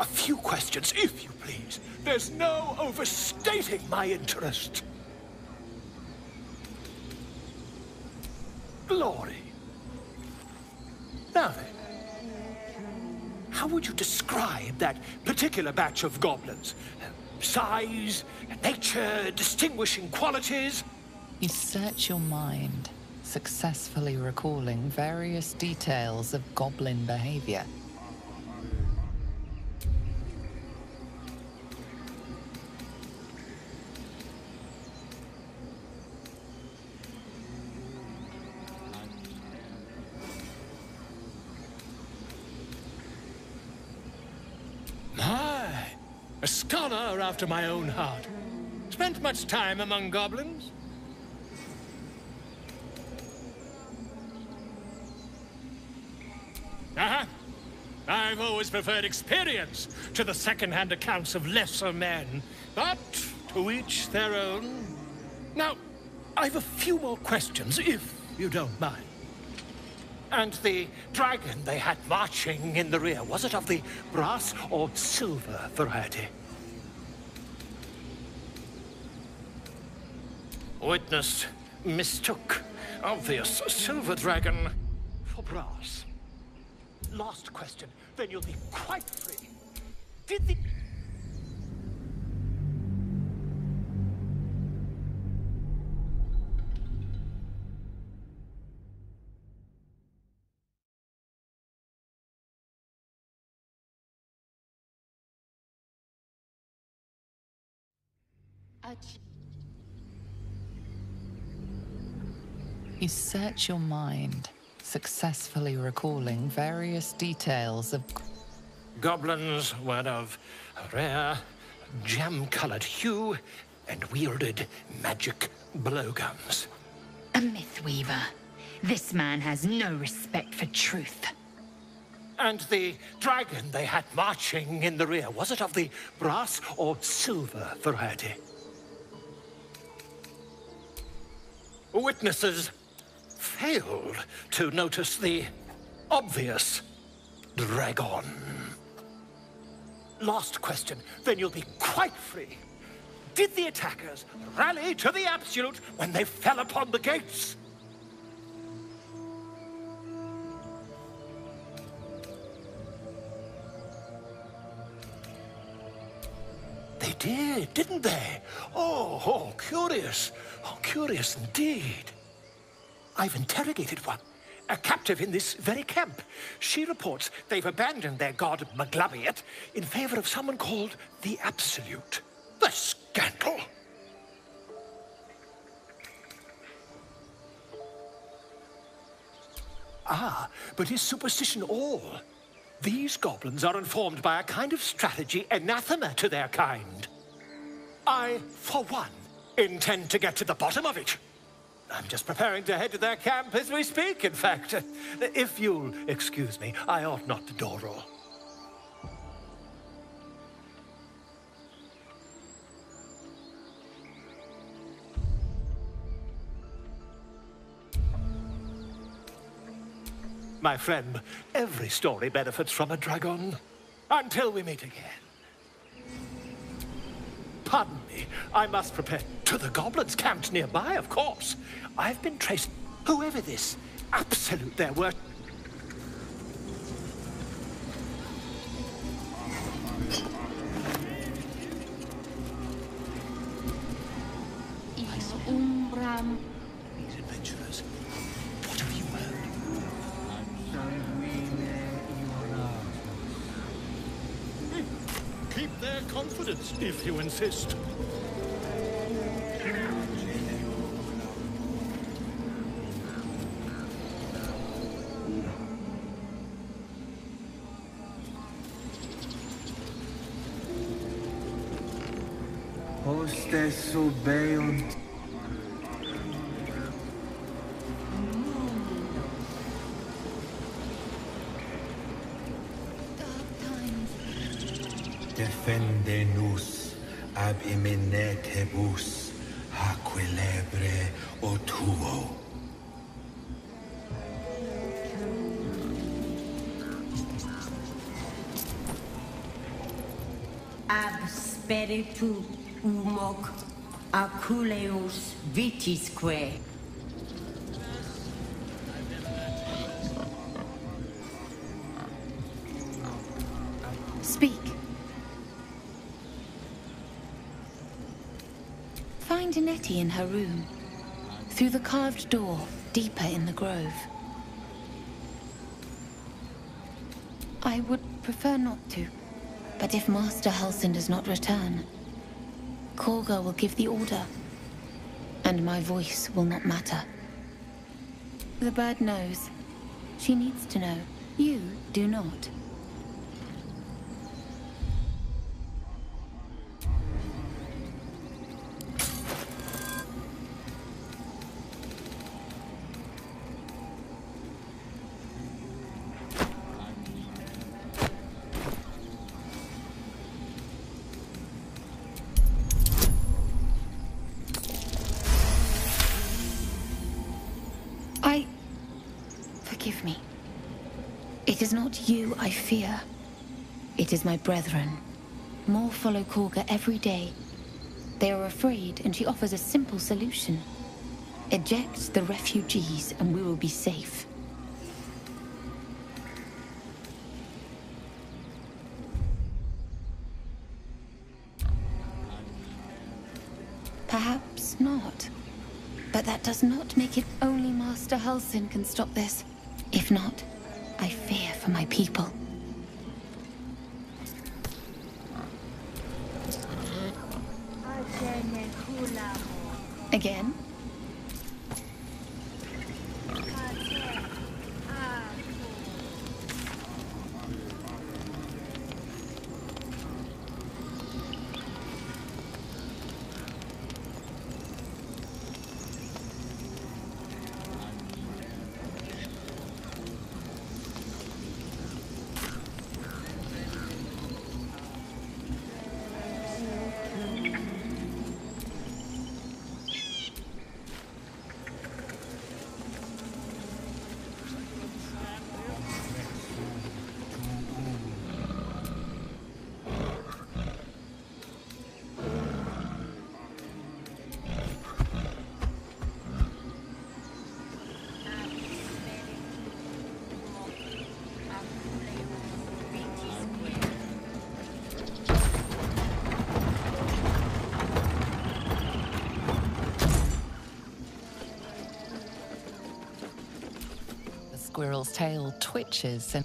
A few questions, if you please. There's no overstating my interest. Glory. Now then, how would you describe that particular batch of goblins? Size, nature, distinguishing qualities? You search your mind, successfully recalling various details of goblin behavior. A scholar after my own heart. Spent much time among goblins? I've always preferred experience to the second-hand accounts of lesser men. But to each their own. Now, I've a few more questions, if you don't mind. And the dragon they had marching in the rear, was it of the brass or silver variety? Witness mistook obvious silver dragon for brass. Last question, then you'll be quite free. Did the... You search your mind, successfully recalling various details of... Goblins were of rare, jam-colored hue and wielded magic blowguns. A mythweaver. This man has no respect for truth. And the dragon they had marching in the rear, was it of the brass or silver variety? Witnesses failed to notice the obvious dragon. Last question, then you'll be quite free. Did the attackers rally to the absolute when they fell upon the gates? They did, didn't they? Oh, curious. Oh, curious indeed. I've interrogated one, a captive in this very camp. She reports they've abandoned their god Maglabiet in favor of someone called the Absolute. The scandal! Ah, but is superstition all? These goblins are informed by a kind of strategy anathema to their kind. I, for one, intend to get to the bottom of it. I'm just preparing to head to their camp as we speak, in fact. If you'll excuse me, I ought not to dawdle. My friend, every story benefits from a dragon. Until we meet again. Pardon me, I must prepare. To the goblins camped nearby, of course. I've been tracing whoever this absolute there were. These adventurers, what have you heard? Keep their confidence, if you insist. Stesso beon. Defende-nos ab iminetibus aquelebre o tuo. Ab spiritu umoc aculeus vitisque. Speak. Find Nettie in her room, through the carved door, deeper in the grove. I would prefer not to, but if Master Halsin does not return, Korga will give the order, and my voice will not matter. The bird knows. She needs to know. You do not. Forgive me. It is not you I fear. It is my brethren. More follow Korga every day. They are afraid, and she offers a simple solution. Eject the refugees, and we will be safe. Perhaps not. But that does not make it only Master Halsin can stop this. If not, I fear for my people. Again? squirrel's tail twitches and...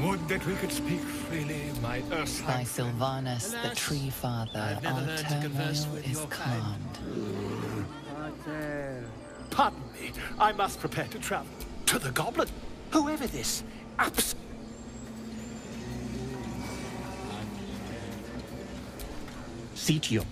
Would that we could speak freely, my Earth. By Sylvanus, the Tree Father, all turmoil is calmed. Pardon me, I must prepare to travel. To the Goblin? Whoever this Seat you up.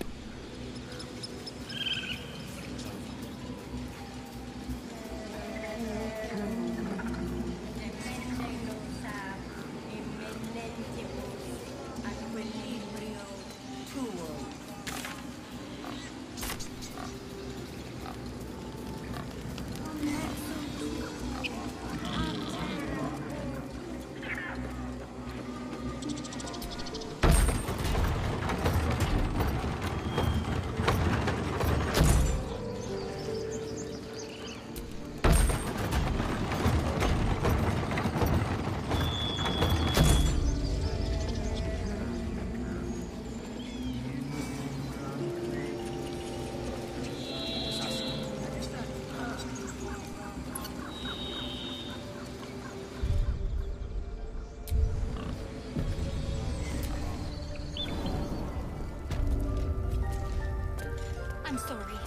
I'm sorry.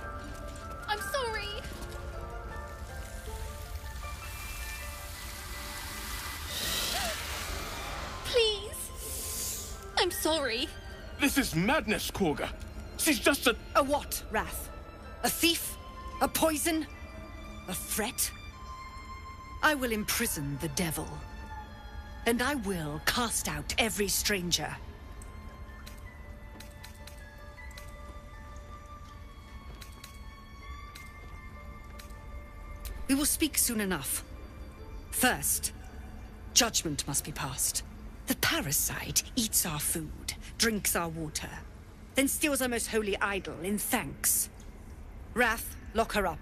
I'm sorry! Please! I'm sorry. This is madness, Korga. She's just a... A what, Wrath? A thief? A poison? A threat? I will imprison the devil. And I will cast out every stranger. We will speak soon enough. First, judgment must be passed. The parasite eats our food, drinks our water, then steals our most holy idol in thanks. Wrath, lock her up.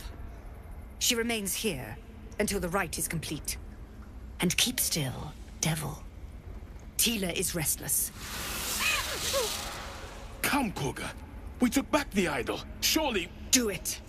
She remains here until the rite is complete. And keep still, devil. Tila is restless. Come, Korga. We took back the idol. Surely... Do it.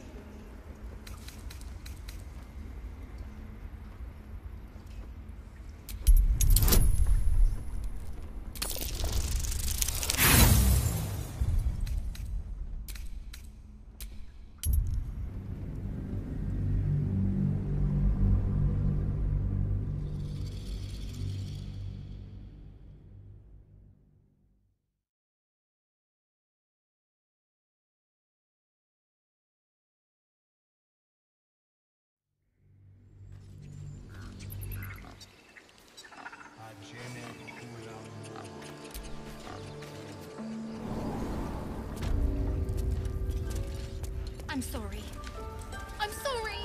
I'm sorry. I'm sorry!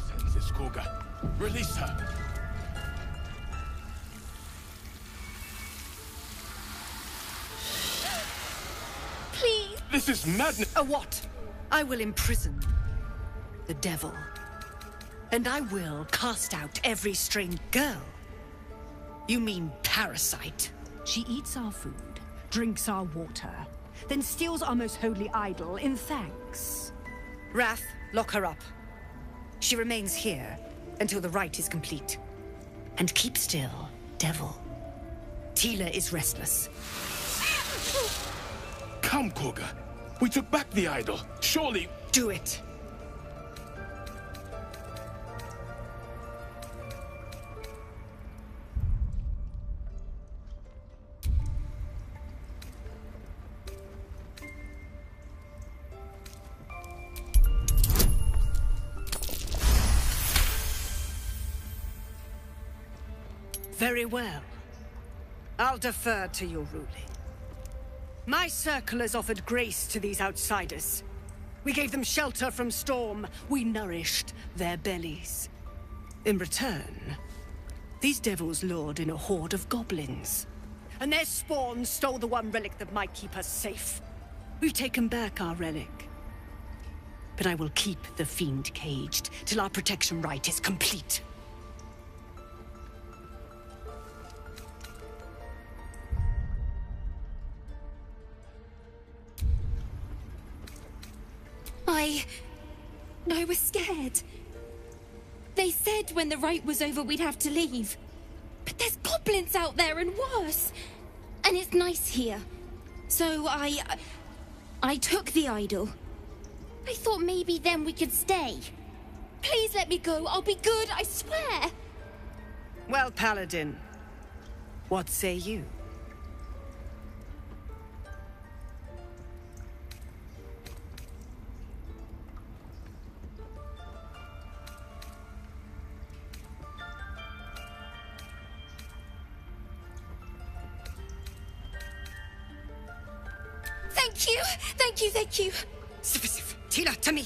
Senses, Korga. Release her. Please! This is madness! A what? I will imprison the devil. And I will cast out every strange girl. You mean parasite? She eats our food, drinks our water, then steals our most holy idol in thanks. Wrath, lock her up. She remains here until the rite is complete. And keep still, devil. Tila is restless. Come, Korga. We took back the idol. Surely... Do it. Very well. I'll defer to your ruling. My circle has offered grace to these outsiders. We gave them shelter from storm. We nourished their bellies. In return, these devils lured in a horde of goblins. And their spawn stole the one relic that might keep us safe. We've taken back our relic. But I will keep the fiend caged till our protection rite is complete. I was scared. They said when the rite was over we'd have to leave. But there's goblins out there and worse. And it's nice here. So I took the idol. I thought maybe then we could stay. Please let me go. I'll be good, I swear. Well, Paladin, what say you? Thank you. Sif, Tila, to me.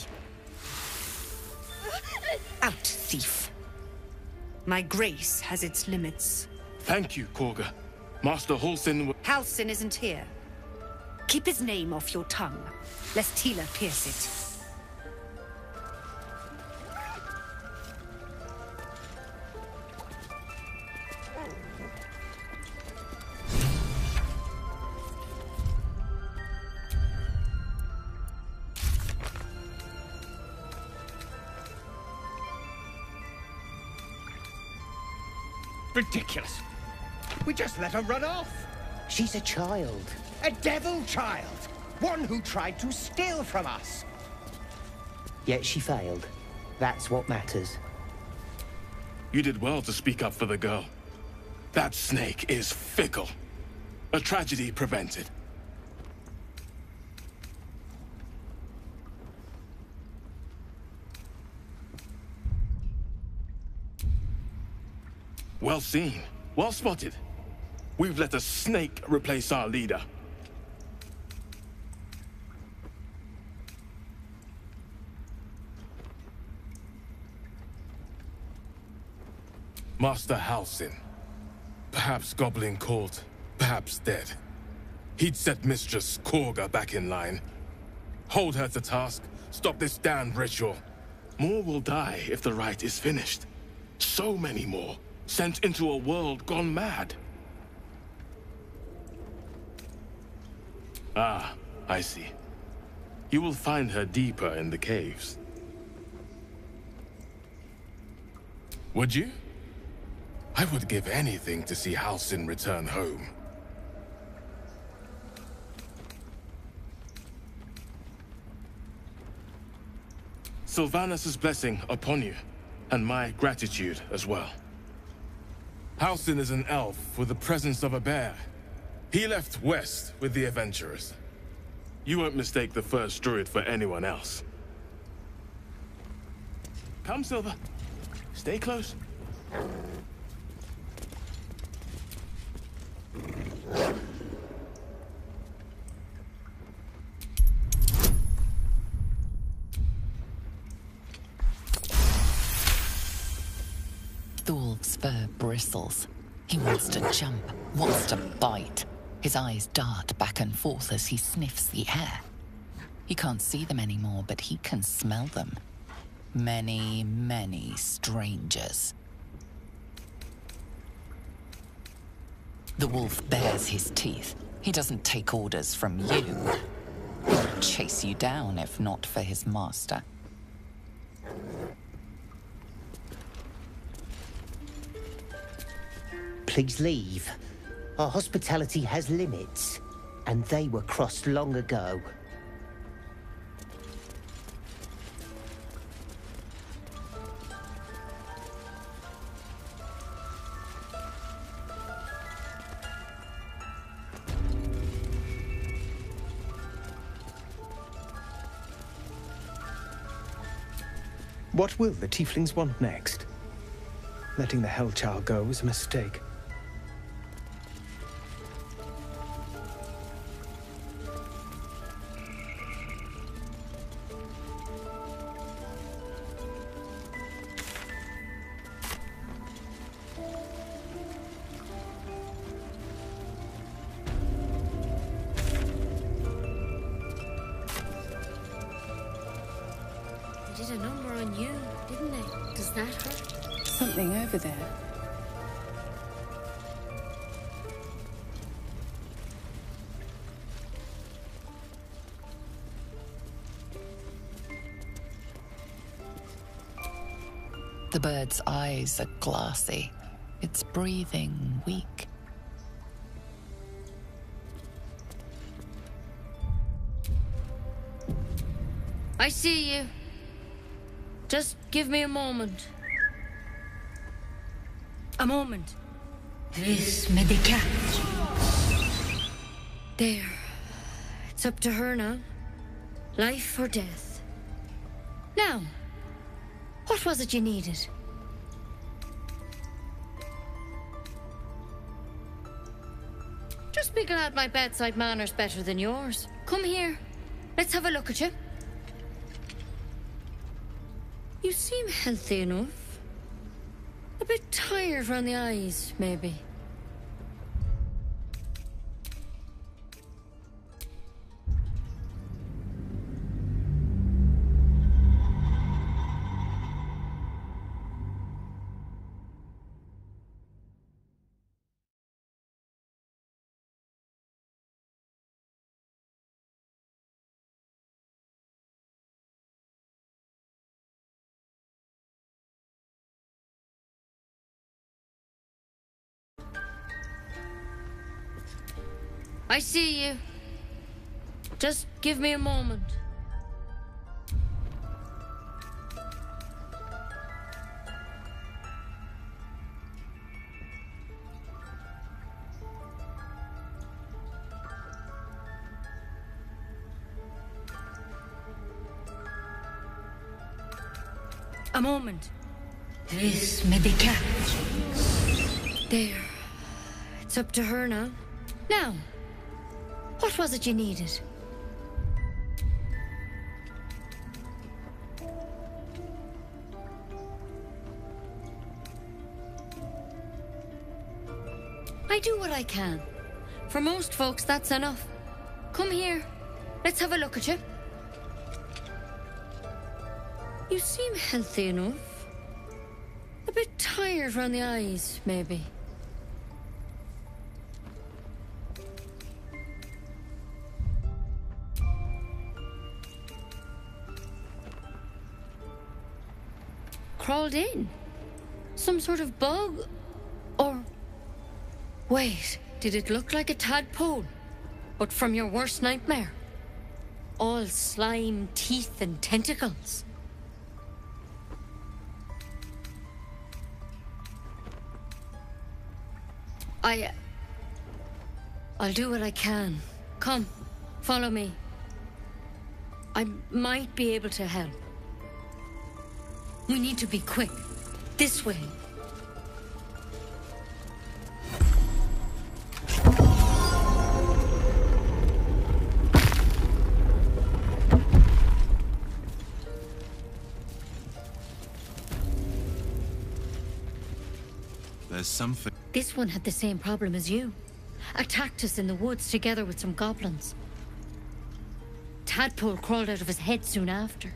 Out, thief. My grace has its limits. Thank you, Korga. Master Halsin... Halsin isn't here. Keep his name off your tongue, lest Tila pierce it. Ridiculous. We just let her run off. She's a child. A devil child. One who tried to steal from us. Yet she failed. That's what matters. You did well to speak up for the girl. That snake is fickle. A tragedy prevented. Well seen. Well spotted. We've let a snake replace our leader. Master Halsin. Perhaps goblin caught, perhaps dead. He'd set Mistress Korga back in line. Hold her to task, stop this damned ritual. More will die if the rite is finished. So many more. Sent into a world gone mad. Ah, I see. You will find her deeper in the caves. Would you? I would give anything to see Halsin return home. Sylvanus' blessing upon you, and my gratitude as well. Halsin is an elf with the presence of a bear. He left west with the adventurers. You won't mistake the first druid for anyone else. Come, Silver. Stay close. The wolf's fur bristles. He wants to jump, wants to bite. His eyes dart back and forth as he sniffs the air. He can't see them anymore, but he can smell them. Many, many strangers. The wolf bares his teeth. He doesn't take orders from you. He would chase you down if not for his master. please leave. Our hospitality has limits, and they were crossed long ago. What will the tieflings want next? Letting the Hellchild go was a mistake. They did a number on you, didn't they? Does that hurt? Something over there. The bird's eyes are glassy, its breathing weak. I see you. Just give me a moment. A moment. Vis medicat. There. It's up to her now. Life or death. Now, what was it you needed? Just be glad my bedside manner's better than yours. Come here. Let's have a look at you. You seem healthy enough. A bit tired around the eyes, maybe. I see you. Just give me a moment. A moment. Vis medicat. There. It's up to her now. Now, what was it you needed? I do what I can. For most folks, that's enough. Come here. Let's have a look at you. You seem healthy enough. A bit tired around the eyes, maybe. Crawled in? Some sort of bug? Or... Wait, did it look like a tadpole? But from your worst nightmare? All slime, teeth, and tentacles. I'll do what I can. Come, follow me. I might be able to help. We need to be quick. This way. There's something... This one had the same problem as you. Attacked us in the woods together with some goblins. Tadpole crawled out of his head soon after.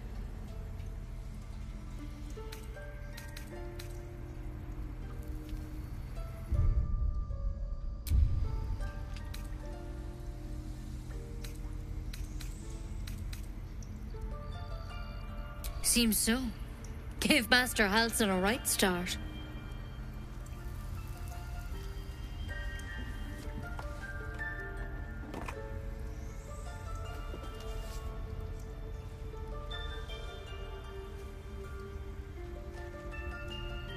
Seems so. Gave Master Halsin a right start.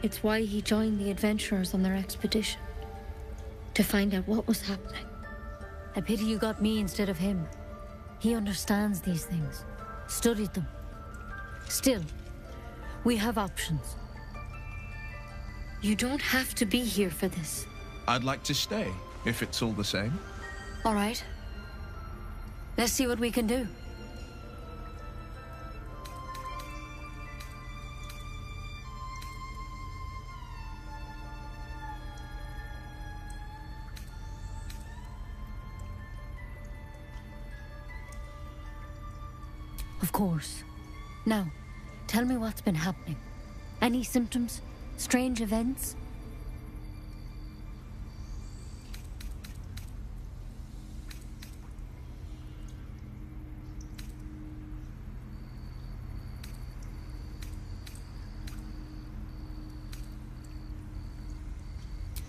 It's why he joined the adventurers on their expedition. To find out what was happening. I pity you got me instead of him. He understands these things. Studied them. Still, we have options. You don't have to be here for this. I'd like to stay, if it's all the same. All right. Let's see what we can do. Of course. Now, tell me what's been happening. Any symptoms? Strange events?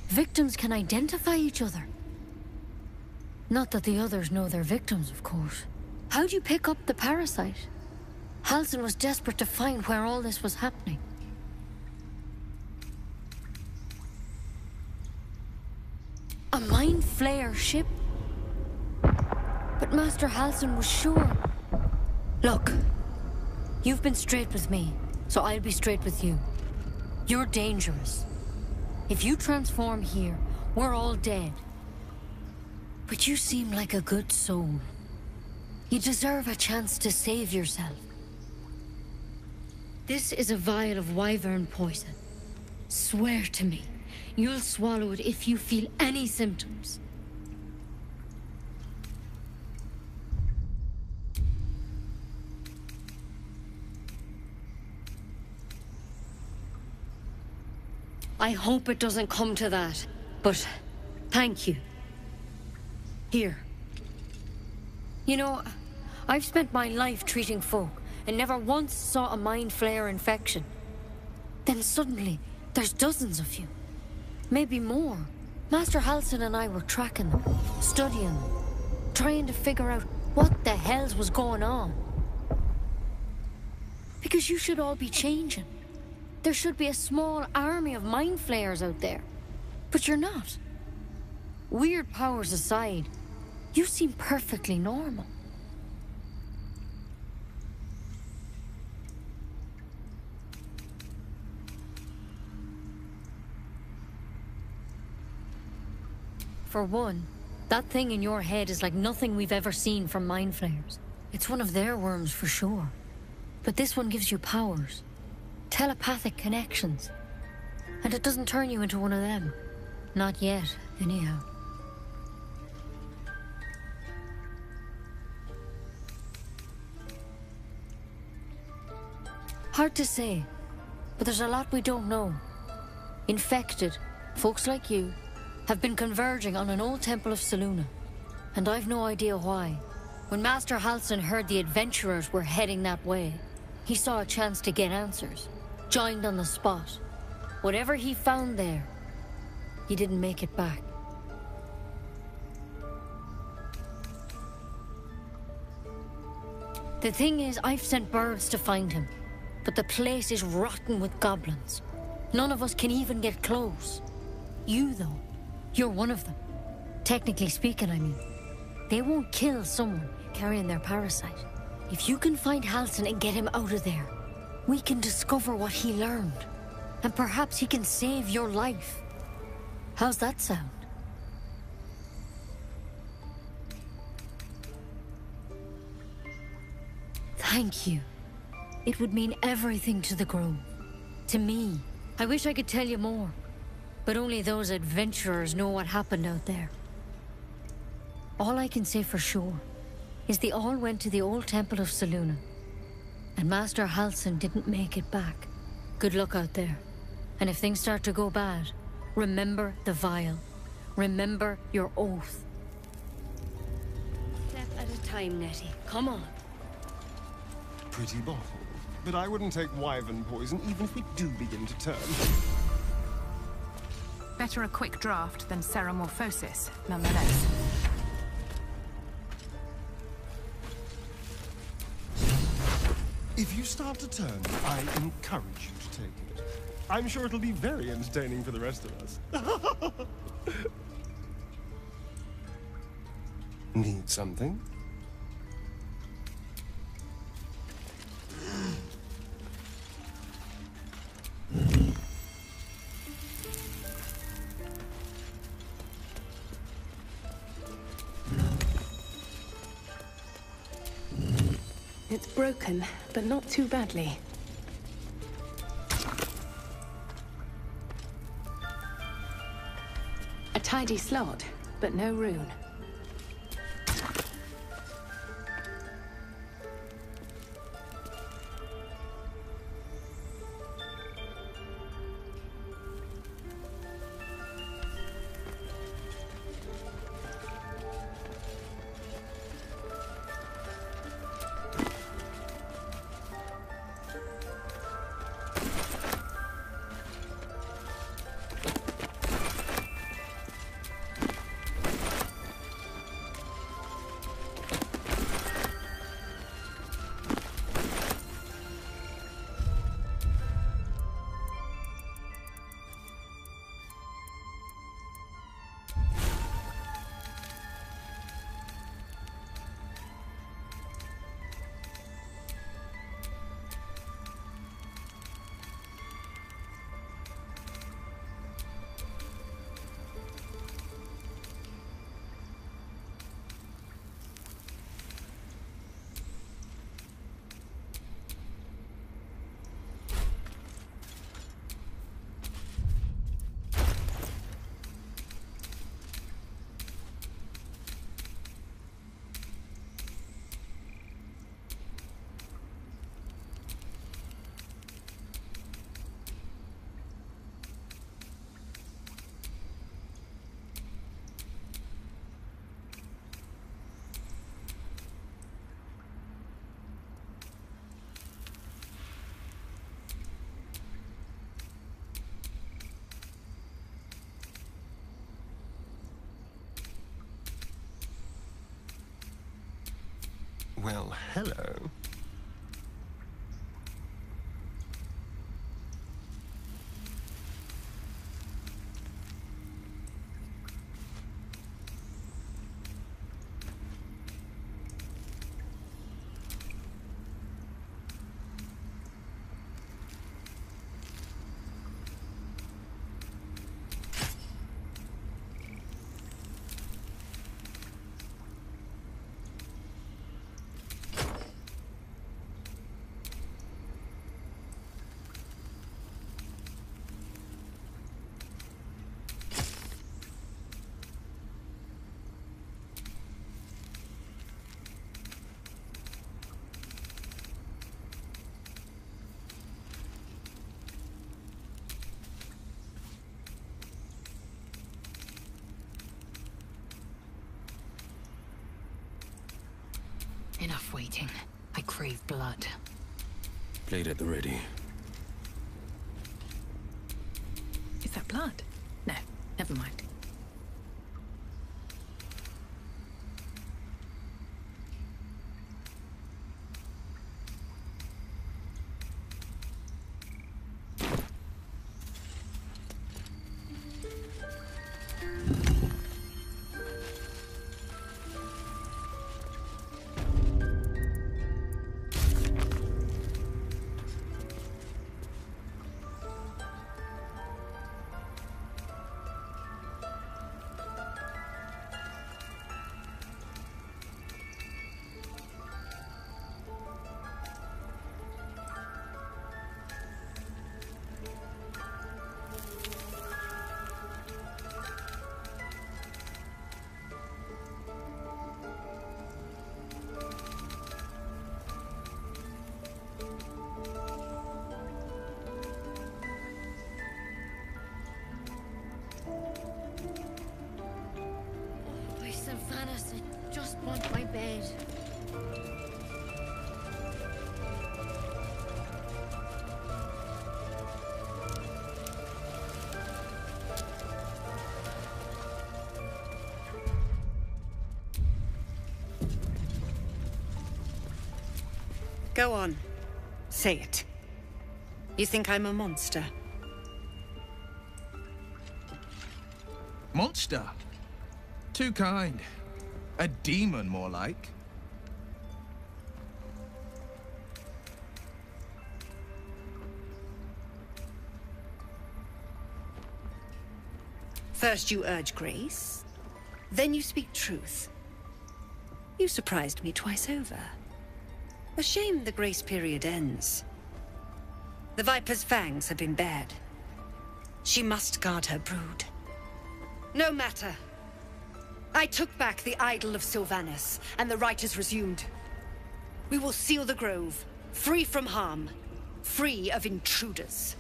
Victims can identify each other. Not that the others know they're victims, of course. How'd you pick up the parasite? Halsin was desperate to find where all this was happening. A mind flayer ship? But Master Halsin was sure. Look, you've been straight with me, so I'll be straight with you. You're dangerous. If you transform here, we're all dead. But you seem like a good soul. You deserve a chance to save yourself. This is a vial of wyvern poison. Swear to me, you'll swallow it if you feel any symptoms. I hope it doesn't come to that, but thank you. Here. You know, I've spent my life treating folk and never once saw a mind flayer infection. Then suddenly, there's dozens of you. Maybe more. Master Halsin and I were tracking them, studying them, trying to figure out what the hells was going on. Because you should all be changing. There should be a small army of mind flayers out there. But you're not. Weird powers aside, you seem perfectly normal. For one, that thing in your head is like nothing we've ever seen from mind flayers. It's one of their worms for sure. But this one gives you powers. Telepathic connections. And it doesn't turn you into one of them. Not yet, anyhow. Hard to say, but there's a lot we don't know. Infected, folks like you, have been converging on an old temple of Selûne, and I've no idea why. When Master Halsin heard the adventurers were heading that way, he saw a chance to get answers, joined on the spot. Whatever he found there, he didn't make it back. The thing is, I've sent birds to find him, but the place is rotten with goblins. None of us can even get close. You, though, you're one of them. Technically speaking, I mean. They won't kill someone carrying their parasite. If you can find Halsin and get him out of there, we can discover what he learned. And perhaps he can save your life. How's that sound? Thank you. It would mean everything to the Grove. To me. I wish I could tell you more. But only those adventurers know what happened out there. All I can say for sure is they all went to the old temple of Selûne. And Master Halsin didn't make it back. Good luck out there. And if things start to go bad, remember the vial. Remember your oath. Step at a time, Nettie. Come on. Pretty bottle. But I wouldn't take wyvern poison even if we do begin to turn. Better a quick draft than ceramorphosis, nonetheless. If you start to turn, I encourage you to take it. I'm sure it'll be very entertaining for the rest of us. Need something? It's broken, but not too badly. A tidy slot, but no rune. Well, hello. Enough waiting. I crave blood. Blade at the ready. Is that blood? No, never mind. I just want my bed. Go on. Say it. You think I'm a monster? Monster. Too kind. A demon, more like. First you urge grace, then you speak truth. You surprised me twice over. A shame the grace period ends. The Viper's fangs have been bared. She must guard her brood. No matter. I took back the idol of Sylvanus, and the rite is resumed. We will seal the grove, free from harm, free of intruders.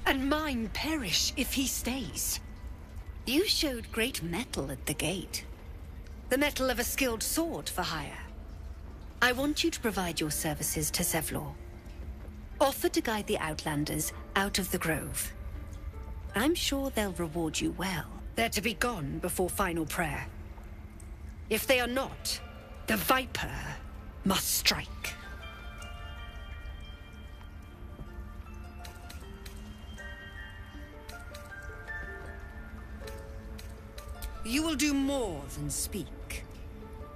And mine perish if he stays. You showed great mettle at the gate. The mettle of a skilled sword for hire. I want you to provide your services to Zevlor. Offer to guide the Outlanders out of the grove. I'm sure they'll reward you well. They're to be gone before final prayer. If they are not, the Viper must strike. You will do more than speak.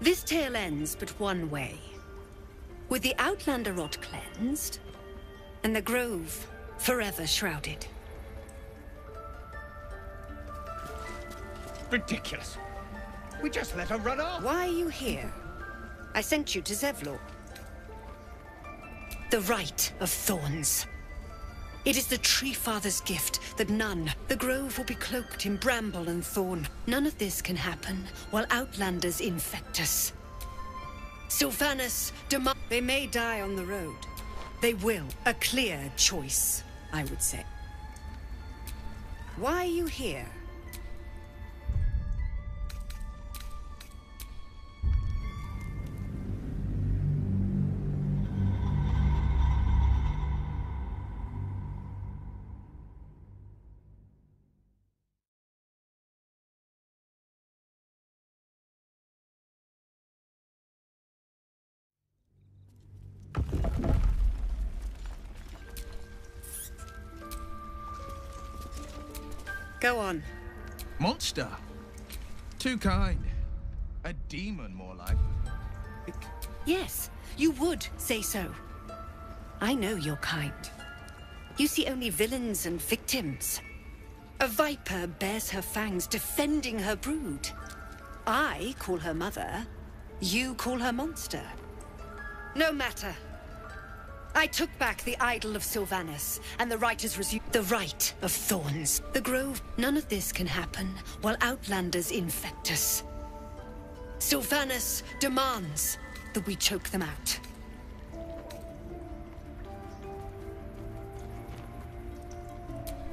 This tale ends but one way. With the Outlander rot cleansed, and the grove forever shrouded. Ridiculous. We just let her run off. Why are you here? I sent you to Zevlor. The Rite of Thorns. It is the Tree Father's gift that the grove will be cloaked in bramble and thorn. None of this can happen while Outlanders infect us. Sylvanus, they may die on the road. They will. A clear choice, I would say. Why are you here? Go on. Monster. Too kind. A demon, more like. Yes, you would say so. I know you're kind. You see only villains and victims. A viper bears her fangs defending her brood. I call her mother. You call her monster. No matter. I took back the idol of Sylvanus, and the rite is resumed. The Rite of Thorns. The grove. None of this can happen while Outlanders infect us. Sylvanus demands that we choke them out.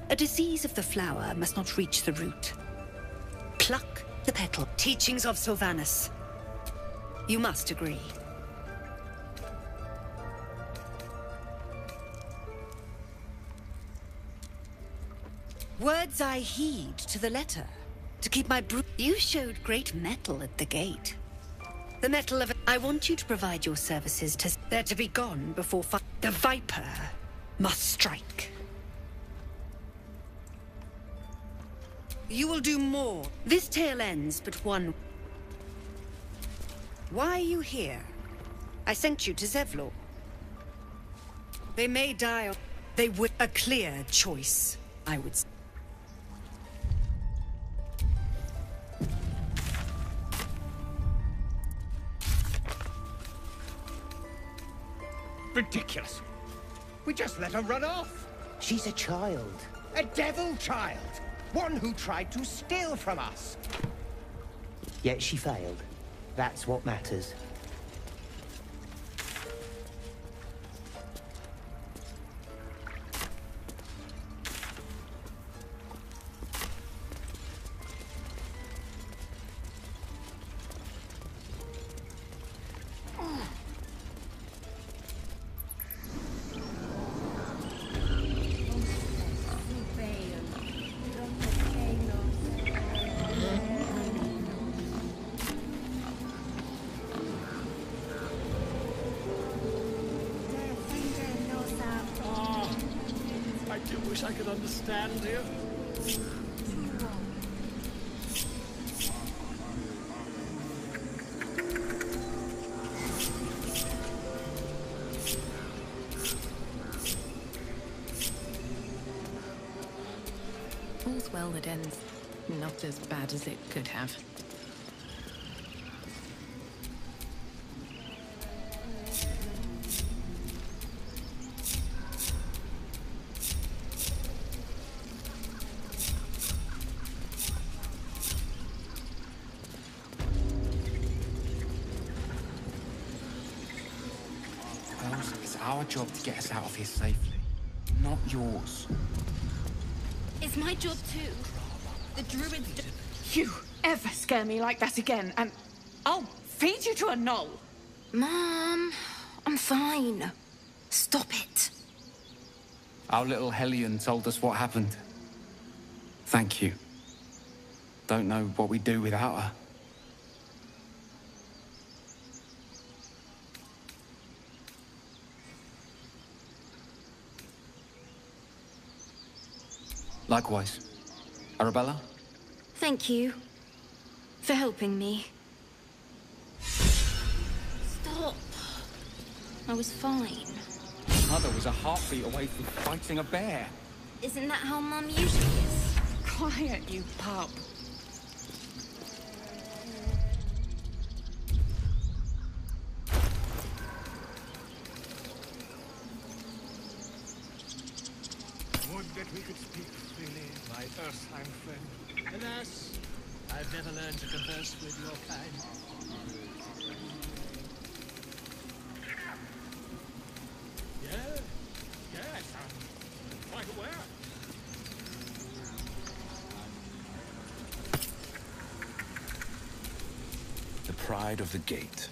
A disease of the flower must not reach the root. Pluck the petal. Teachings of Sylvanus. You must agree. Words I heed to the letter. To keep my brood. You showed great mettle at the gate. The mettle of. I want you to provide your services to. They're to be gone before. The Viper must strike. You will do more. This tale ends but one. Why are you here? I sent you to Zevlor. They may die. They would. A clear choice, I would say. Ridiculous. We just let her run off. She's a child. A devil child. One who tried to steal from us. Yet she failed. That's what matters. wish I could understand you. All's well that ends not as bad as it could have. It's our job to get us out of here safely, not yours. It's my job too. The druids. You ever scare me like that again, and I'll feed you to a gnoll. Mom, I'm fine. Stop it. Our little Hellion told us what happened. Thank you. Don't know what we'd do without her. Likewise. Arabella? Thank you for helping me. Stop. I was fine. Mother was a heartbeat away from fighting a bear. Isn't that how Mum usually is? Quiet, you pup. Would that we could speak freely, my Earthside friend. Alas, I've never learned to converse with your kind. Yes, I'm quite aware. The pride of the gate.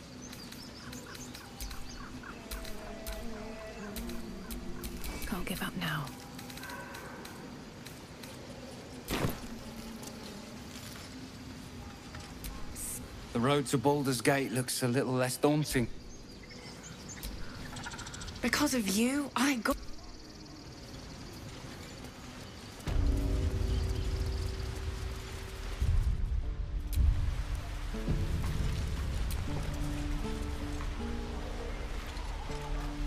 Can't give up now. The road to Baldur's Gate looks a little less daunting. Because of you, I got...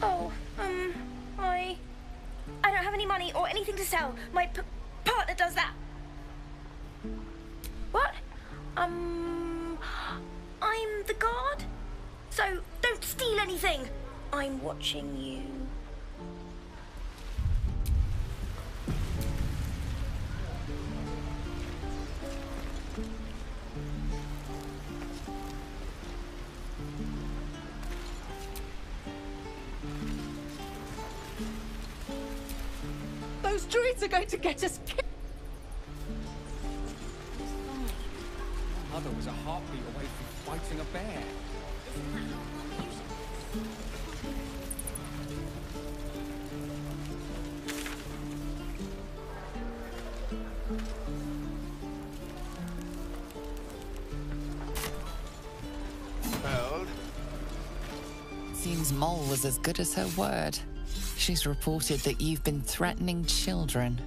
Oh, I don't have any money or anything to sell. My partner does that. What? I'm the guard. So don't steal anything. I'm watching you. Those druids are going to get us killed. Mother was a heartbeat away from fighting a bear. Seems Mole was as good as her word. She's reported that you've been threatening children.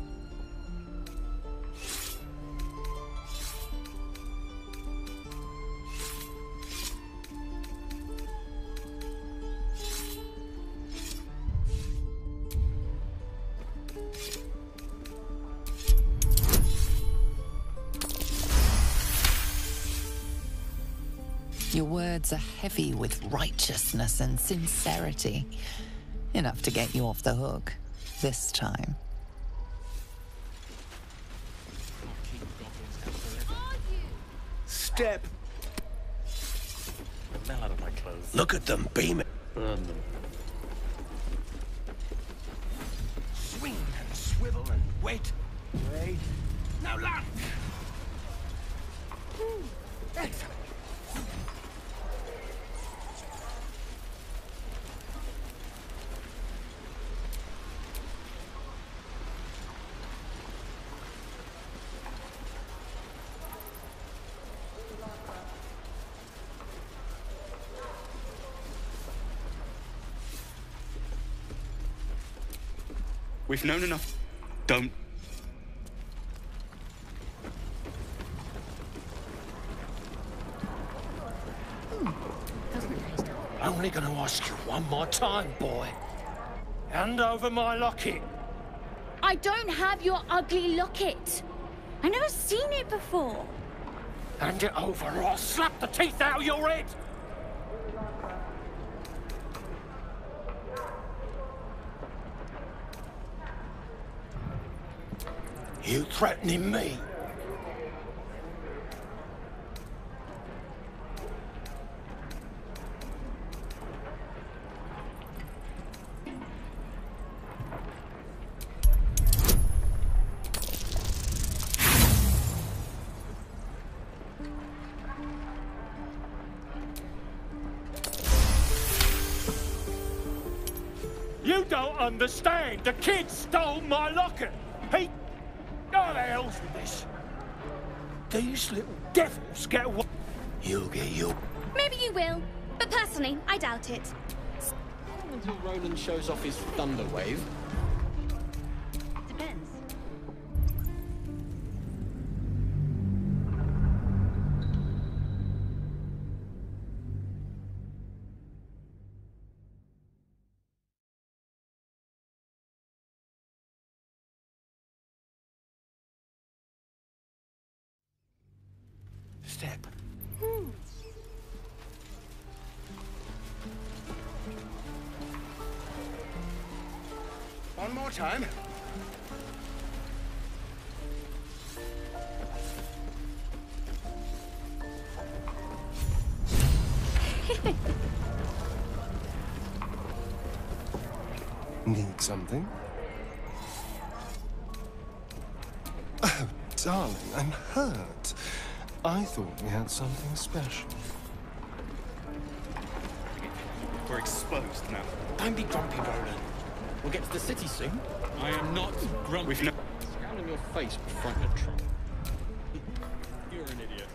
Your words are heavy with righteousness and sincerity. Enough to get you off the hook. This time. Step. The hell out of my clothes. Look at them beaming. Burn them. Swing and swivel and wait. Wait. Now lunge. Excellent. We've known enough. Don't. Only going to ask you one more time, boy. Hand over my locket. I don't have your ugly locket. I've never seen it before. Hand it over or I'll slap the teeth out of your head. You threatening me? You don't understand. The kid stole my locket. He... Oh, the hell's with this? These little devils get away. You'll get you. Maybe you will, but personally, I doubt it. Until Roland shows off his thunder wave. Depends. Step. One more time. Need something? Oh, darling, I'm hurt. I thought we had something special. We're exposed now. Don't be grumpy, Roland. We'll get to the city soon. I am not grumpy. Scowl on your face would frighten a trunk. You're an idiot.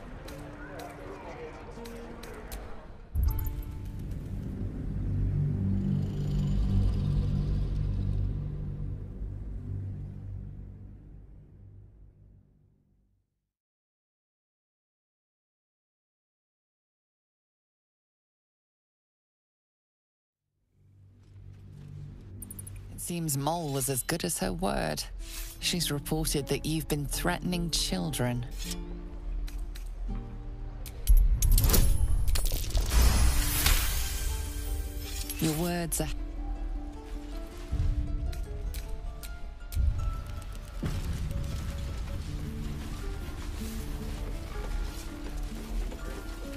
It seems Mole was as good as her word. She's reported that you've been threatening children. Your words are...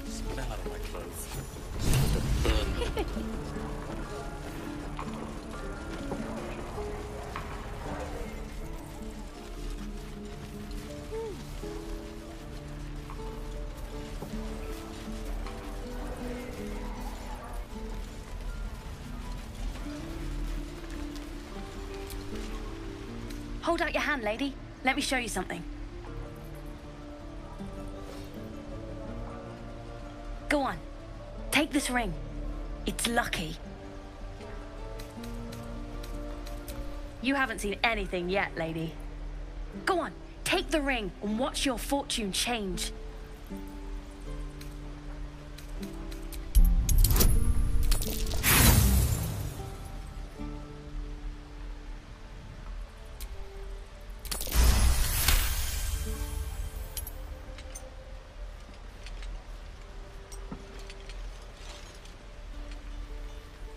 Smell out of my clothes. Hold out your hand, lady. Let me show you something. Go on. Take this ring. It's lucky. You haven't seen anything yet, lady. Go on. Take the ring and watch your fortune change.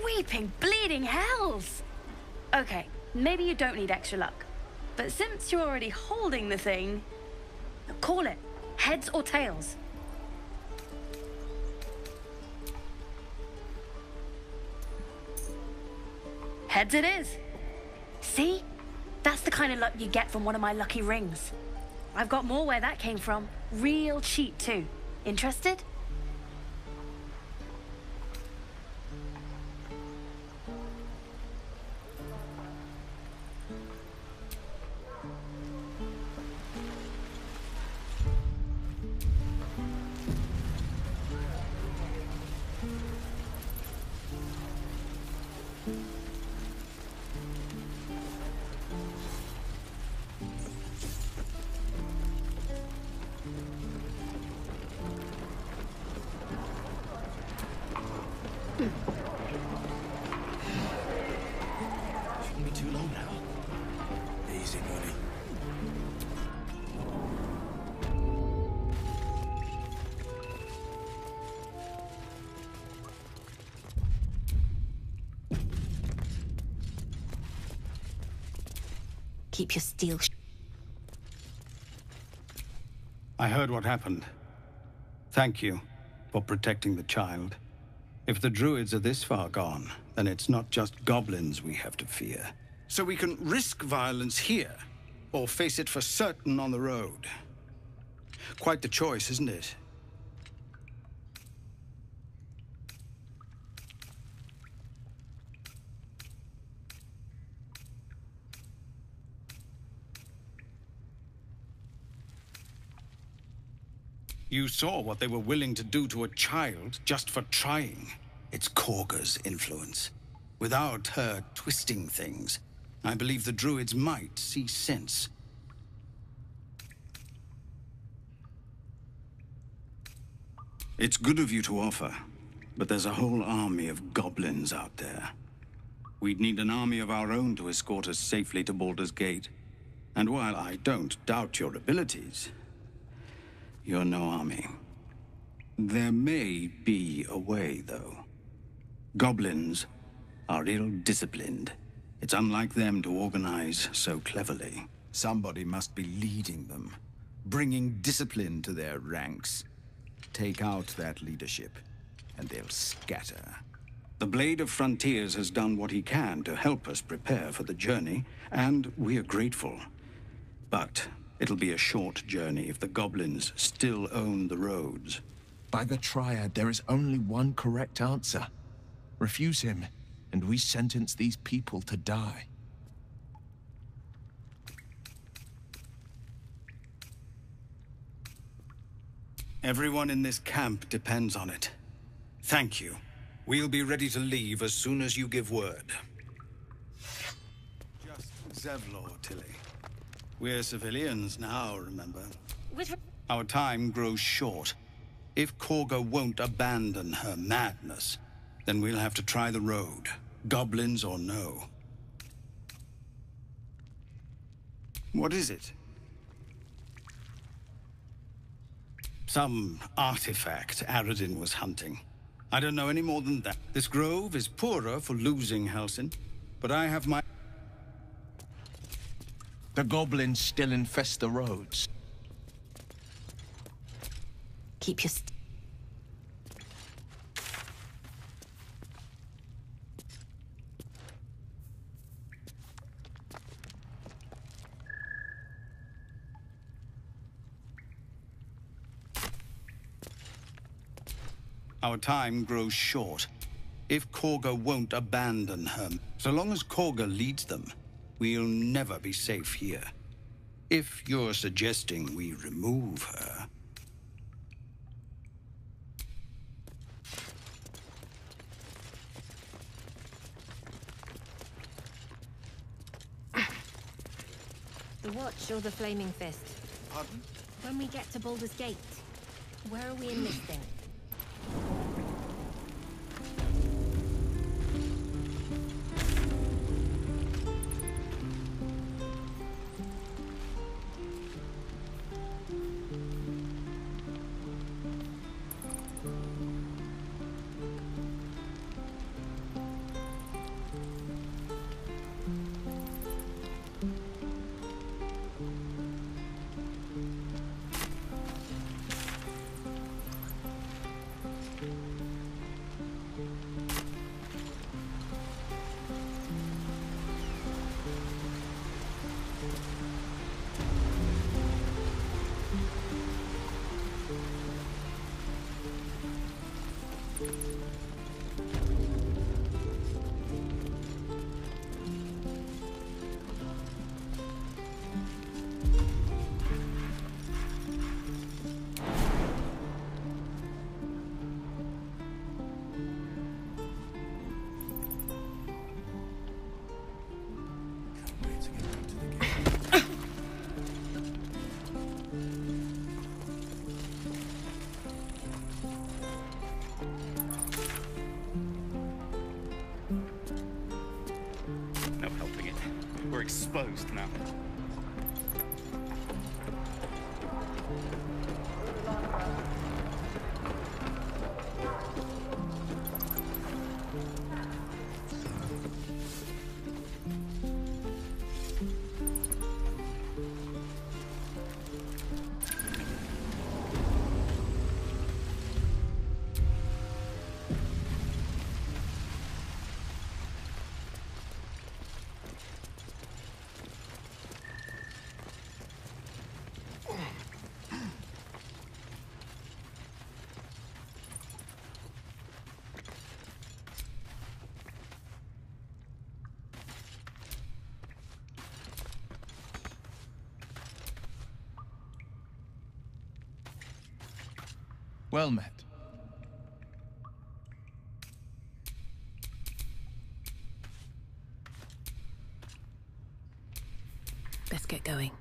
Weeping, bleeding hells! Okay, maybe you don't need extra luck. But since you're already holding the thing, call it. Heads or tails? Heads it is. See? That's the kind of luck you get from one of my lucky rings. I've got more where that came from. Real cheap, too. Interested? Shouldn't be too long now. Easy, buddy. Keep your steel. I heard what happened. Thank you for protecting the child. If the druids are this far gone, then it's not just goblins we have to fear. So we can risk violence here, or face it for certain on the road. Quite the choice, isn't it? You saw what they were willing to do to a child just for trying. It's Korga's influence. Without her twisting things, I believe the druids might see sense. It's good of you to offer, but there's a whole army of goblins out there. We'd need an army of our own to escort us safely to Baldur's Gate. And while I don't doubt your abilities, you're no army. There may be a way, though. Goblins are ill-disciplined. It's unlike them to organize so cleverly. Somebody must be leading them, bringing discipline to their ranks. Take out that leadership, and they'll scatter. The Blade of Frontiers has done what he can to help us prepare for the journey, and we are grateful. But it'll be a short journey if the goblins still own the roads. By the Triad, there is only one correct answer. Refuse him, and we sentence these people to die. Everyone in this camp depends on it. Thank you. We'll be ready to leave as soon as you give word. Just Zevlor, Tilly. We're civilians now, remember? Our time grows short. If Korga won't abandon her madness, then we'll have to try the road, goblins or no. What is it? Some artifact Aradin was hunting. I don't know any more than that. This grove is poorer for losing Halsin, but I have my... The goblins still infest the roads. Keep your... Our time grows short. If Korga won't abandon her, so long as Korga leads them, we'll never be safe here. If you're suggesting we remove her... The Watch or the Flaming Fist? Pardon? When we get to Baldur's Gate, where are we enlisting? exposed now. Well met. Let's get going.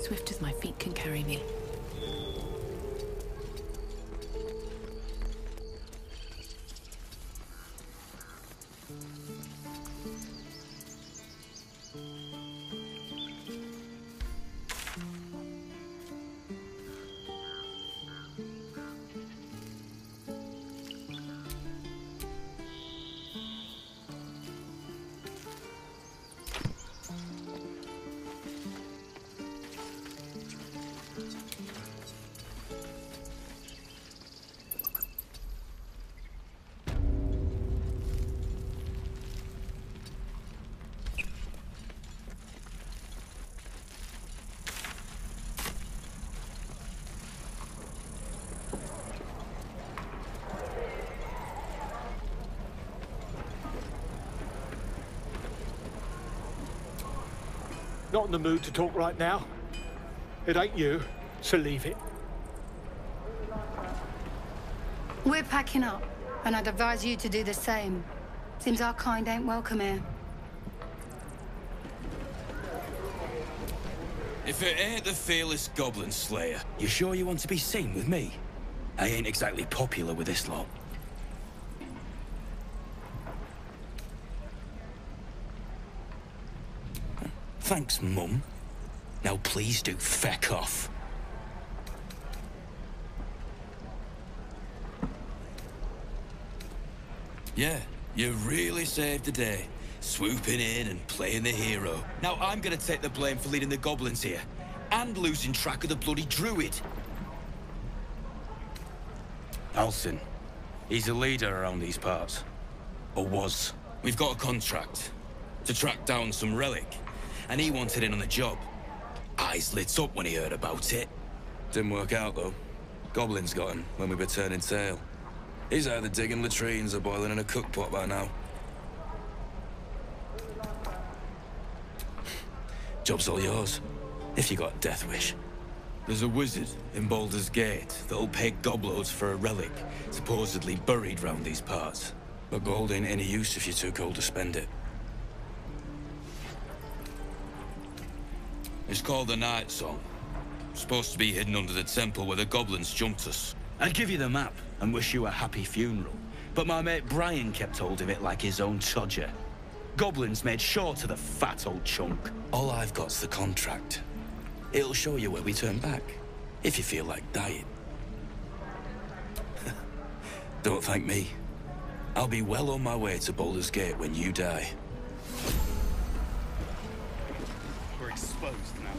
Swift as my feet can carry me. Not in the mood to talk right now. It ain't you, so leave it. We're packing up, and I'd advise you to do the same. Seems our kind ain't welcome here. If it ain't the fearless Goblin Slayer, you sure you want to be seen with me? I ain't exactly popular with this lot. Thanks, Mum. Now please do feck off. Yeah, you really saved the day. Swooping in and playing the hero. Now I'm gonna take the blame for leading the goblins here. And losing track of the bloody druid. Alcin. He's a leader around these parts. Or was. We've got a contract to track down some relic, and he wanted in on the job. Eyes lit up when he heard about it. Didn't work out, though. Goblins got him when we were turning tail. He's either digging latrines or boiling in a cookpot by now. Job's all yours, if you got a death wish. There's a wizard in Baldur's Gate that'll pay gobloads for a relic, supposedly buried round these parts. But gold ain't any use if you're too cold to spend it. It's called the Night Song. Supposed to be hidden under the temple where the goblins jumped us. I'd give you the map and wish you a happy funeral, but my mate Brian kept hold of it like his own todger. Goblins made sure to the fat old chunk. All I've got's the contract. It'll show you where we turn back, if you feel like dying. Don't thank me. I'll be well on my way to Baldur's Gate when you die. We're exposed now.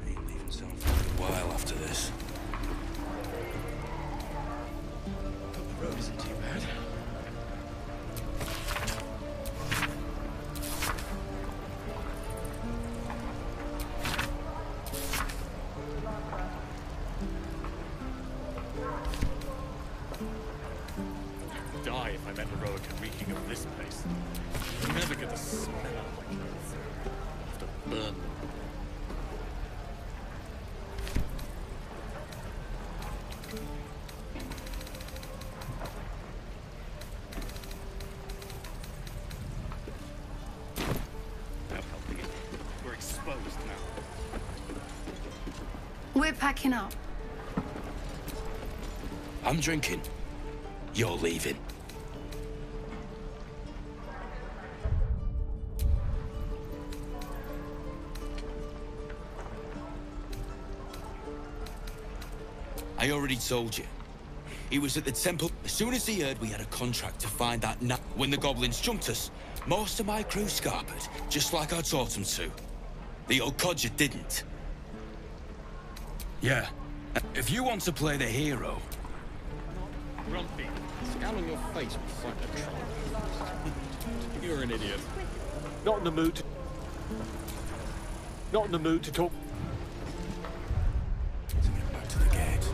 Ain't leaving town for a while after this. The road isn't too bad. Die if I met heroic and reeking of this place. I'll never get the smell out of my clothes. I'll have to burn them. Not helping it. We're exposed now. We're packing up. I'm drinking. You're leaving. I already told you. He was at the temple. As soon as he heard we had a contract to find that nut when the goblins jumped us, most of my crew scarpered, just like I taught them to. The old codger didn't. Yeah. If you want to play the hero... Grumpy. Scowl on your face was like a troll. You're an idiot. Not in the mood to... Not in the mood to talk... Back to the gate.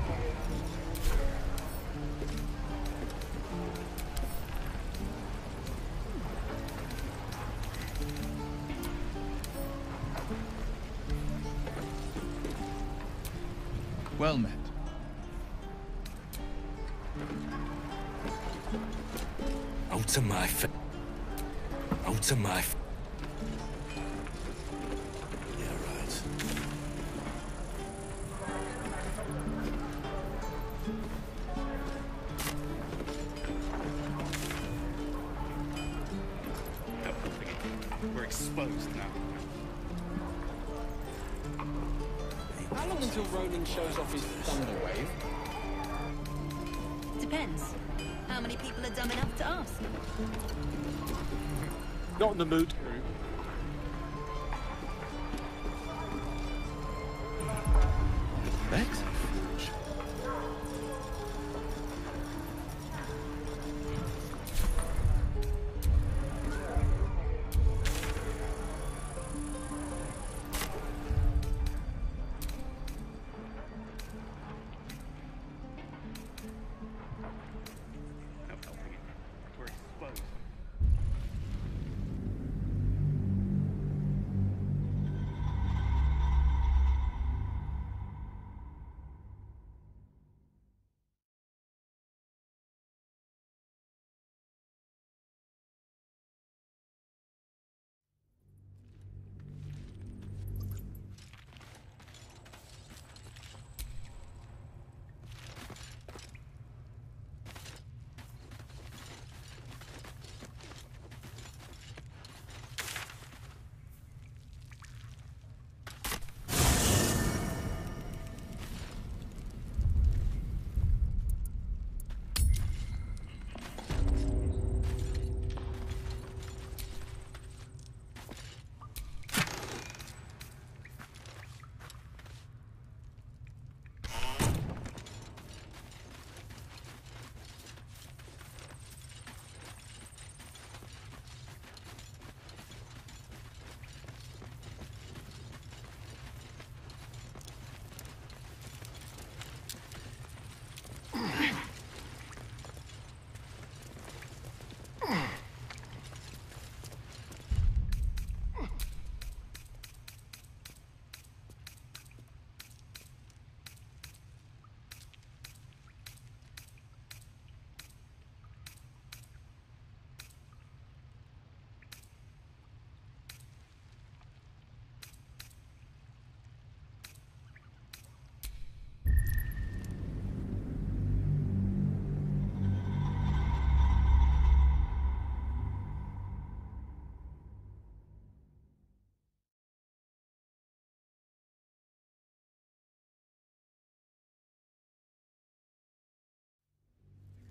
Well met. Out of my face. Out of my face. Yeah, right. Not helping it. We're exposed now. How long until Ronan shows off his thunder wave? Depends. How many people are dumb enough to ask? Not in the mood. Bex? Not helping it. We're exposed.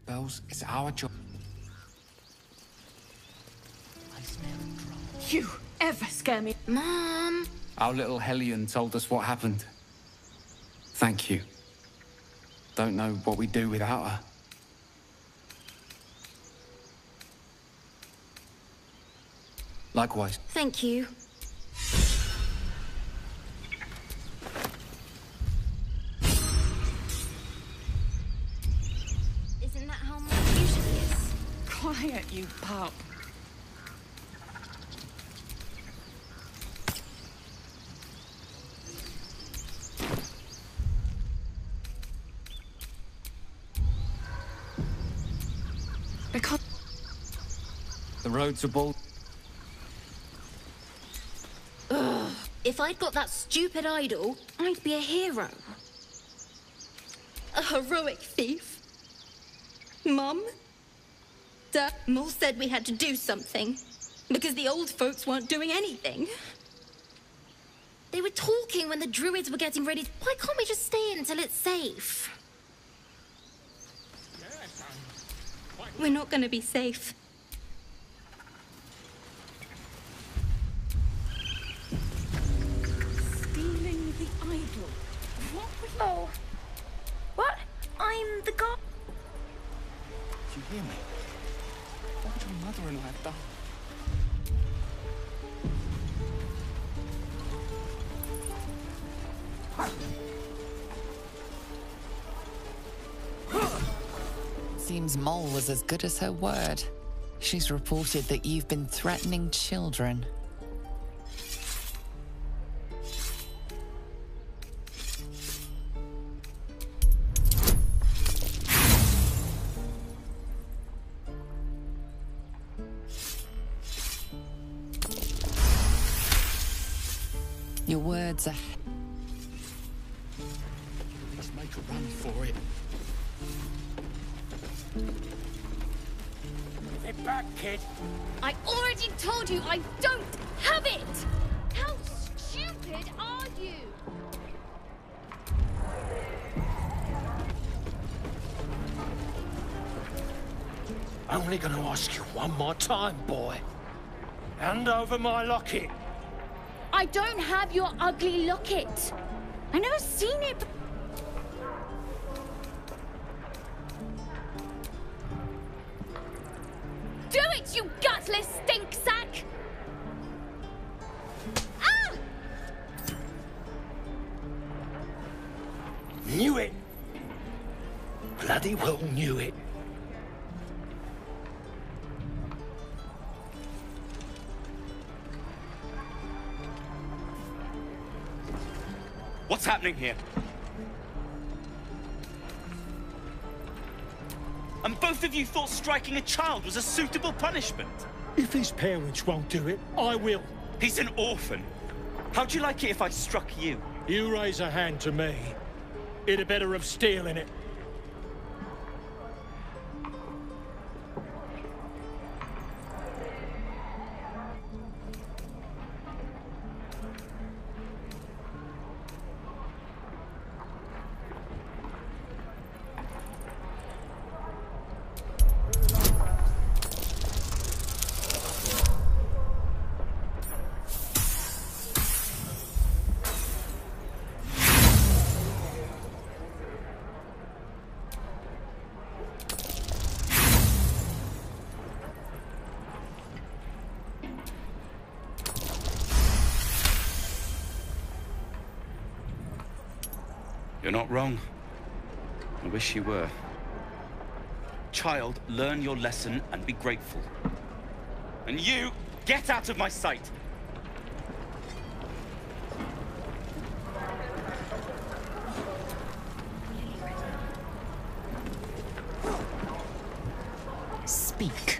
Bells, it's our job. You ever scare me? Mom! Our little hellion told us what happened. Thank you. Don't know what we'd do without her. Likewise. Thank you. Isn't that how mine usually is? Quiet, you pup. Because the roads are Baldur. Ugh. If I'd got that stupid idol, I'd be a hero. A heroic thief. Mum? Dad? Mol said we had to do something. Because the old folks weren't doing anything. They were talking when the druids were getting ready. Why can't we just stay in until it's safe? We're not gonna be safe. stealing the idol. What would you... Oh. What? I'm the god. Do you hear me? What would your mother and I have done? Seems Mole was as good as her word. She's reported that you've been threatening children. Your words are... Let's make a run for it. Get back, kid. I already told you I don't have it! How stupid are you? Only gonna ask you one more time, boy. Hand over my locket. I don't have your ugly locket. I've never seen it. Do it, you gutless stink sack! Ah! Knew it. Bloody well knew it. What's happening here? And both of you thought striking a child was a suitable punishment? If his parents won't do it, I will. He's an orphan. How'd you like it if I struck you? You raise a hand to me, it'd be better of stealing it. You're not wrong. I wish you were. Child, learn your lesson and be grateful. And you, get out of my sight! Speak.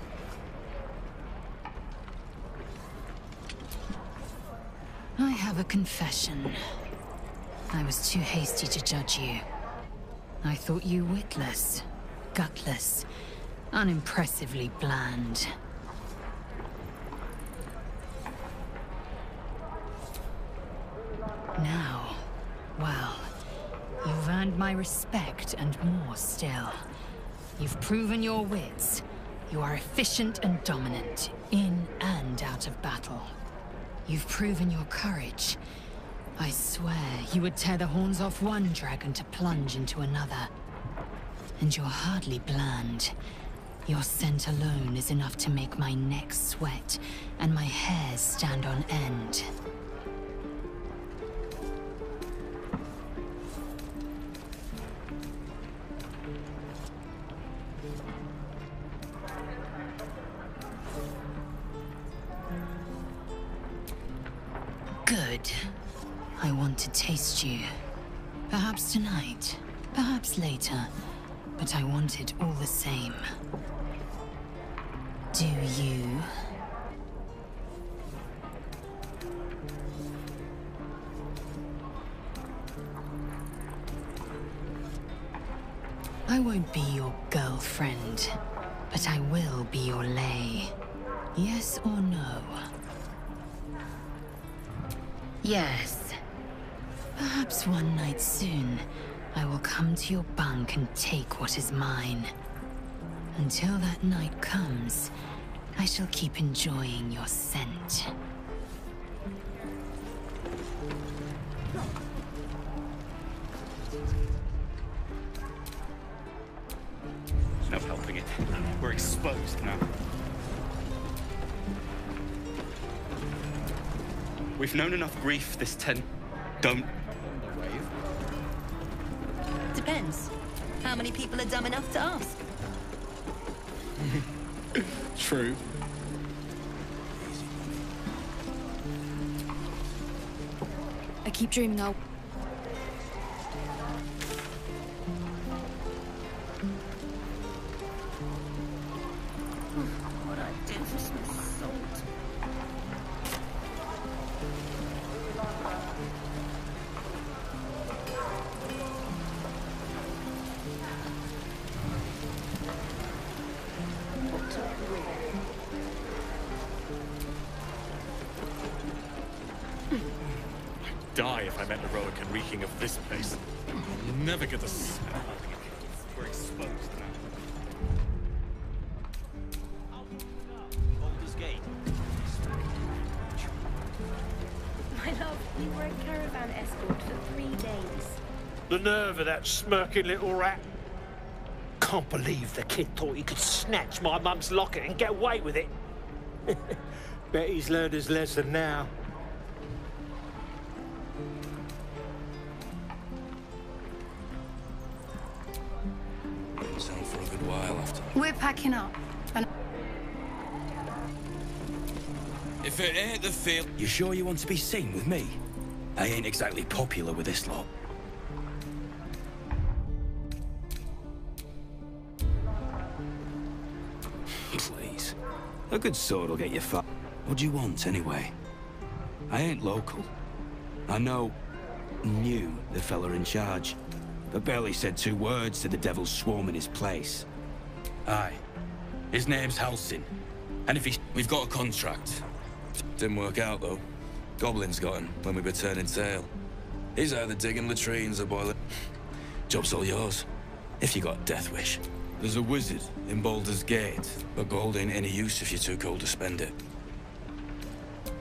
I have a confession. I was too hasty to judge you. I thought you witless, gutless, unimpressively bland. Now, well, you've earned my respect and more still. You've proven your wits. You are efficient and dominant, in and out of battle. You've proven your courage. I swear you would tear the horns off one dragon to plunge into another. And you're hardly bland. Your scent alone is enough to make my neck sweat and my hairs stand on end. Good. I want to taste you. Perhaps tonight, perhaps later, but I want it all the same. Do you? I won't be your girlfriend, but I will be your lay. Yes or no? Yes. Perhaps one night soon, I will come to your bunk and take what is mine. Until that night comes, I shall keep enjoying your scent. No helping it. We're exposed now. We've known enough grief this Don't. Depends. How many people are dumb enough to ask? True. I keep dreaming I'll... What I did was salt. Die if I met a heroic and reeking of this place. You'll never get the smell of it. We're exposed now. Baldur's Gate. My love, we were a caravan escort for 3 days. The nerve of that smirking little rat. Can't believe the kid thought he could snatch my mum's locket and get away with it. Bet he's learned his lesson now. Sound for a good while after. We're packing up. And If it ain't the field, you sure you want to be seen with me? I ain't exactly popular with this lot. Please. A good sword will get you far. What do you want, anyway? I ain't local. I knew the fella in charge, but barely said 2 words to the devil's swarm in his place. Aye. His name's Halsin. And if we've got a contract. Didn't work out, though. Goblins got him when we were turning tail. He's either digging latrines or boiling. Job's all yours, if you got a death wish. There's a wizard in Baldur's Gate, but gold ain't any use if you're too cold to spend it.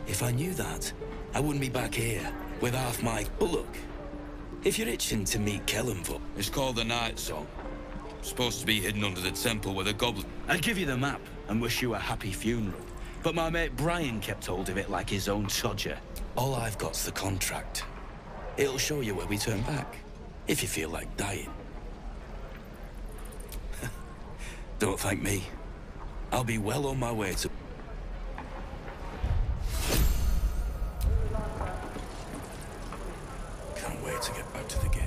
If I knew that, I wouldn't be back here with half my... But look, if you're itching to meet Kellenvold... It's called the Night Song. Supposed to be hidden under the temple where the goblin... I'd give you the map and wish you a happy funeral. But my mate Brian kept hold of it like his own Todger. All I've got's the contract. It'll show you where we turn back, if you feel like dying. Don't thank me. I'll be well on my way to... Can't wait to get back to the gate.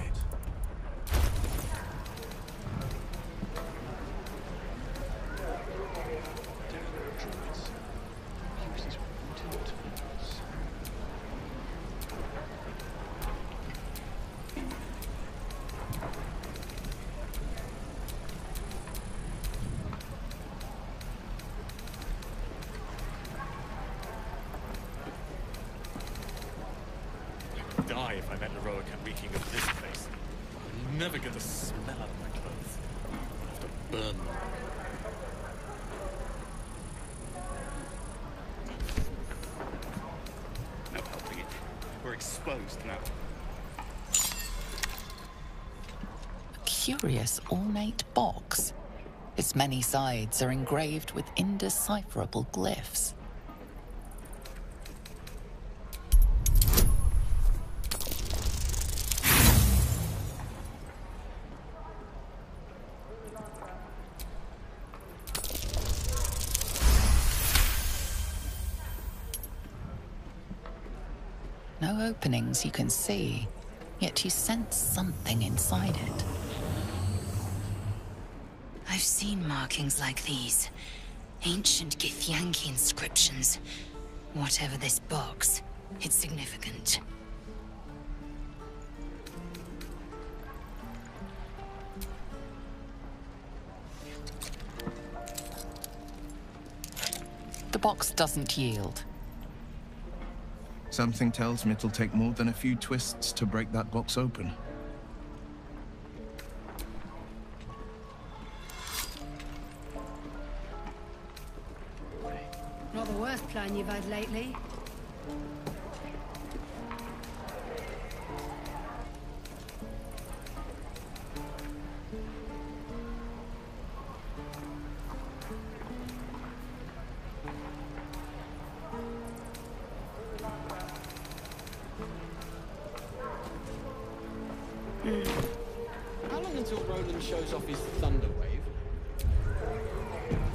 Die if I met heroic and reeking of this place. You'll never get the smell out of my clothes. I'll have to burn. No helping it. We're exposed now. A curious ornate box. Its many sides are engraved with indecipherable glyphs. No openings you can see, yet you sense something inside it. I've seen markings like these. Ancient Githyanki inscriptions. Whatever this box, it's significant. The box doesn't yield. Something tells me it'll take more than a few twists to break that box open. Not the worst plan you've had lately. How long until Roland shows off his thunder wave?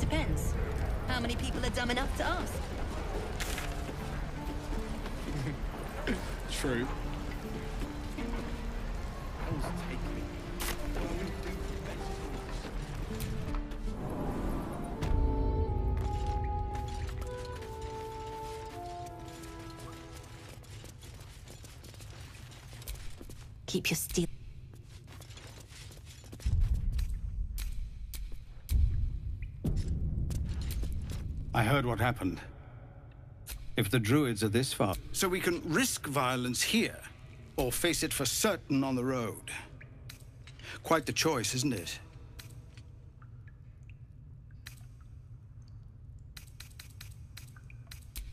Depends. How many people are dumb enough to ask? True. Keep your steel. I heard what happened. If the druids are this far... So we can risk violence here, or face it for certain on the road. Quite the choice, isn't it?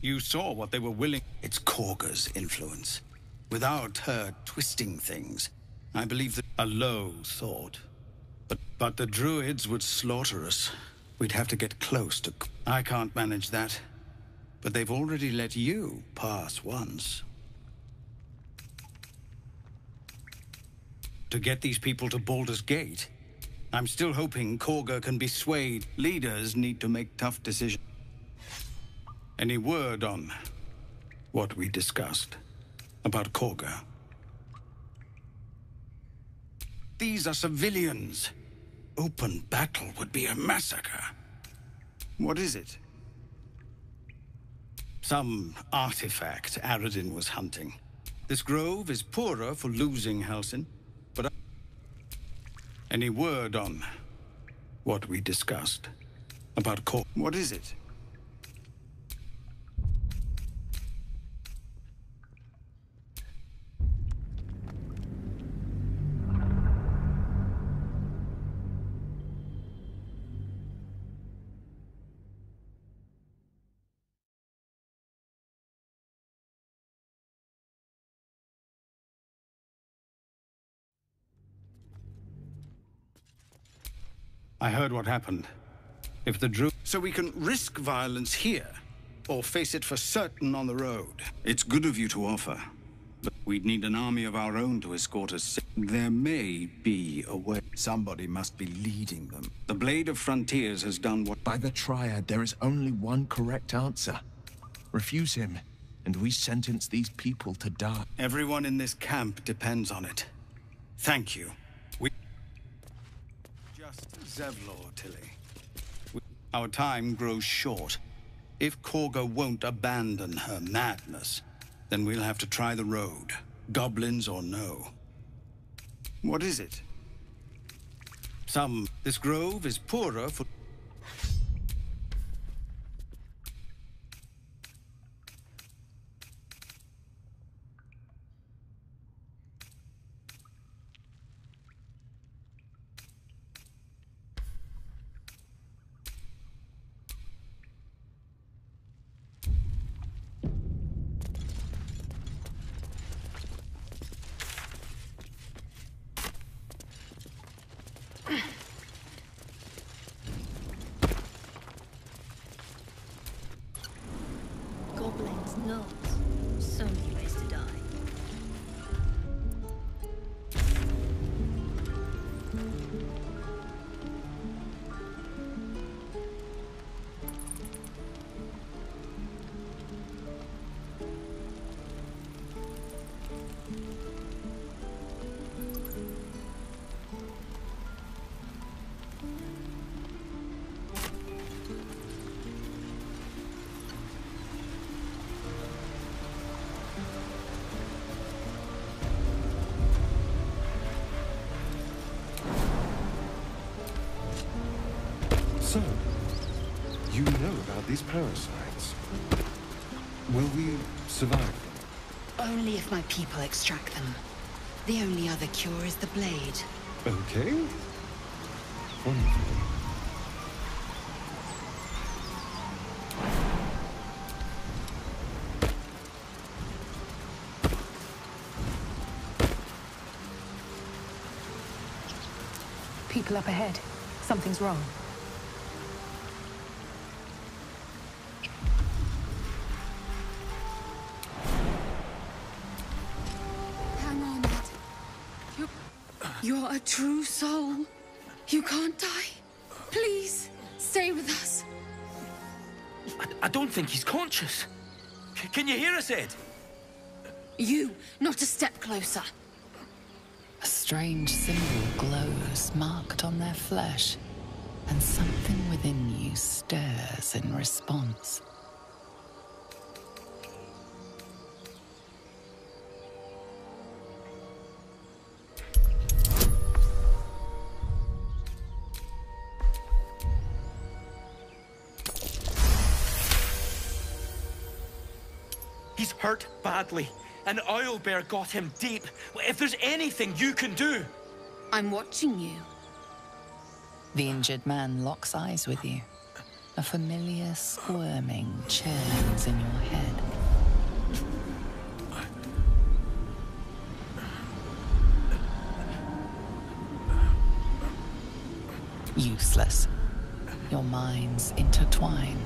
You saw what they were willing... It's Korga's influence. Without her twisting things, I believe that a low thought. But the druids would slaughter us. We'd have to get close to... I can't manage that. But they've already let you pass once. To get these people to Baldur's Gate, I'm still hoping Korga can be swayed. Leaders need to make tough decisions. Any word on what we discussed about Korga? These are civilians. Open battle would be a massacre. What is it? Some artifact Aradin was hunting. This grove is poorer for losing Halsin, but... Any word on what we discussed about Korga? What is it? I heard what happened. If the Drew... So we can risk violence here, or face it for certain on the road. It's good of you to offer, but we'd need an army of our own to escort us. There may be a way. Somebody must be leading them. The Blade of Frontiers has done what... By the Triad, there is only one correct answer. Refuse him, and we sentence these people to die. Everyone in this camp depends on it. Thank you. Zevlor, Tilly. Our time grows short. If Korga won't abandon her madness, then we'll have to try the road. Goblins or no. What is it? This grove is poorer for... Not so many ways to die. So, you know about these parasites. Will we survive them? Only if my people extract them. The only other cure is the blade. Okay. Wonderful. People up ahead. Something's wrong. Hang on, Ed. You're a true soul. You can't die. Please, stay with us. I don't think he's conscious. Can you hear us, Ed? You, not a step closer. A strange symbol glows, marked on their flesh, and something within you stirs in response. He's hurt badly. An oil bear got him deep. If there's anything you can do... I'm watching you. The injured man locks eyes with you. A familiar squirming churns in your head. Useless. Your minds intertwine.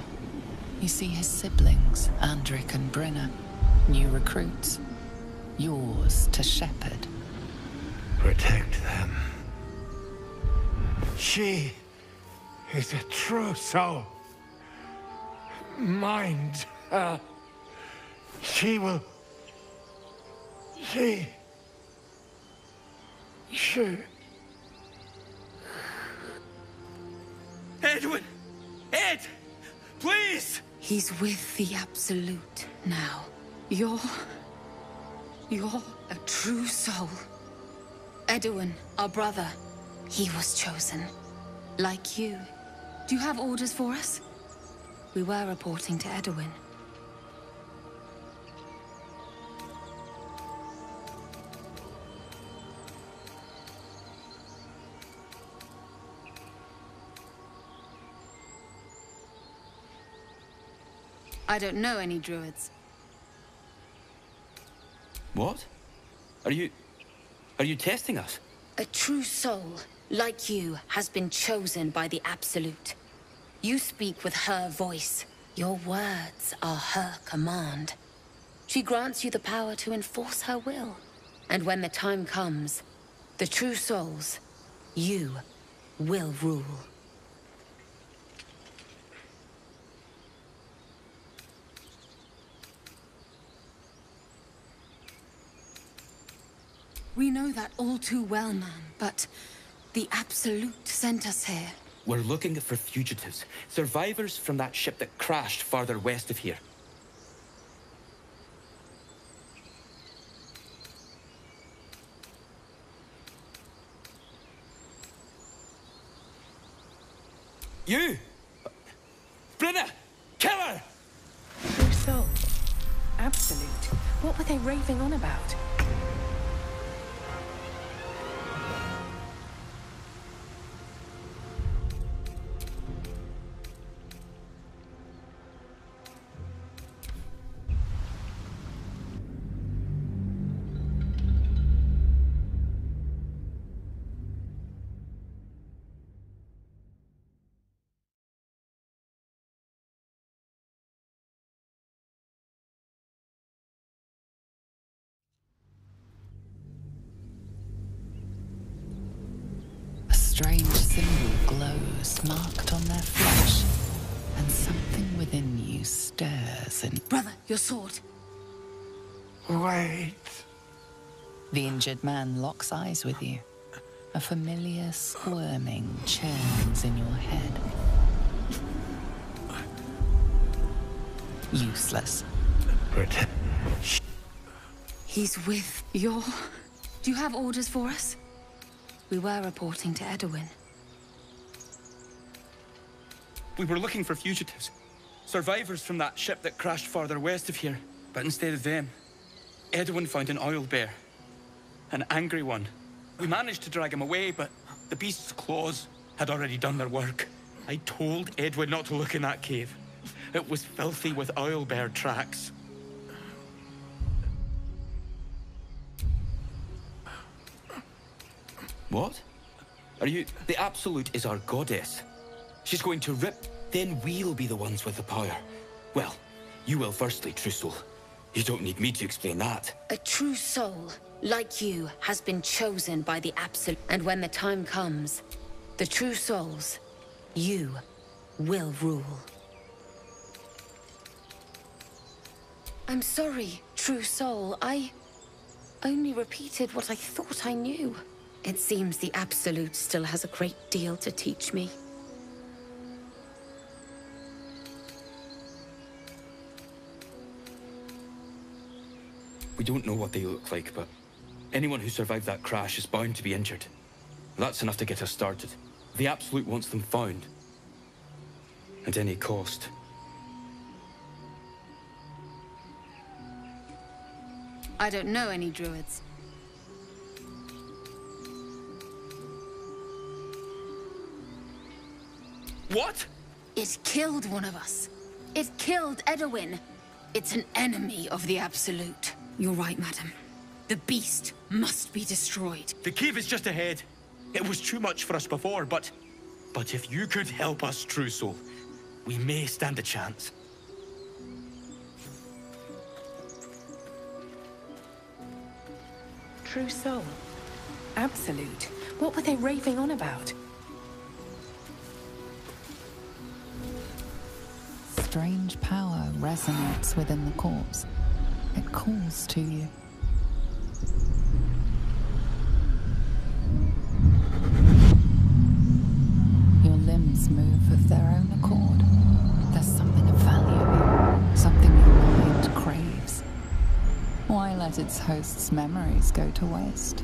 You see his siblings, Andric and Brenna, new recruits. Yours to shepherd. Protect them. She is a true soul. Mind her. She will... She... Edwin! Ed! Please! He's with the Absolute now. You're a true soul. Edwin, our brother, he was chosen. Like you. Do you have orders for us? We were reporting to Edwin. I don't know any druids. What? Are you testing us? A true soul, like you, has been chosen by the Absolute. You speak with her voice. Your words are her command. She grants you the power to enforce her will. And when the time comes, the true souls, you, will rule. We know that all too well, man, but the Absolute sent us here. We're looking for fugitives. Survivors from that ship that crashed farther west of here. You! Brenna! Kill her! True soul. Absolute. What were they raving on about? strange symbol glows marked on their flesh, and something within you stirs and... Brother, your sword. Wait. The injured man locks eyes with you. A familiar squirming churns in your head. Useless. He's with your... Do you have orders for us? We were reporting to Edwin. We were looking for fugitives. Survivors from that ship that crashed farther west of here. But instead of them, Edwin found an oil bear. An angry one. We managed to drag him away, but the beast's claws had already done their work. I told Edwin not to look in that cave. It was filthy with oil bear tracks. What? Are you... The Absolute is our goddess. She's going to rip, then we'll be the ones with the power. Well, you will firstly, true soul. You don't need me to explain that. A true soul, like you, has been chosen by the Absolute. And when the time comes, the true souls, you, will rule. I'm sorry, true soul. I only repeated what I thought I knew. It seems the Absolute still has a great deal to teach me. We don't know what they look like, but anyone who survived that crash is bound to be injured. That's enough to get us started. The Absolute wants them found. At any cost. I don't know any druids. What? It killed one of us. It killed Edwin. It's an enemy of the Absolute. You're right, madam. The beast must be destroyed. The cave is just ahead. It was too much for us before, but if you could help us, true soul, we may stand a chance. True soul? Absolute? What were they raving on about? Strange power resonates within the corpse. It calls to you. Your limbs move of their own accord. There's something of value, something your mind craves. Why let its host's memories go to waste?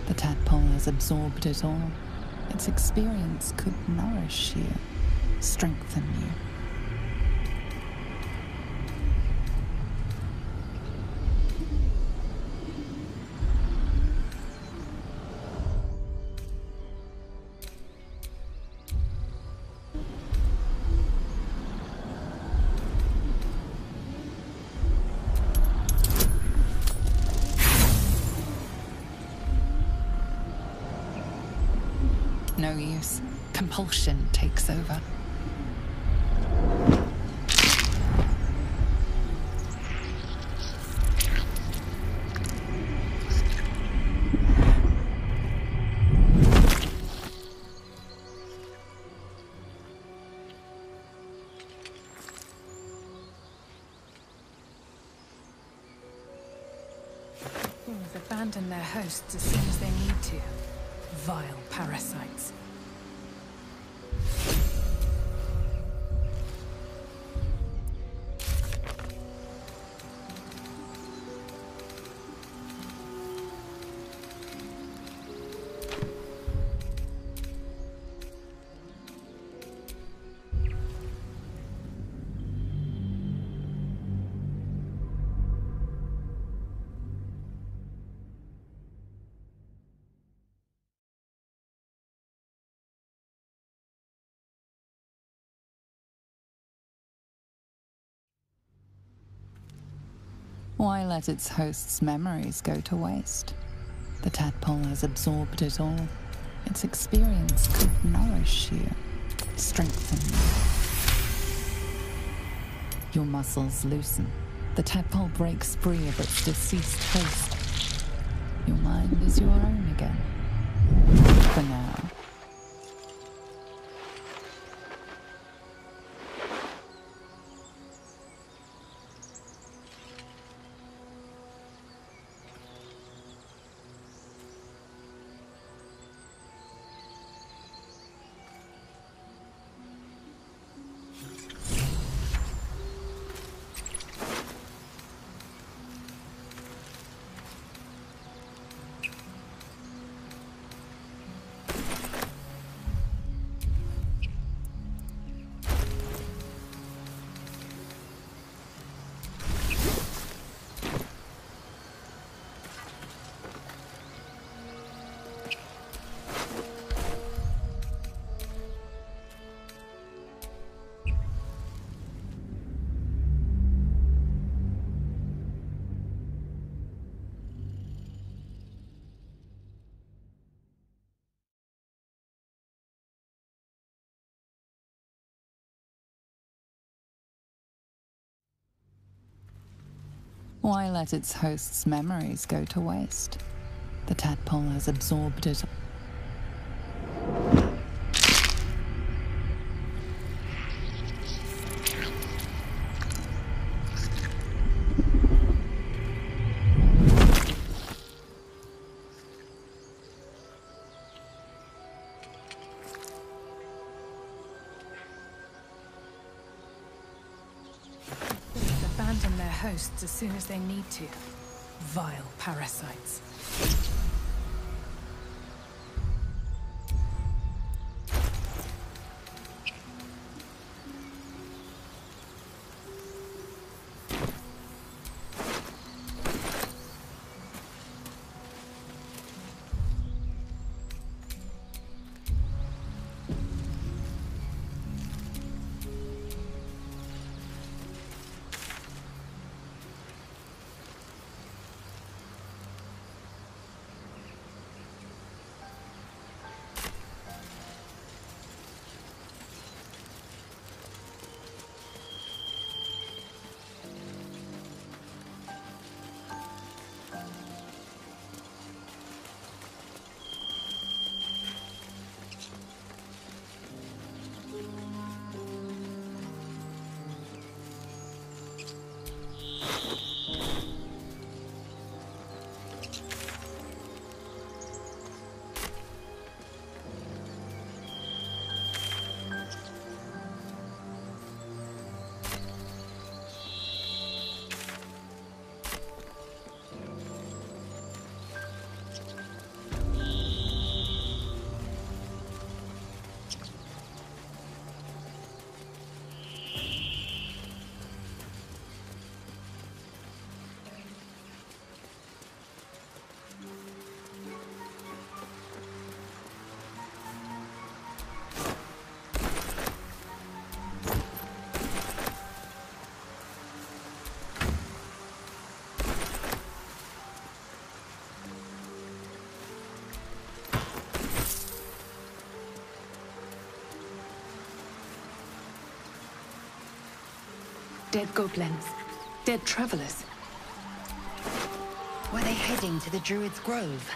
The tadpole has absorbed it all. Its experience could nourish you, strengthen you. No use. Compulsion takes over. Humans abandon their hosts as soon as they need to. Vile parasites. Why let its host's memories go to waste? The tadpole has absorbed it all. Its experience could nourish you, strengthen you. Your muscles loosen. The tadpole breaks free of its deceased host. Your mind is your own again. For now. Why let its host's memories go to waste? The tadpole has absorbed it. Abandon their hosts as soon as they need to. Vile parasites. Dead goblins. Dead travelers. Were they heading to the Druid's Grove?